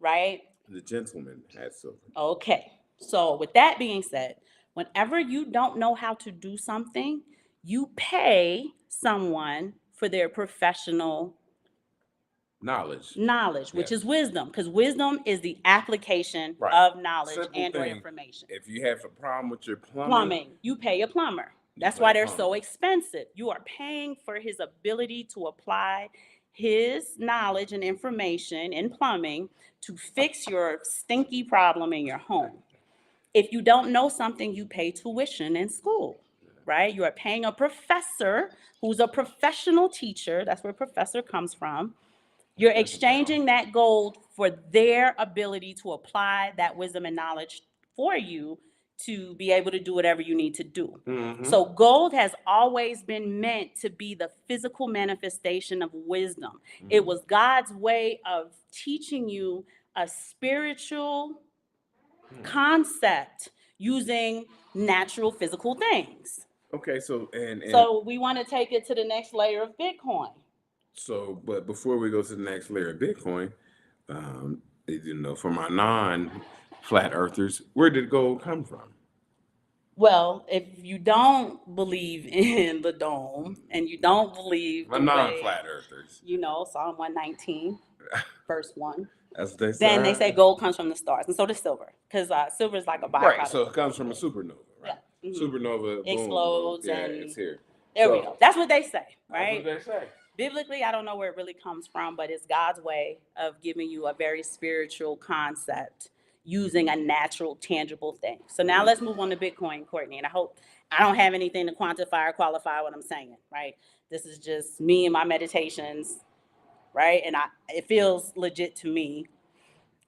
right? The gentleman had silver. Okay, so with that being said, whenever you don't know how to do something, you pay someone for their professional knowledge, which is wisdom, because wisdom is the application right. of knowledge Simple and or thing. information. If you have a problem with your plumbing, You pay a plumber. That's why they're so expensive. You are paying for his ability to apply his knowledge and information in plumbing to fix your stinky problem in your home. If you don't know something, you pay tuition in school, right? You are paying a professor who's a professional teacher. That's where professor comes from. You're exchanging that gold for their ability to apply that wisdom and knowledge for you to be able to do whatever you need to do. So gold has always been meant to be the physical manifestation of wisdom. It was God's way of teaching you a spiritual concept using natural physical things. Okay, so so we want to take it to the next layer of Bitcoin. So, but before we go to the next layer of Bitcoin, for my non-flat earthers, where did gold come from? Well, if you don't believe in the dome and you don't believe my non-flat earthers, Psalm 119, verse 1, as they say, then they say gold comes from the stars, and so does silver, because silver is like a byproduct. Right, so it comes from a supernova, right? Yeah. Supernova explodes, boom, and it's here. There we go. That's what they say, right? That's what they say. Biblically, I don't know where it really comes from, but it's God's way of giving you a very spiritual concept using a natural, tangible thing. So now let's move on to Bitcoin, Courtney. And I hope I don't have anything to quantify or qualify what I'm saying, right? This is just me and my meditations, right? And it feels legit to me.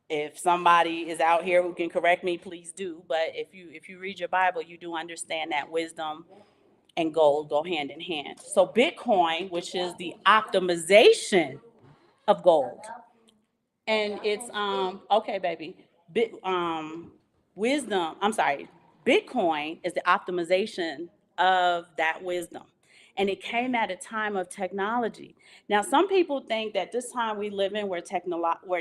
If somebody is out here who can correct me, please do. But if you read your Bible, you do understand that wisdom and gold go hand in hand. So Bitcoin, which is the optimization of gold, and it's okay, baby. Bitcoin is the optimization of that wisdom, and it came at a time of technology. Now, some people think that this time we live in, where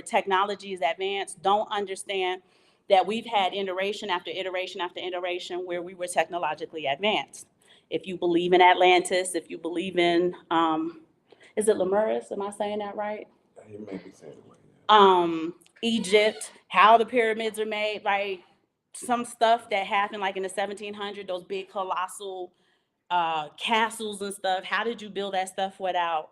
technology is advanced, don't understand that we've had iteration after iteration after iteration where we were technologically advanced. If you believe in Atlantis, if you believe in, is it Lemurus? Am I saying that right? You may be saying it right. Egypt, how the pyramids are made, right? Some stuff that happened like in the 1700s, those big colossal castles and stuff. How did you build that stuff without?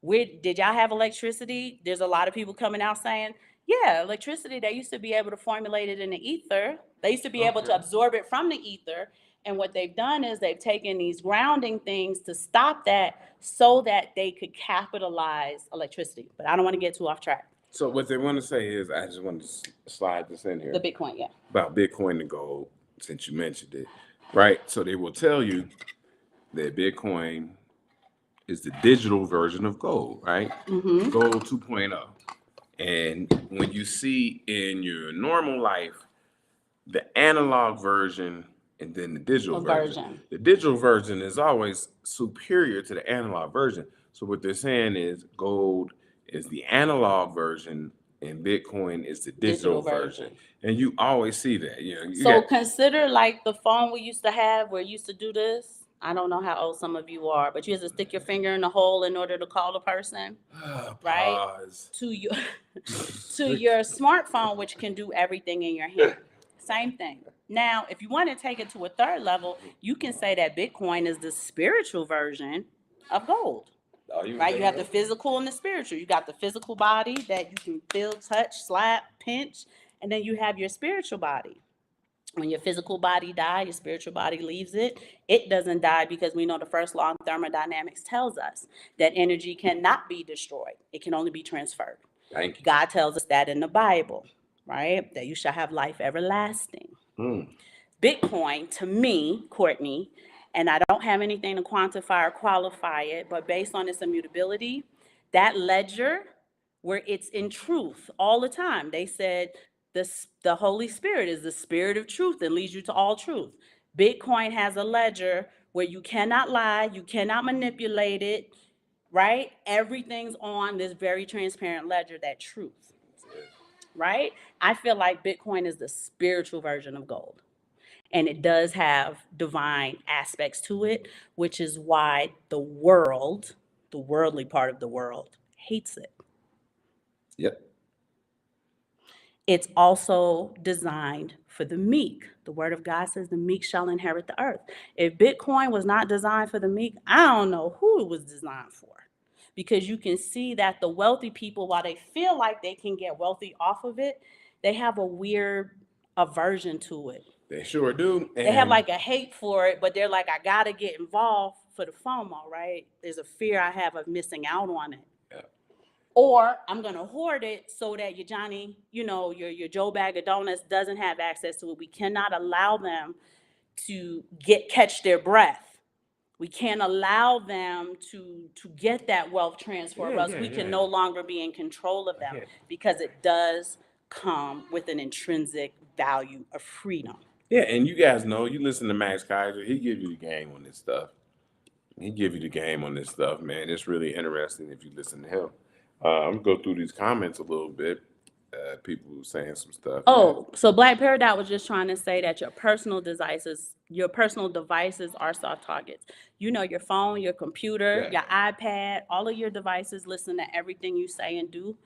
Did y'all have electricity? There's a lot of people coming out saying, yeah, electricity, they used to be able to formulate it in the ether. They used to be able to absorb it from the ether. And what they've done is they've taken these grounding things to stop that so that they could capitalize electricity. But I don't want to get too off track. So what they want to say is, I just want to slide this in here. The Bitcoin, yeah. About Bitcoin and gold, since you mentioned it, right? So they will tell you that Bitcoin is the digital version of gold, right? Gold 2.0. And when you see in your normal life, the analog version and then the digital A version. version. The digital version is always superior to the analog version. So what they're saying is gold is the analog version and Bitcoin is the digital version. And you always see that. You know, you So got, consider like the phone we used to have where you used to do this. I don't know how old some of you are, but you used to stick your finger in the hole in order to call the person, right? pause. To your to your smartphone, which can do everything in your hand. Same thing. Now, if you want to take it to a third level, you can say that Bitcoin is the spiritual version of gold. Right? You have the physical and the spiritual. You got the physical body that you can feel, touch, slap, pinch, and then you have your spiritual body. When your physical body dies, your spiritual body leaves it. It doesn't die because we know the first law of thermodynamics tells us that energy cannot be destroyed. It can only be transferred. Thank you. God tells us that in the Bible, right? That you shall have life everlasting. Bitcoin, to me, Courtney, and I don't have anything to quantify or qualify it, but based on its immutability, that ledger where it's in truth all the time, they said the Holy Spirit is the spirit of truth and leads you to all truth. Bitcoin has a ledger where you cannot lie, you cannot manipulate it, right? Everything's on this very transparent ledger, that truth, right? I feel like Bitcoin is the spiritual version of gold. And it does have divine aspects to it, which is why the world, the worldly part of the world, hates it. Yep. It's also designed for the meek. The word of God says the meek shall inherit the earth. If Bitcoin was not designed for the meek, I don't know who it was designed for. Because you can see that the wealthy people, while they feel like they can get wealthy off of it, they have a weird aversion to it. They sure do. They have like a hate for it, but they're like, I gotta get involved for the FOMO, right? There's a fear I have of missing out on it. Yeah. Or I'm gonna hoard it so that your Johnny, your Joe Bag of Donuts doesn't have access to it. We cannot allow them to catch their breath. We can't allow them to get that wealth transfer, or else we can no longer be in control of them, because it does come with an intrinsic value of freedom. Yeah, and you guys know, you listen to Max Kaiser, he give you the game on this stuff. He give you the game on this stuff, man. It's really interesting if you listen to him. I'm gonna go through these comments a little bit. People saying some stuff. Oh, so Black Paradox was just trying to say that your personal devices are soft targets. Your phone, your computer, your iPad, all of your devices listen to everything you say and do.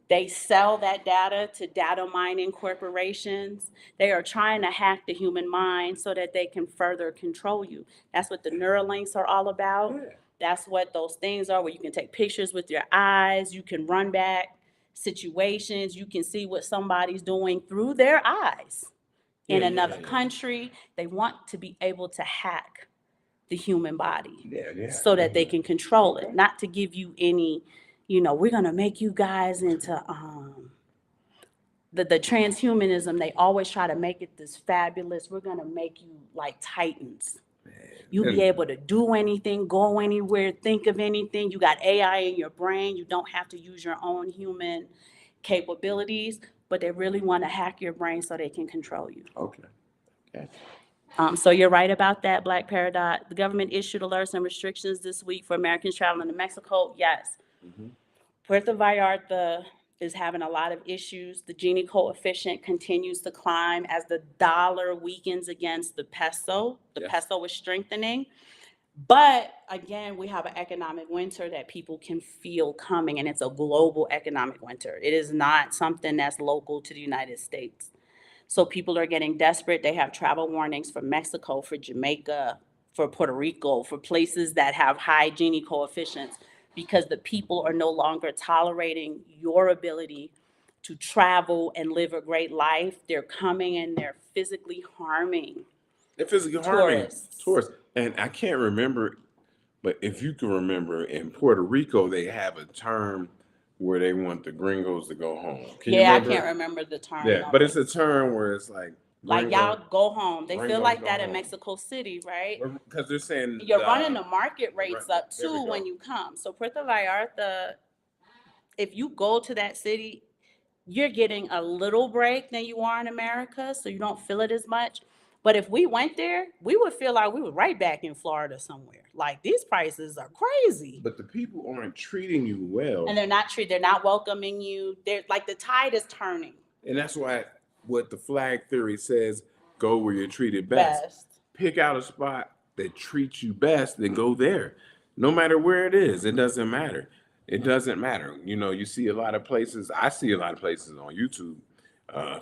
They sell that data to data mining corporations. They are trying to hack the human mind so that they can further control you. That's what the Neuralinks are all about. Yeah. That's what those things are, where you can take pictures with your eyes, you can run back situations, you can see what somebody's doing through their eyes in another country. They want to be able to hack the human body so that they can control it, not to give you any, we're going to make you guys into the transhumanism. They always try to make it this fabulous, we're going to make you like titans. You'll be able to do anything, go anywhere, think of anything. You got AI in your brain. You don't have to use your own human capabilities, but they really want to hack your brain so they can control you. Okay. So you're right about that, Black Paradox. The government issued alerts and restrictions this week for Americans traveling to Mexico. Yes. Puerto Vallarta is having a lot of issues. The Gini coefficient continues to climb as the dollar weakens against the peso. The peso is strengthening. But again, we have an economic winter that people can feel coming, and it's a global economic winter. It is not something that's local to the United States. So people are getting desperate. They have travel warnings for Mexico, for Jamaica, for Puerto Rico, for places that have high Gini coefficients, because the people are no longer tolerating your ability to travel and live a great life. They're coming and they're physically harming. They're physically harming tourists. And I can't remember, but if you can remember, in Puerto Rico, they have a term where they want the gringos to go home. I can't remember the term. Yeah, but it's a term where it's like y'all go home. They feel like that in Mexico City, right? Because they're saying you're running the market rates up too when you come. So Puerto Vallarta, if you go to that city, you're getting a little break than you are in America, so you don't feel it as much. But if we went there, we would feel like we were right back in Florida somewhere. Like these prices are crazy. But the people aren't treating you well. And they're not welcoming you. They're like the tide is turning. And that's why what the flag theory says, go where you're treated best. Pick out a spot that treats you best, then go there. No matter where it is, it doesn't matter. It doesn't matter. You know, you see a lot of places, I see a lot of places on YouTube.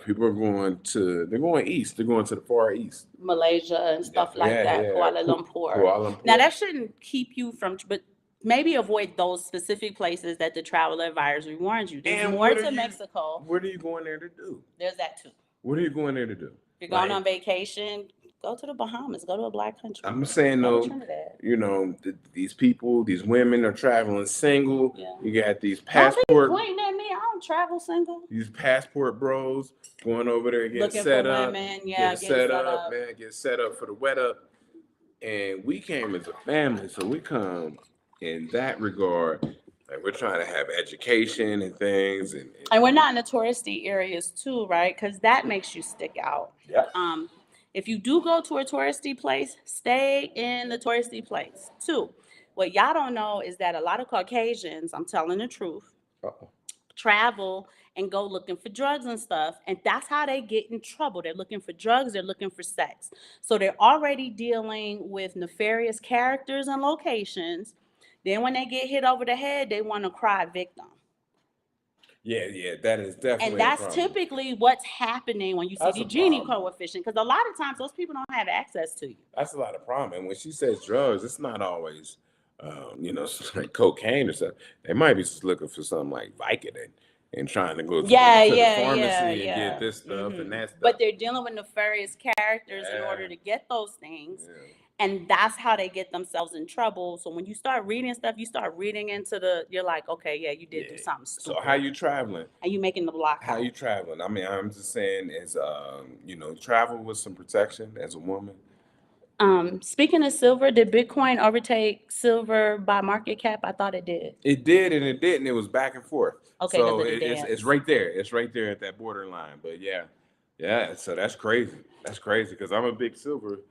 People are they're going east. They're going to the Far East. Malaysia and stuff like that. Yeah. Kuala Lumpur. Now that shouldn't keep you from, but maybe avoid those specific places that the travel advisory warns you. There's more to Mexico. What are you going there to do? There's that too. What are you going there to do? If you're going on vacation, go to the Bahamas. Go to a black country. I'm saying though, you know, these people, these women are traveling single. Yeah. You got these passport. Don't be pointing at me. I don't travel single. These passport bros going over there and get set up. Women. Yeah, get set up, man. Get set up for the wet up. And we came as a family, so we come in that regard. Like we're trying to have education and things, and we're not in the touristy areas too, right? Because that makes you stick out. Yeah. If you do go to a touristy place, stay in the touristy place. Two, what y'all don't know is that a lot of Caucasians, I'm telling the truth, travel and go looking for drugs and stuff. And that's how they get in trouble. They're looking for drugs. They're looking for sex. So they're already dealing with nefarious characters and locations. Then when they get hit over the head, they want to cry victim. Yeah, that is definitely. And that's typically what's happening when you see the Gini coefficient, because a lot of times those people don't have access to you. That's a lot of problem. And when she says drugs, it's not always, like cocaine or something. They might be just looking for something like Vicodin and trying to go to the pharmacy and get this stuff and that stuff. But they're dealing with nefarious characters in order to get those things. Yeah. And that's how they get themselves in trouble. So when you start reading stuff, you start reading into you're like, okay, yeah, you did do something stupid. So how you traveling? And you making the block How you traveling? I mean, I'm just saying is, travel with some protection as a woman. Speaking of silver, did Bitcoin overtake silver by market cap? I thought it did. It did and it didn't. It was back and forth. Okay, so it's right there. It's right there at that borderline. But yeah. So that's crazy. That's crazy because I'm a big silver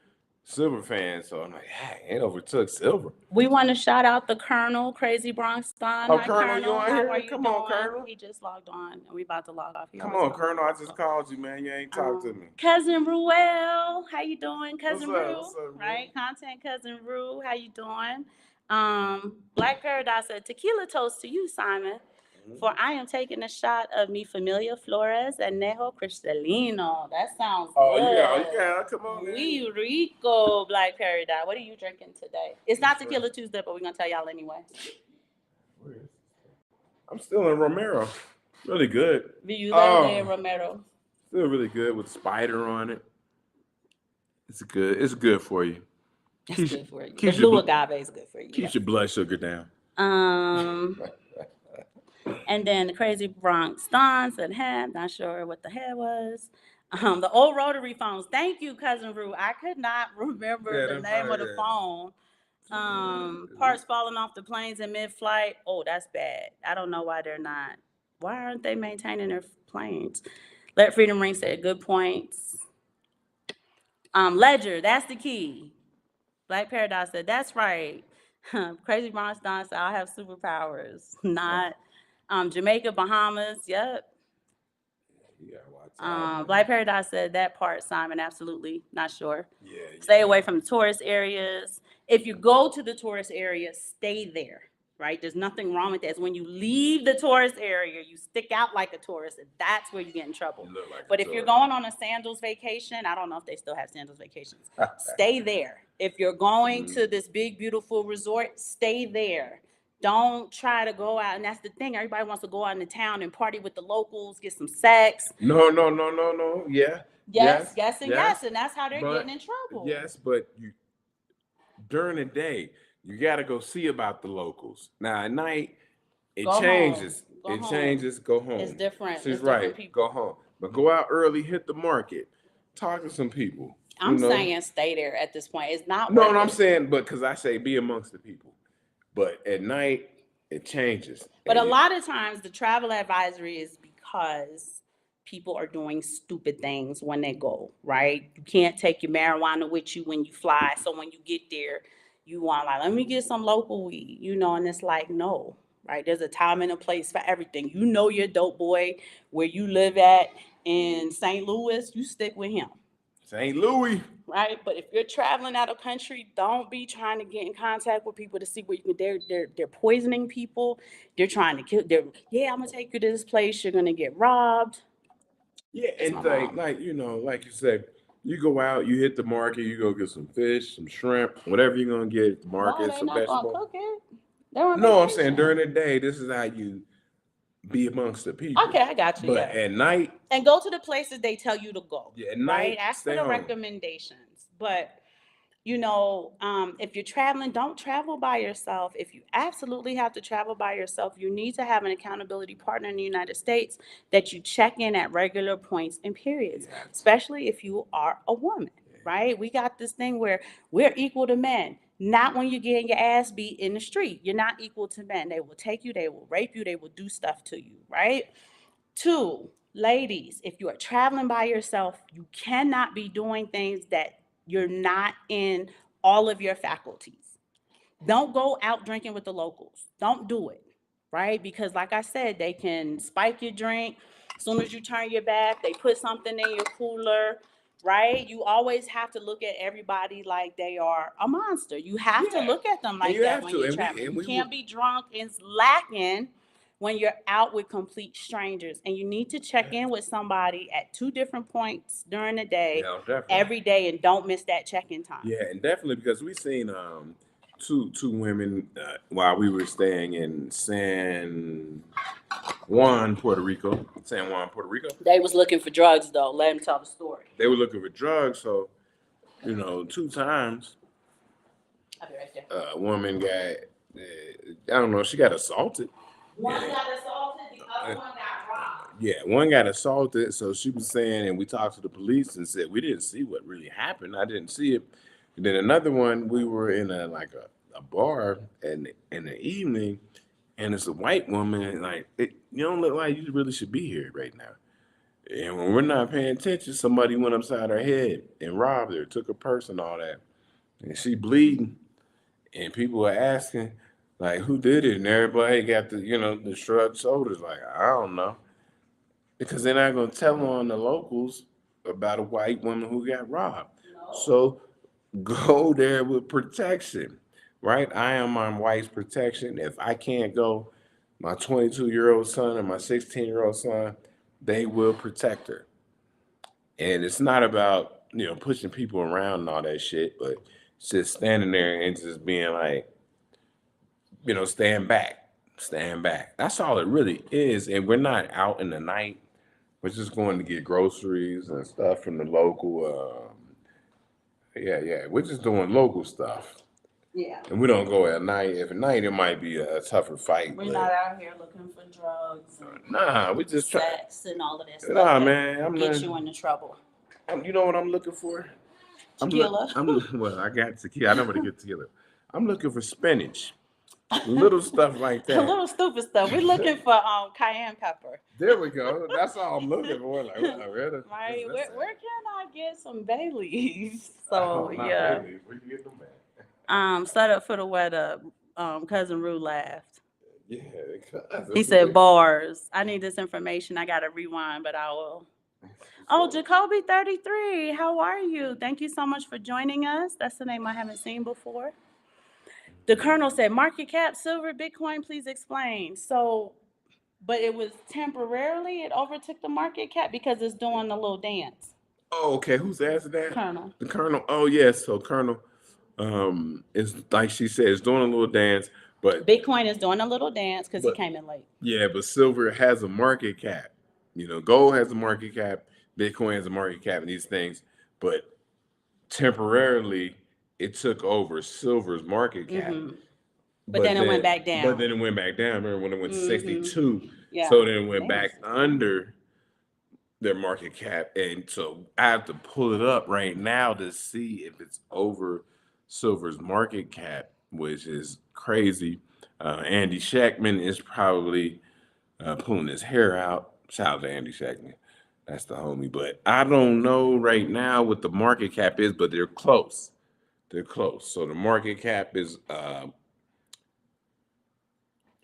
fan, so I'm like, hey, it overtook silver. We want to shout out the Colonel, Crazy Bronx Don. Oh, Colonel, you on here? Come on, Colonel. He just logged on, and we about to log off. Come on, Colonel. I just called you, man. You ain't talked to me. Cousin Ruel, how you doing, Cousin Ru? Right, content Cousin Ru, how you doing? Black Paradise said, tequila toast to you, Simon. For I am taking a shot of Mi Familia Flores Anejo Cristalino. That sounds good. Yeah, come on. We rico, Black Paradise. What are you drinking today? It's not Tequila Tuesday, but we're going to tell y'all anyway. I'm still in Romero. Really good. Viuda Romero. Still really good with spider on it. It's good for you. It's good for you. The blue agave is good for you. Keeps your blood sugar down. And then the Crazy Bronx Don said, not sure what the head was. The old rotary phones. Thank you, Cousin Ru. I could not remember the name of the phone. Parts falling off the planes in mid-flight. Oh, that's bad. I don't know why they're not. Why aren't they maintaining their planes? Let Freedom Ring said, good points. Ledger, that's the key. Black Paradise said, that's right. Crazy Bronx Don said, I'll have superpowers. Not Jamaica, Bahamas, yep. Black Paradise said that part, Simon, absolutely not sure. Stay away from the tourist areas. If you go to the tourist area, stay there, right? There's nothing wrong with that. It's when you leave the tourist area, you stick out like a tourist, and that's where you get in trouble. But if you're going on a sandals vacation, I don't know if they still have sandals vacations, stay there. If you're going to this big, beautiful resort, stay there. Don't try to go out, and that's the thing. Everybody wants to go out in the town and party with the locals, get some sex. No. Yeah. Yes, and that's how they're getting in trouble. Yes, but during the day, you got to go see about the locals. Now at night, it changes. Go home. It's different. She's right. Go home, but go out early, hit the market, talk to some people. I'm saying stay there at this point. It's not. No, I'm saying, but because I say be amongst the people. But at night, it changes. But a lot of times the travel advisory is because people are doing stupid things when they go, right? You can't take your marijuana with you when you fly. So when you get there, you want like, let me get some local weed, and it's like, no, right? There's a time and a place for everything. You know your dope boy where you live at in St. Louis, you stick with him. St. Louis. Right, but if you're traveling out of country, don't be trying to get in contact with people to see where you can. They're poisoning people. They're trying to kill. Yeah, I'm gonna take you to this place. You're gonna get robbed. Yeah, It's my and mom. like you said, you go out, you hit the market, you go get some fish, some shrimp, whatever you're gonna get at the Why market, they some not gonna vegetable. cook it? They're on No, I'm saying vacation. during the day, this is how you be amongst the people. Okay, I got you. But Yeah, at night, and go to the places they tell you to go. yeah, at Right, night, ask for stay the home. recommendations, but if you're traveling, don't travel by yourself. If you absolutely have to travel by yourself, you need to have an accountability partner in the United States that you check in at regular points and periods, Yeah. especially if you are a woman, right? We got this thing where we're equal to men. Not when you're getting your ass beat in the street. You're not equal to men. They will take you, they will rape you, they will do stuff to you, right? Two, ladies, if you are traveling by yourself, you cannot be doing things that you're not in all of your faculties. Don't go out drinking with the locals. Don't do it, right? Because, like I said, they can spike your drink. As soon as you turn your back, they put something in your cooler, right? You always have to look at everybody like they are a monster. You have to Yeah, look at them and like you that have when to, you're and traveling. You we were. can't be drunk and lacking when you're out with complete strangers. And you need to check in with somebody at two different points during the day, Yeah, definitely. every day, and don't miss that check-in time. Yeah, and definitely because we seen two women while we were staying in San Juan, Puerto Rico. They was looking for drugs though. Let him tell the story. They were looking for drugs, so two times I'll be right there. a woman got I don't know, she got assaulted. One got assaulted, the other one got robbed. Yeah, one got assaulted. So she was saying, and we talked to the police and said we didn't see what really happened. I didn't see it. And then another one, we were in a bar in the evening, and it's a white woman. And you don't look like you really should be here right now. And when we're not paying attention, somebody went upside her head and robbed her, took her purse and all that, and she bleeding. And people were asking, like, who did it? And everybody got the shrugged shoulders, like, I don't know. Because they're not going to tell on the locals about a white woman who got robbed. No. So go there with protection, right? I am my wife's protection. If I can't go, my 22-year-old son and my 16-year-old son, they will protect her. And it's not about, pushing people around and all that shit, but it's just standing there and just being like, stand back, stand back. That's all it really is. And we're not out in the night. We're just going to get groceries and stuff from the local. Yeah. We're just doing local stuff. Yeah. And we don't go at night. If at night, it might be a tougher fight. We're not out here looking for drugs and nah, we just try. sex and all of that stuff. Nah, man, I'm get not. you into trouble. You know what I'm looking for? Tequila. Well, I got tequila. I know where to get tequila. I'm looking for spinach. Little stuff like that. Little stupid stuff. We're looking for cayenne pepper. There we go. That's all I'm looking for. Like, really? Right. Where can I get some bay leaves? So yeah. Bay leaves. Where you get them at? Set up for the weather. Cousin Rue laughed. Yeah. He said bars. I need this information. I gotta rewind, but I will. Oh, Jacoby 33. How are you? Thank you so much for joining us. That's the name I haven't seen before. The Colonel said, market cap, silver, Bitcoin, please explain. So, but it was temporarily, it overtook the market cap because it's doing a little dance. Oh, okay. Who's asking that? Colonel. The Colonel. Oh, yes. So Colonel, is like she said, is doing a little dance, but Bitcoin is doing a little dance because he came in late. Yeah, but silver has a market cap. Gold has a market cap. Bitcoin has a market cap in these things, but temporarily it took over silver's market cap. Mm-hmm. But then it went back down. Remember when it went to 62? Yeah. So then it went back under their market cap. And so I have to pull it up right now to see if it's over silver's market cap, which is crazy. Andy Shackman is probably pulling his hair out. Shout out to Andy Shackman. That's the homie. But I don't know right now what the market cap is, but they're close. They're close. So the market cap is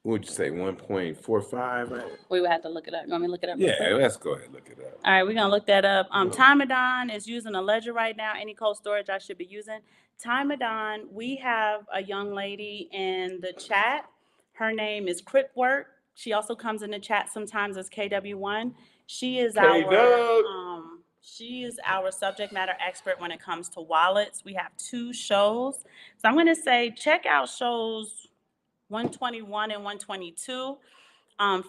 what would you say, 1.45? Right? We would have to look it up. You want me to look it up? Yeah, let's go ahead and look it up. All right, we're gonna look that up. Timadon is using a ledger right now. Any cold storage I should be using. Timadon, we have a young lady in the chat. Her name is Cripwork. She also comes in the chat sometimes as KW1. She is our subject matter expert when it comes to wallets. We have 2 shows. So I'm gonna say check out shows 121 and 122,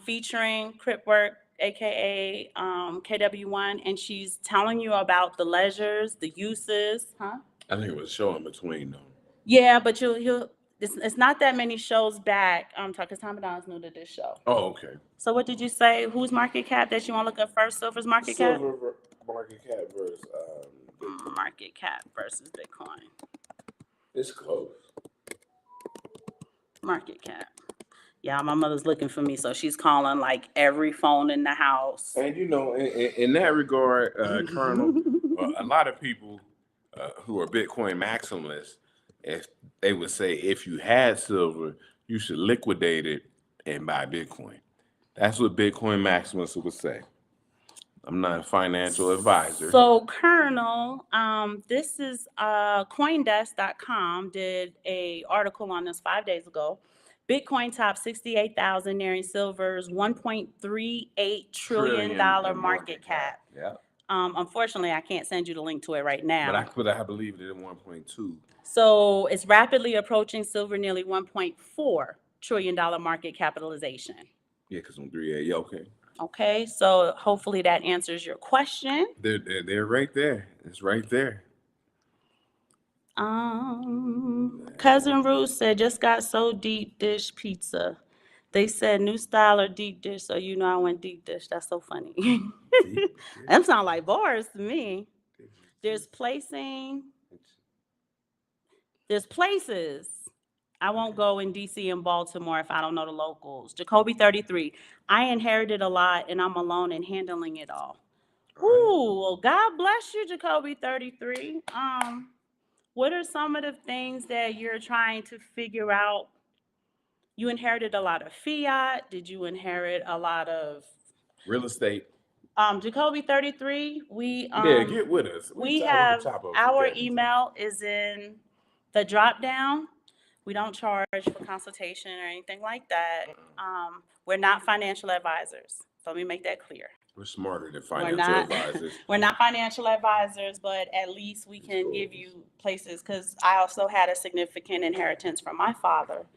featuring Cripwork, aka KW1, and she's telling you about the ledgers, the uses, huh? I think it was a show in between though. Yeah, but it's not that many shows back. Because Tomadon's new to this show. Oh, okay. So what did you say? Whose market cap that you want to look at first? Silver's market cap? Silver market cap versus market cap versus Bitcoin. It's close. Market cap. Yeah, my mother's looking for me, so she's calling like every phone in the house. And you know, in that regard, Colonel, a lot of people who are Bitcoin maximalists, if they would say if you had silver, you should liquidate it and buy Bitcoin. That's what Bitcoin maximalists would say. I'm not a financial advisor. So, Colonel, this is CoinDesk.com did a article on this 5 days ago. Bitcoin topped 68,000, nearing silver's $1.38 trillion market cap. Yeah. Unfortunately, I can't send you the link to it right now. But I believe it in 1.2. So it's rapidly approaching silver nearly $1.4 trillion market capitalization. Yeah, because on 3A, yeah, okay. Okay, so hopefully that answers your question. They're right there. It's right there. Cousin Ruth said, just got so deep dish pizza. They said new style or deep dish, so you know I went deep dish. That's so funny. Them sound like bars to me. There's places. I won't go in DC and Baltimore if I don't know the locals. Jacoby 33. I inherited a lot and I'm alone in handling it all. Ooh, well, God bless you, Jacoby 33. What are some of the things that you're trying to figure out? You inherited a lot of fiat. Did you inherit a lot of real estate? Jacoby 33, get with us. We have our email is in the drop down. We don't charge for consultation or anything like that. We're not financial advisors. So let me make that clear. We're smarter than financial advisors. We're not financial advisors, but at least we can give you places, because I also had a significant inheritance from my father.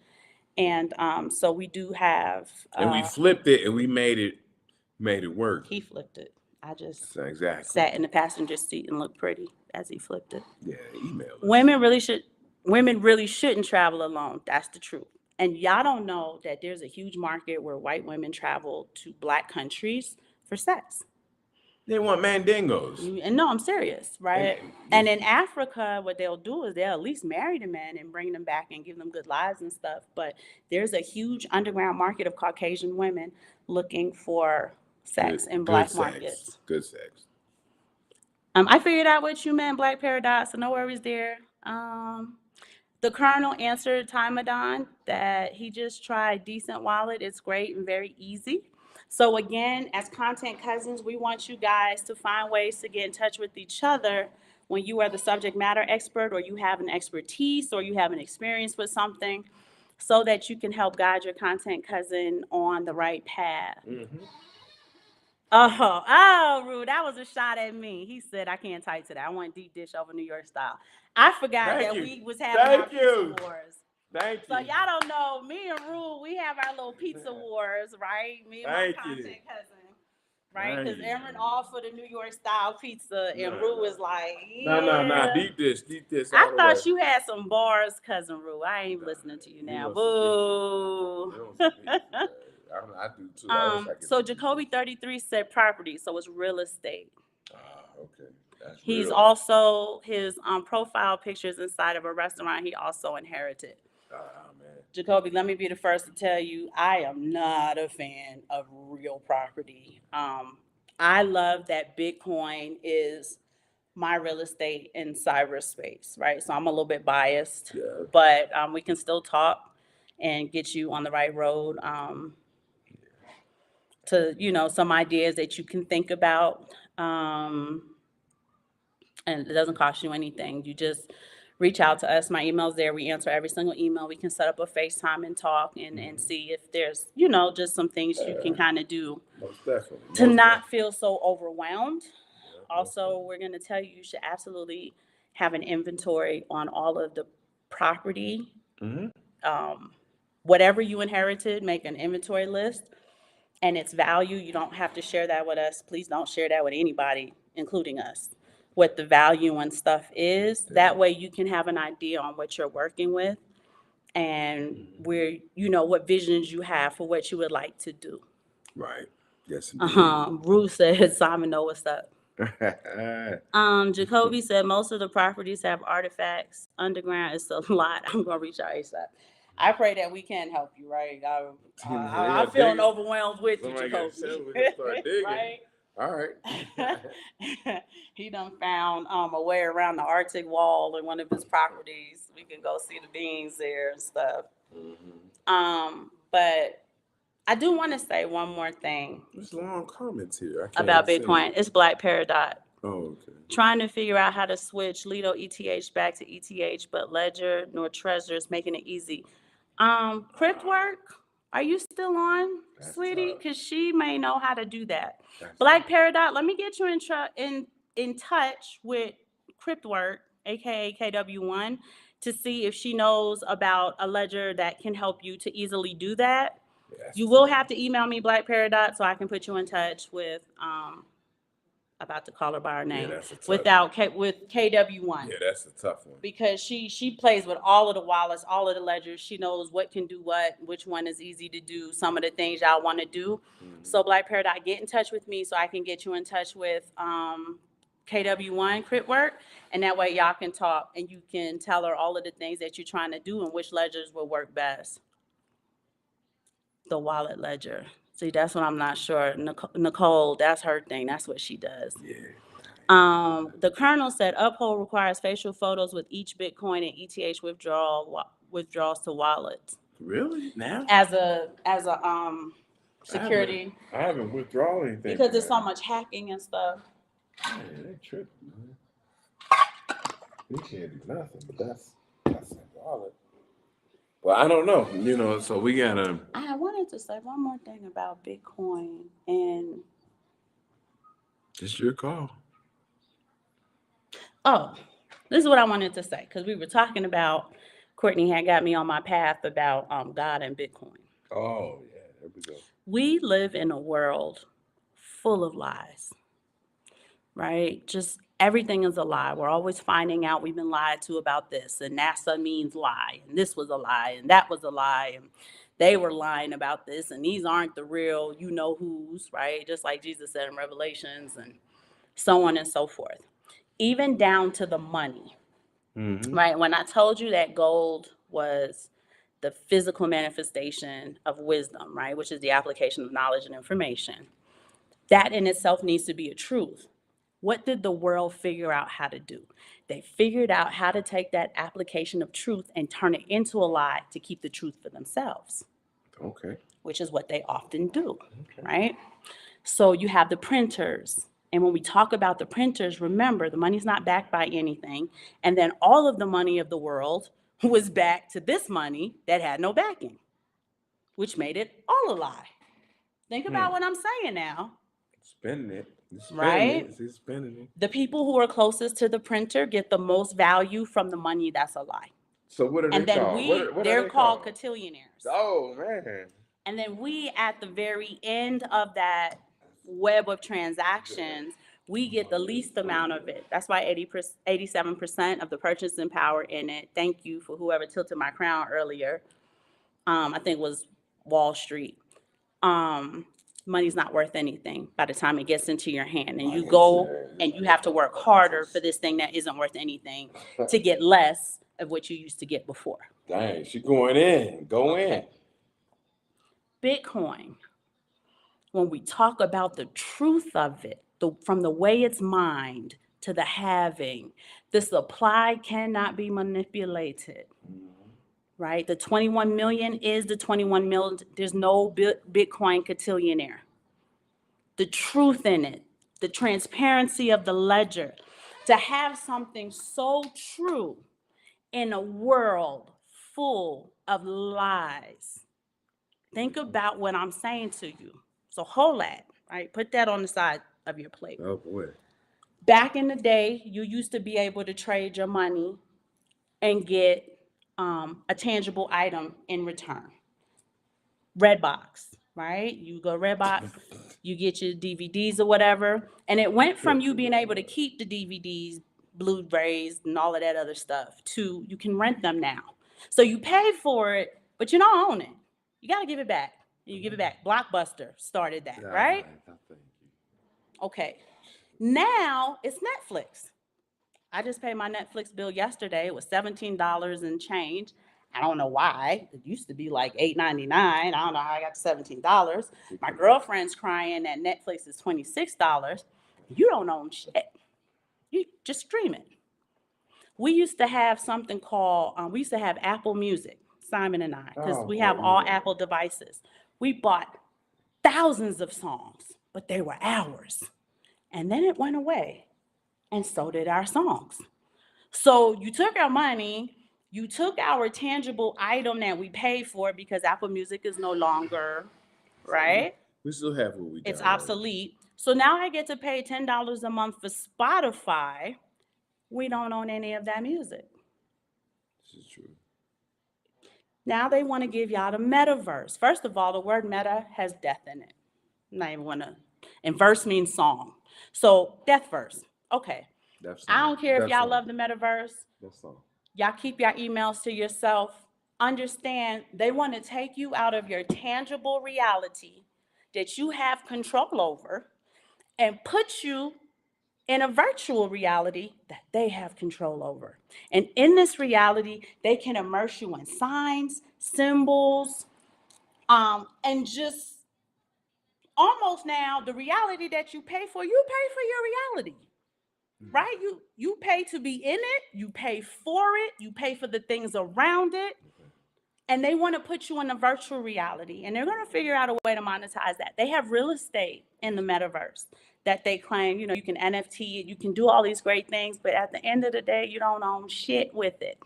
And so we do have. And we flipped it and we made it work. He flipped it. I just exactly sat in the passenger seat and looked pretty as he flipped it. Yeah, email us. Women really shouldn't travel alone. That's the truth. And y'all don't know that there's a huge market where white women travel to Black countries for sex. They want mandingos. And no, I'm serious, right? And in Africa, what they'll do is they'll at least marry the men and bring them back and give them good lives and stuff. But there's a huge underground market of Caucasian women looking for sex in Black markets. Good sex. I figured out what you meant, Black Paradox, so no worries there. The Colonel answered Timadon that he just tried Decent Wallet. It's great and very easy. So again, as content cousins, we want you guys to find ways to get in touch with each other when you are the subject matter expert, or you have an expertise, or you have an experience with something, so that you can help guide your content cousin on the right path. Mm-hmm. Oh, Rude, that was a shot at me. He said, I can't type today. I want deep dish over New York style. I forgot we was having our pizza wars. Thank you. So y'all don't know, me and Rue, we have our little pizza wars, right? Me and my content cousin, right? Because Aaron offered a New York style pizza, and Rue was like, yeah. No, deep dish. I thought you had some bars, cousin Rue. I ain't listening to you now. Boo. I do too. So Jacoby 33 said property, so it's real estate. Okay. He's also, his profile pictures inside of a restaurant he also inherited. Man. Jacoby, let me be the first to tell you, I am not a fan of real property. I love that Bitcoin is my real estate in cyberspace, right? So I'm a little bit biased, Yeah. but we can still talk and get you on the right road to, some ideas that you can think about. And it doesn't cost you anything. You just reach out to us. My email's there. We answer every single email. We can set up a FaceTime and talk and see if there's, just some things you can kind of do Most definitely. to Most not feel so overwhelmed. Yeah, Also, we're going to tell you should absolutely have an inventory on all of the property. Mhm. Whatever you inherited, make an inventory list and its value. You don't have to share that with us. Please don't share that with anybody, including us, what the value and stuff is. That way you can have an idea on what you're working with and where, what visions you have for what you would like to do. Right. Yes, indeed. Ruth said, Simon, know what's up. Jacoby said most of the properties have artifacts. Underground is a lot. I'm gonna reach out ASAP. I pray that we can help you, right? I'm feeling overwhelmed with you, Jacoby. We can start digging. Right? All right. He done found a way around the Arctic wall in one of his properties. We can go see the beans there and stuff. But I do want to say one more thing. There's long comments here. About Bitcoin. It's Black Paradox. Oh, okay. Trying to figure out how to switch Lido ETH back to ETH, but Ledger nor Trezor is making it easy. Cryptwork, are you still on, sweetie? Because she may know how to do that. Black Paradox, let me get you in touch with Cryptwork, aka KW1, to see if she knows about a ledger that can help you to easily do that. You will have to email me, Black Paradox, so I can put you in touch with about to call her by her name, with KW1. Yeah, that's a tough one. Because she plays with all of the wallets, all of the ledgers. She knows what can do what, which one is easy to do, some of the things y'all want to do. So Black Paradox, get in touch with me so I can get you in touch with KW1 Cryptwork, and that way y'all can talk and you can tell her all of the things that you're trying to do and which ledgers will work best. The wallet ledger. See, that's what I'm not sure. Nicole, that's her thing. That's what she does. Yeah. The Colonel said Uphold requires facial photos with each Bitcoin and ETH withdrawals to wallets. Really? Now? As a security. I haven't withdrawn anything. Because there's so much hacking and stuff. Yeah, they tripping, man. You can't do nothing, but that's a wallet. Well, I don't know, so we gotta. I wanted to say one more thing about Bitcoin, and it's your call. Oh, this is what I wanted to say, because we were talking about, Courtney had got me on my path about God and Bitcoin. Oh, yeah, there we go. We live in a world full of lies, right? Just everything is a lie. We're always finding out we've been lied to about this, and NASA means lie, and this was a lie, and that was a lie, and they were lying about this, and these aren't the real you-know-who's, right? Just like Jesus said in Revelations, and so on and so forth. Even down to the money, right? When I told you that gold was the physical manifestation of wisdom, right? Which is the application of knowledge and information. That in itself needs to be a truth. What did the world figure out how to do? They figured out how to take that application of truth and turn it into a lie to keep the truth for themselves. Okay. Which is what they often do, right? So you have the printers. And when we talk about the printers, remember, the money's not backed by anything. And then all of the money of the world was backed to this money that had no backing, which made it all a lie. Think about what I'm saying now. Spending it. Right? He's spending it. The people who are closest to the printer get the most value from the money that's a lie. So what are they called? And then they're called cotillionaires. Oh, man. And then we, at the very end of that web of transactions, we get the least amount of it. That's why 87% of the purchasing power in it. Thank you for whoever tilted my crown earlier. I think it was Wall Street. Money's not worth anything by the time it gets into your hand. And you go and you have to work harder for this thing that isn't worth anything to get less of what you used to get before. Dang, she's going in. Go in. Bitcoin. when we talk about the truth of it, from the way it's mined to the having, the supply cannot be manipulated, right? The 21 million is the 21 million. There's no Bitcoin cotillionaire. The truth in it, the transparency of the ledger, to have something so true in a world full of lies. Think about what I'm saying to you. So hold that, right? Put that on the side of your plate. Oh boy. Back in the day, you used to be able to trade your money and get a tangible item in return. Redbox, right? You go Redbox, you get your DVDs or whatever, and it went from you being able to keep the DVDs, Blu-rays, and all of that other stuff to you can rent them now. So you paid for it, but you don't own it. You got to give it back. You give it back. Blockbuster started that, right? Okay. Now it's Netflix. I just paid my Netflix bill yesterday. It was $17 and change. I don't know why. It used to be like $8.99. I don't know how I got to $17. My girlfriend's crying that Netflix is $26. You don't own shit. You just stream it. We used to have something called, we used to have Apple Music, Simon and I, because we have all Apple devices. We bought thousands of songs, but they were ours. And then it went away. And so did our songs. So you took our money, you took our tangible item that we paid for because Apple Music is no longer, right? We still have what we got. It's obsolete. So now I get to pay $10 a month for Spotify. We don't own any of that music. This is true. Now they want to give y'all the metaverse. First of all, the word meta has death in it. I'm not even want to. And verse means song. So death verse. Okay. I don't care if y'all love the metaverse. Y'all keep your emails to yourself. Understand they want to take you out of your tangible reality that you have control over and put you in a virtual reality that they have control over. And in this reality, they can immerse you in signs, symbols, and just almost now the reality that you pay for your reality. Right? You pay to be in it, you pay for it, you pay for the things around it, and they want to put you in a virtual reality, and they're going to figure out a way to monetize that. They have real estate in the metaverse that they claim, you can NFT it, you can do all these great things, but at the end of the day, you don't own shit with it.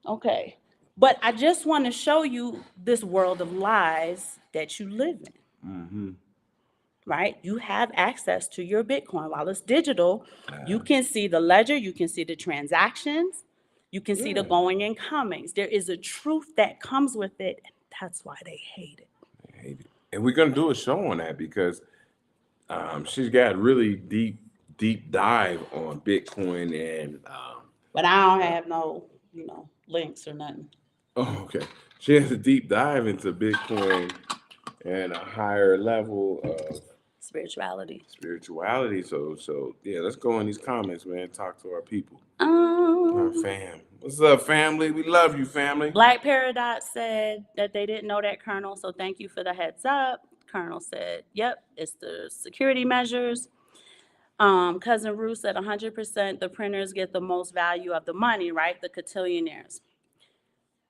Okay. But I just want to show you this world of lies that you live in. Mm-hmm. Right? You have access to your Bitcoin. While it's digital, you can see the ledger, you can see the transactions, you can see the going and comings. There is a truth that comes with it, and that's why they hate it. They hate it. And we're going to do a show on that because she's got really deep dive on Bitcoin and but I don't have no, links or nothing. Oh, okay. She has a deep dive into Bitcoin and a higher level of spirituality. So yeah, let's go in these comments, man. Talk to our people. Our fam. What's up, family? We love you, family. Black Paradox said that they didn't know that, Colonel, so thank you for the heads up. Colonel said, yep, it's the security measures. Cousin Ruth said 100% the printers get the most value of the money, right? The cotillionaires.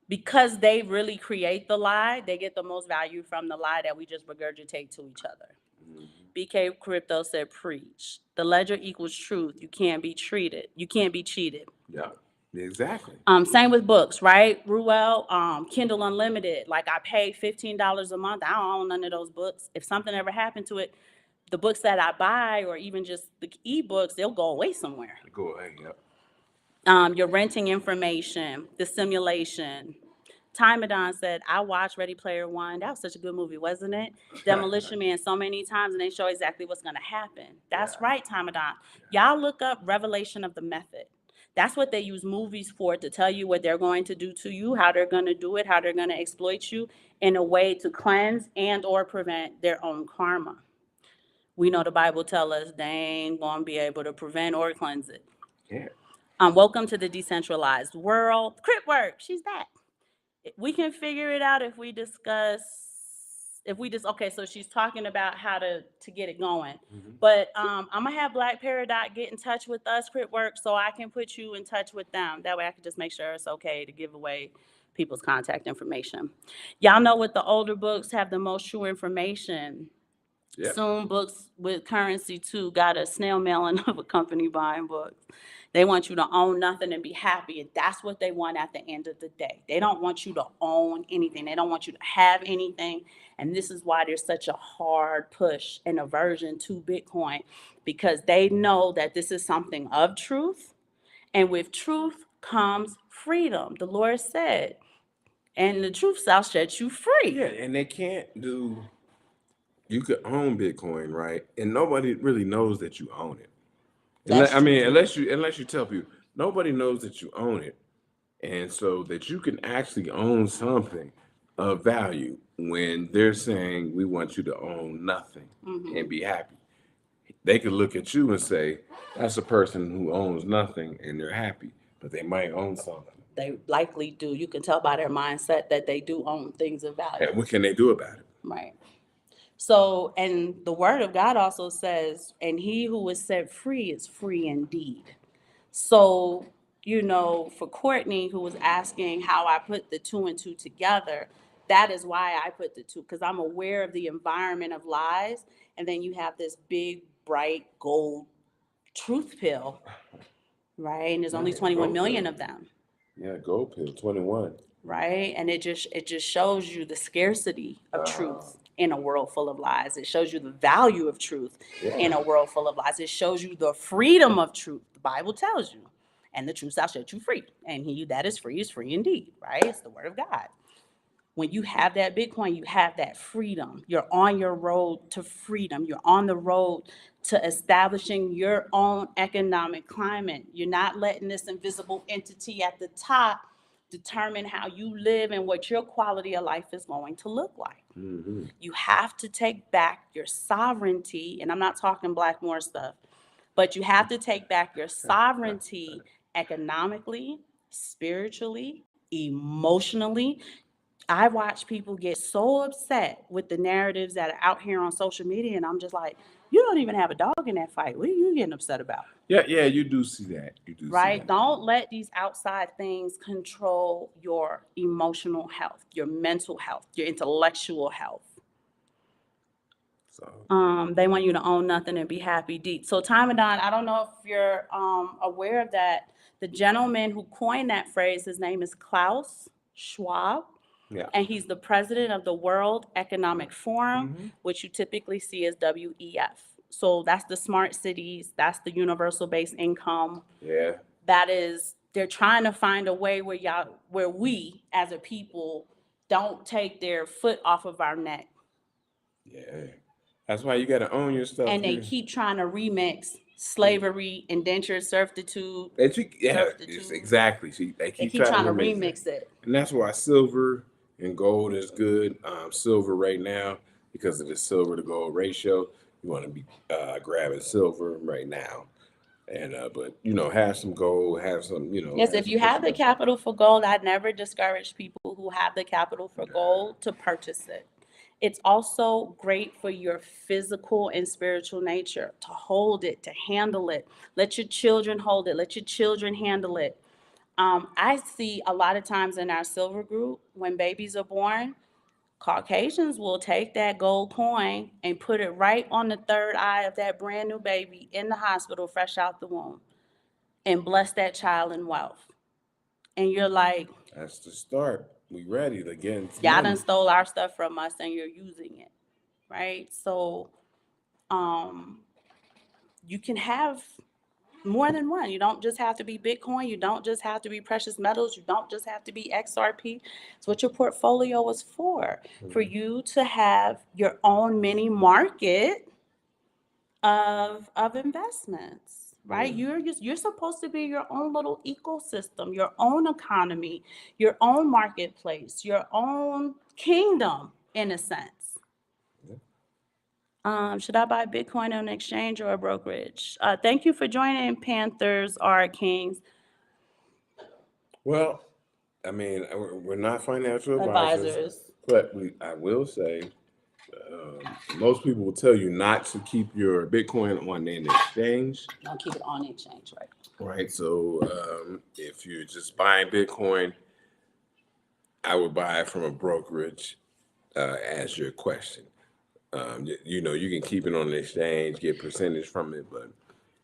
Because they really create the lie, they get the most value from the lie that we just regurgitate to each other. BK Crypto said, preach. The ledger equals truth. You can't be treated. You can't be cheated. Yeah, exactly. Same with books, right? Ruel, Kindle Unlimited. Like I pay $15 a month. I don't own none of those books. If something ever happened to it, the books that I buy or even just the ebooks, they'll go away somewhere. Go away, yep. Your renting information, the simulation. Timadon said, I watched Ready Player One. That was such a good movie, wasn't it? Demolition Man so many times, and they show exactly what's going to happen. That's right, Timadon. Y'all look up Revelation of the Method. That's what they use movies for, to tell you what they're going to do to you, how they're going to do it, how they're going to exploit you in a way to cleanse and or prevent their own karma. We know the Bible tells us they ain't going to be able to prevent or cleanse it. Yeah. Welcome to the decentralized world. Crip work, she's back. We can figure it out if we discuss okay, so she's talking about how to get it going. Mhm. But I'm gonna have Black Peridot get in touch with us, Crit Work, so I can put you in touch with them. That way I can just make sure it's okay to give away people's contact information. Y'all know what the older books have the most true information. Yep. Soon books with currency too got a snail mailing of a company buying books. They want you to own nothing and be happy, and that's what they want at the end of the day. They don't want you to own anything. They don't want you to have anything, and this is why there's such a hard push and aversion to Bitcoin, because they know that this is something of truth, and with truth comes freedom. The Lord said, and the truth shall set you free. Yeah, and they can't do. You could own Bitcoin, right? And nobody really knows that you own it. That's I true, mean, too. unless you tell people, nobody knows that you own it, and so that you can actually own something of value when they're saying we want you to own nothing and be happy. They could look at you and say that's a person who owns nothing and they're happy, but they might own something. They likely do. You can tell by their mindset that they do own things of value. And what can they do about it? Right. So, and the word of God also says, and he who is set free is free indeed. So, for Courtney, who was asking how I put the two and two together, that is why I put the two, because I'm aware of the environment of lies. And then you have this big, bright, gold truth pill, right? And there's only 21 million of them. Yeah, gold pill, 21. Right? And it just shows you the scarcity of truth in a world full of lies. It shows you the value of truth in a world full of lies. It shows you the freedom of truth. The Bible tells you, and the truth shall set you free. And he that is free indeed, right? It's the word of God. When you have that Bitcoin, you have that freedom. You're on your road to freedom. You're on the road to establishing your own economic climate. You're not letting this invisible entity at the top determine how you live and what your quality of life is going to look like. Mm-hmm. You have to take back your sovereignty, and I'm not talking Blackmore stuff, but you have to take back your sovereignty economically, spiritually, emotionally. I watch people get so upset with the narratives that are out here on social media, and I'm just like, you don't even have a dog in that fight. What are you getting upset about? Yeah, you do see that. You do Right? see that. Don't let these outside things control your emotional health, your mental health, your intellectual health. So They want you to own nothing and be happy deep. So Timadon, I don't know if you're aware of that. The gentleman who coined that phrase, his name is Klaus Schwab. yeah. And he's the president of the World Economic Forum, which you typically see as WEF. So that's the smart cities, that's the universal base income. Yeah. That is, they're trying to find a way where we as a people don't take their foot off of our neck. Yeah. That's why you got to own your stuff. And they keep trying to remix slavery, indentured servitude. Exactly. See, they keep trying to remix remix it. And that's why silver and gold is good. Silver right now, because of the silver to gold ratio, you want to be grabbing silver right now. And but have some gold, have some, Yes, if you have the capital for gold, I never discourage people who have the capital for gold to purchase it. It's also great for your physical and spiritual nature, to hold it, to handle it. Let your children hold it. Let your children handle it. I see a lot of times in our silver group, when babies are born, Caucasians will take that gold coin and put it right on the third eye of that brand new baby in the hospital, fresh out the womb, and bless that child in wealth. And you're like, that's the start. We ready to get into y'all done stole our stuff from us and you're using it, right? So you can have more than one. You don't just have to be Bitcoin. You don't just have to be precious metals. You don't just have to be XRP. It's what your portfolio is for you to have your own mini market of investments, right? You're supposed to be your own little ecosystem, your own economy, your own marketplace, your own kingdom, in a sense. Should I buy Bitcoin on an exchange or a brokerage? Thank you for joining, Panthers are Kings. Well, I mean, we're not financial advisors, but I will say Most people will tell you not to keep your Bitcoin on an exchange. Don't keep it on the exchange, right? Right. So if you're just buying Bitcoin, I would buy it from a brokerage. As your question, you can keep it on the exchange, get percentage from it, but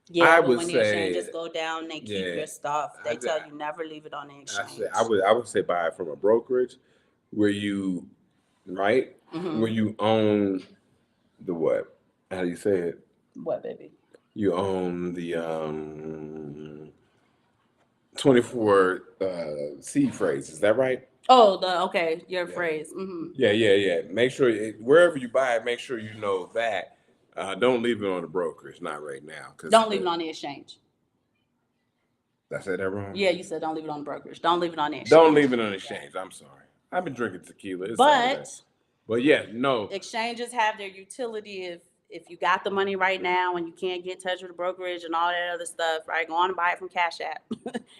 Yeah, I but would when the say, exchanges go down, they keep yeah, your stuff. I, They tell you never leave it on the exchange. I would say buy it from a brokerage where you, right, Mm-hmm. where you own the what? How do you say it? What, baby? You own the 24 seed phrase. Is that right? Oh, okay, your Yeah. phrase. Mm-hmm. Yeah. Make sure wherever you buy it, make sure you know that. Don't leave it on the brokerage, not right now. Don't leave it on the exchange. Did I say that wrong? Yeah, you said don't leave it on the brokerage. Don't leave it on the exchange. Don't leave it on the exchange. I'm sorry. I've been drinking tequila. It's Saturday. But yeah, no. Exchanges have their utility if you got the money right now and you can't get in touch with the brokerage and all that other stuff, right? Go on and buy it from Cash App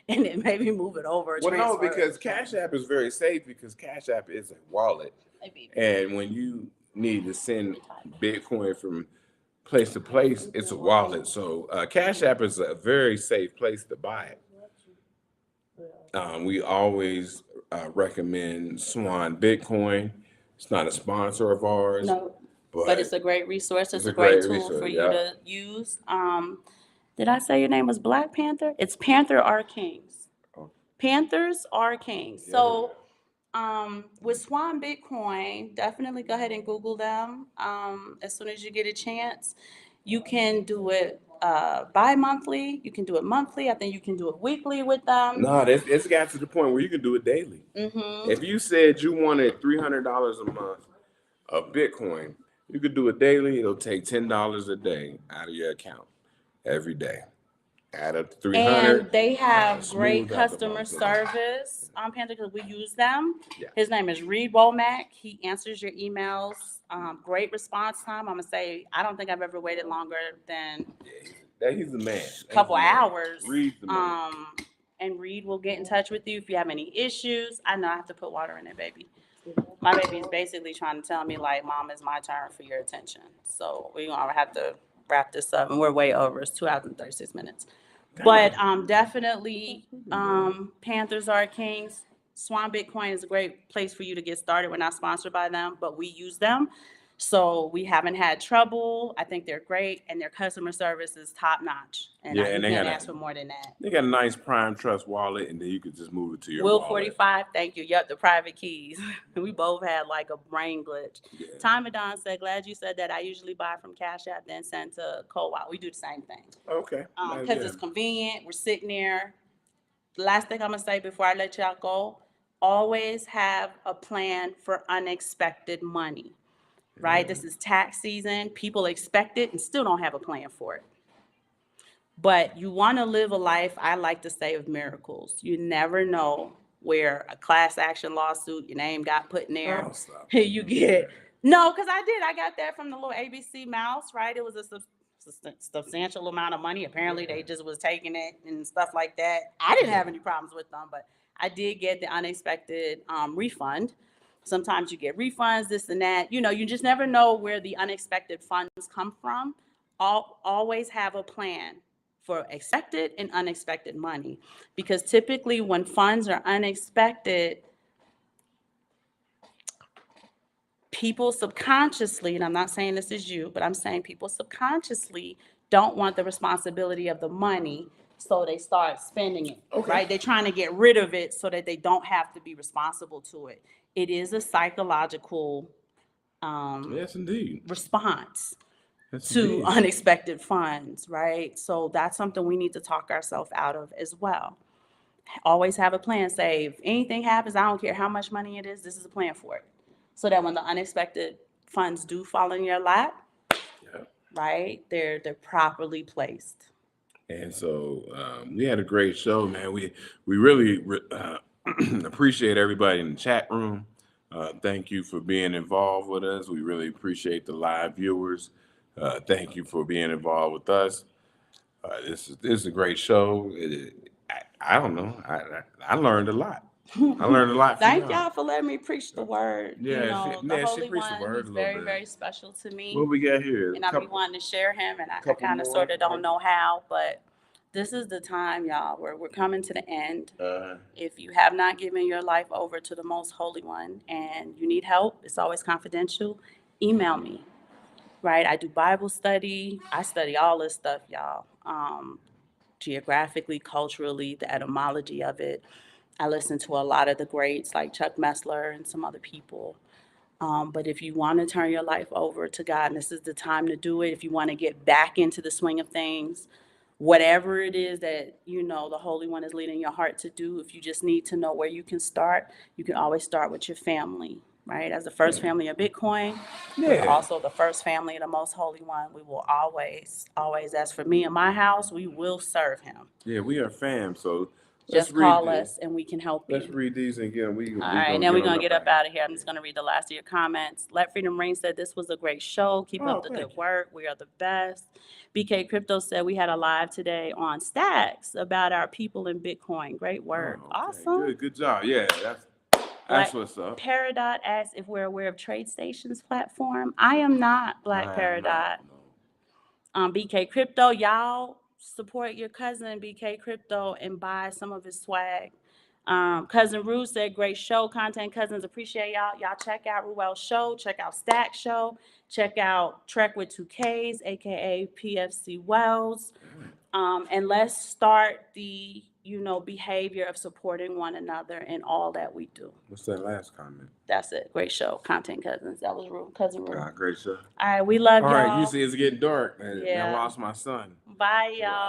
and then maybe move it over. Well, no, because Cash App is very safe because Cash App is a wallet. And when you need to send Bitcoin from place to place, it's a wallet. So Cash App is a very safe place to buy it. We always recommend Swan Bitcoin. It's not a sponsor of ours. No, but it's a great resource. It's a great tool for you to use. Did I say your name was Black Panther? It's Panther are Kings. Panthers are kings. Yeah. So with Swan Bitcoin, definitely go ahead and Google them as soon as you get a chance. You can do it bi-monthly. You can do it monthly. I think you can do it weekly with them. No, it's got to the point where you can do it daily. Mm-hmm. If you said you wanted $300 a month of Bitcoin, you could do it daily. It'll take $10 a day out of your account every day. Add up to 300. And they have great customer service on Panther because we use them. Yeah. His name is Reed Womack. He answers your emails. Great response time. I'm gonna say I don't think I've ever waited longer than he's the man. A couple hours. Reed's the man. And Reed will get in touch with you if you have any issues. I know I have to put water in it, baby. My baby is basically trying to tell me like, "Mom, it's my turn for your attention." So we're gonna have to wrap this up, and we're way over. It's 2 hours and 36 minutes. But definitely, Panthers are kings. Swan Bitcoin is a great place for you to get started. We're not sponsored by them, but we use them. So we haven't had trouble. I think they're great, and their customer service is top notch. And you can't ask for more than that. They got a nice Prime Trust wallet, and then you could just move it to your wallet. 45, thank you. Yep, the private keys. We both had like a brain glitch. Yeah. Time said, glad you said that. I usually buy from Cash App, then send to Co-op. We do the same thing. Okay. Because it's convenient. We're sitting there. The last thing I'm going to say before I let y'all go, always have a plan for unexpected money. Right? This is tax season. People expect it and still don't have a plan for it. But you want to live a life, I like to say, of miracles. You never know where a class action lawsuit, your name got put in there. Oh, stop. You get, no, because I did. I got that from the little ABC Mouse, right? It was a substantial amount of money. Apparently, they just was taking it and stuff like that. I didn't have any problems with them, but I did get the unexpected refund. Sometimes you get refunds, this and that. You know, you just never know where the unexpected funds come from. Always have a plan for expected and unexpected money. Because typically when funds are unexpected, people subconsciously, and I'm not saying this is you, but I'm saying people subconsciously don't want the responsibility of the money, so they start spending it, right? They're trying to get rid of it so that they don't have to be responsible to it. It is a psychological yes, indeed. response to unexpected funds, right? So that's something we need to talk ourselves out of as well. Always have a plan. Say, if anything happens, I don't care how much money it is, this is a plan for it. So that when the unexpected funds do fall in your lap, right, they're properly placed. And so we had a great show, man. We really appreciate everybody in the chat room. Thank you for being involved with us. We really appreciate the live viewers. Thank you for being involved with us. This is a great show. I don't know. I learned a lot. I learned a lot from Thank y'all. y'all for letting me preach the word. You Yeah, know, the she Holy preached the One, word he's a little very, bit. very special to me. What we got here? And I be wanting to share him, and I couple kind of more, sort of don't right? know how, but this is the time, y'all, where we're coming to the end. If you have not given your life over to the Most Holy One and you need help, it's always confidential, email me, right? I do Bible study. I study all this stuff, y'all. Geographically, culturally, the etymology of it. I listen to a lot of the greats like Chuck Messler and some other people. But if you want to turn your life over to God, and this is the time to do it, if you want to get back into the swing of things, whatever it is that you know the Holy One is leading your heart to do, if you just need to know where you can start, you can always start with your family, right? As the first family of Bitcoin, we're also the first family of the Most Holy One. We will always, always, as for me and my house, we will serve him. Yeah, we are fam, so just call us and we can help you. Let's read these and get them. All right, and then we're going to get up out of here. I'm just going to read the last of your comments. Let Freedom Ring said, this was a great show. Keep up the good work. We are the best. BK Crypto said, we had a live today on Stacks about our people in Bitcoin. Great work. Awesome. Good job. Yeah, that's what's up. Peridot asked if we're aware of TradeStation's platform. I am not, Black Peridot. BK Crypto, y'all support your cousin BK Crypto and buy some of his swag. Cousin Rue said, great show, content cousins, appreciate y'all. Y'all check out Ruel's show, check out Stack Show, check out Trek with 2Ks, aka PFC Wells. And let's start the behavior of supporting one another in all that we do. What's that last comment? That's it. Great show, content cousins. That was Cousin Rue. Great show. All right, we love y'all. All right, you see it's getting dark. Yeah. I lost my son. Bye, y'all.